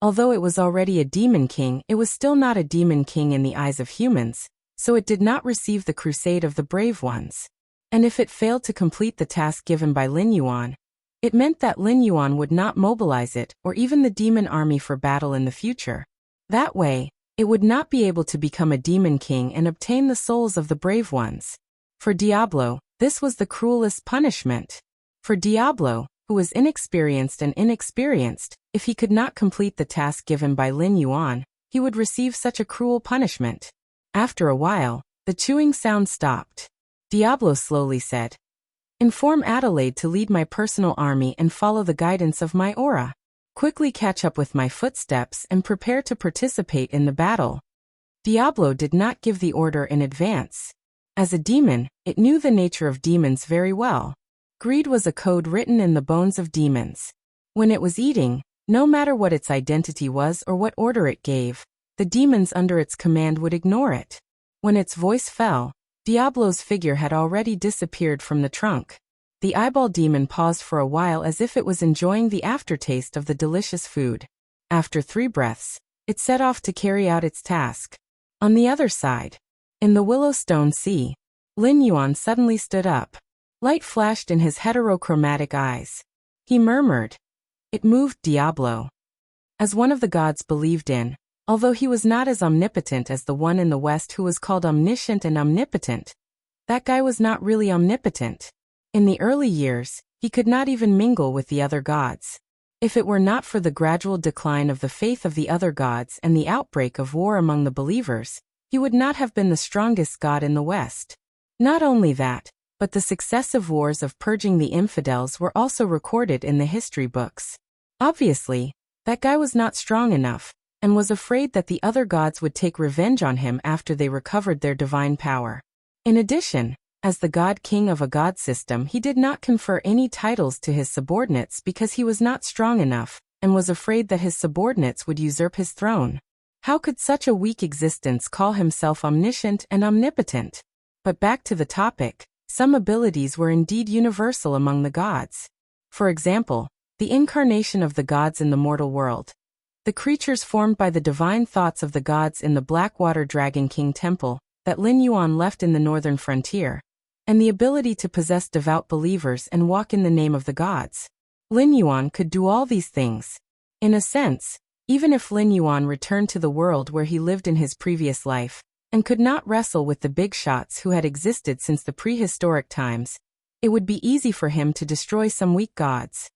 Although it was already a demon king, it was still not a demon king in the eyes of humans, so it did not receive the crusade of the brave ones. And if it failed to complete the task given by Lin Yuan, it meant that Lin Yuan would not mobilize it or even the demon army for battle in the future. That way, it would not be able to become a demon king and obtain the souls of the brave ones. For Diablo, this was the cruelest punishment. For Diablo, who was inexperienced, if he could not complete the task given by Lin Yuan, he would receive such a cruel punishment. After a while, the chewing sound stopped. Diablo slowly said, Inform Adelaide to lead my personal army and follow the guidance of my aura. Quickly catch up with my footsteps and prepare to participate in the battle. Diablo did not give the order in advance. As a demon, it knew the nature of demons very well. Greed was a code written in the bones of demons. When it was eating, no matter what its identity was or what order it gave, the demons under its command would ignore it. When its voice fell, Diablo's figure had already disappeared from the trunk. The eyeball demon paused for a while as if it was enjoying the aftertaste of the delicious food. After 3 breaths, it set off to carry out its task. On the other side, in the Willowstone Sea, Lin Yuan suddenly stood up. Light flashed in his heterochromatic eyes. He murmured. It moved Diablo. As one of the gods believed in, although he was not as omnipotent as the one in the West who was called omniscient and omnipotent, that guy was not really omnipotent. In the early years, he could not even mingle with the other gods. If it were not for the gradual decline of the faith of the other gods and the outbreak of war among the believers, he would not have been the strongest god in the West. Not only that, but the successive wars of purging the infidels were also recorded in the history books. Obviously, that guy was not strong enough, and was afraid that the other gods would take revenge on him after they recovered their divine power. In addition, as the god-king of a god system, he did not confer any titles to his subordinates because he was not strong enough, and was afraid that his subordinates would usurp his throne. How could such a weak existence call himself omniscient and omnipotent? But back to the topic, some abilities were indeed universal among the gods. For example, the incarnation of the gods in the mortal world. The creatures formed by the divine thoughts of the gods in the Blackwater Dragon King Temple, that Lin Yuan left in the northern frontier, and the ability to possess devout believers and walk in the name of the gods. Lin Yuan could do all these things. In a sense, even if Lin Yuan returned to the world where he lived in his previous life, and could not wrestle with the big shots who had existed since the prehistoric times, it would be easy for him to destroy some weak gods.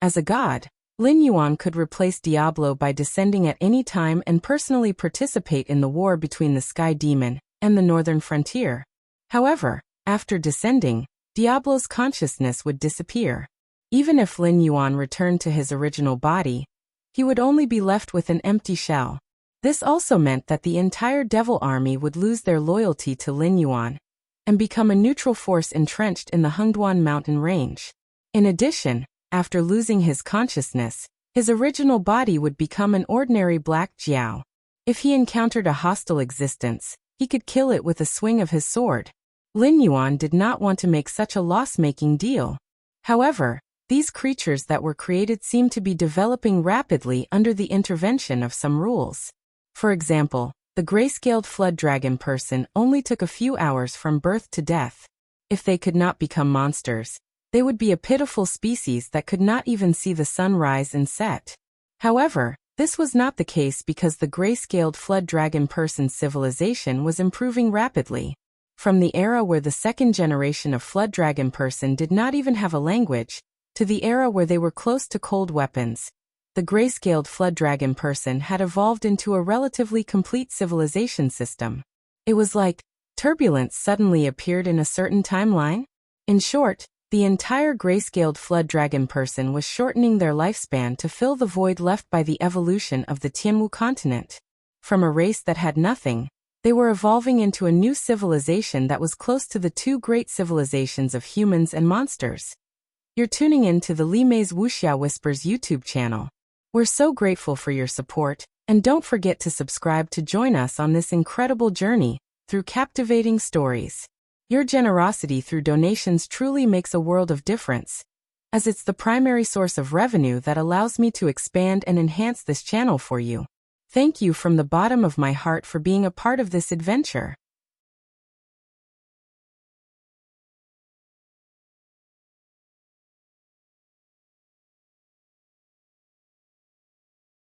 As a god, Lin Yuan could replace Diablo by descending at any time and personally participate in the war between the Sky Demon and the northern frontier. However, after descending, Diablo's consciousness would disappear. Even if Lin Yuan returned to his original body, he would only be left with an empty shell. This also meant that the entire devil army would lose their loyalty to Lin Yuan and become a neutral force entrenched in the Hengduan mountain range. In addition, after losing his consciousness, his original body would become an ordinary black jiao. If he encountered a hostile existence, he could kill it with a swing of his sword. Lin Yuan did not want to make such a loss-making deal. However, these creatures that were created seemed to be developing rapidly under the intervention of some rules. For example, the gray-scaled flood dragon person only took a few hours from birth to death. If they could not become monsters, they would be a pitiful species that could not even see the sun rise and set. However, this was not the case because the gray-scaled flood dragon person's civilization was improving rapidly. From the era where the second generation of flood dragon person did not even have a language, to the era where they were close to cold weapons, the gray-scaled flood dragon person had evolved into a relatively complete civilization system. It was like turbulence suddenly appeared in a certain timeline. In short, the entire gray-scaled flood dragon person was shortening their lifespan to fill the void left by the evolution of the Tianwu continent. From a race that had nothing, they were evolving into a new civilization that was close to the two great civilizations of humans and monsters. You're tuning in to the Li Mei's Wuxia Whispers YouTube channel. We're so grateful for your support, and don't forget to subscribe to join us on this incredible journey through captivating stories. Your generosity through donations truly makes a world of difference, as it's the primary source of revenue that allows me to expand and enhance this channel for you. Thank you from the bottom of my heart for being a part of this adventure.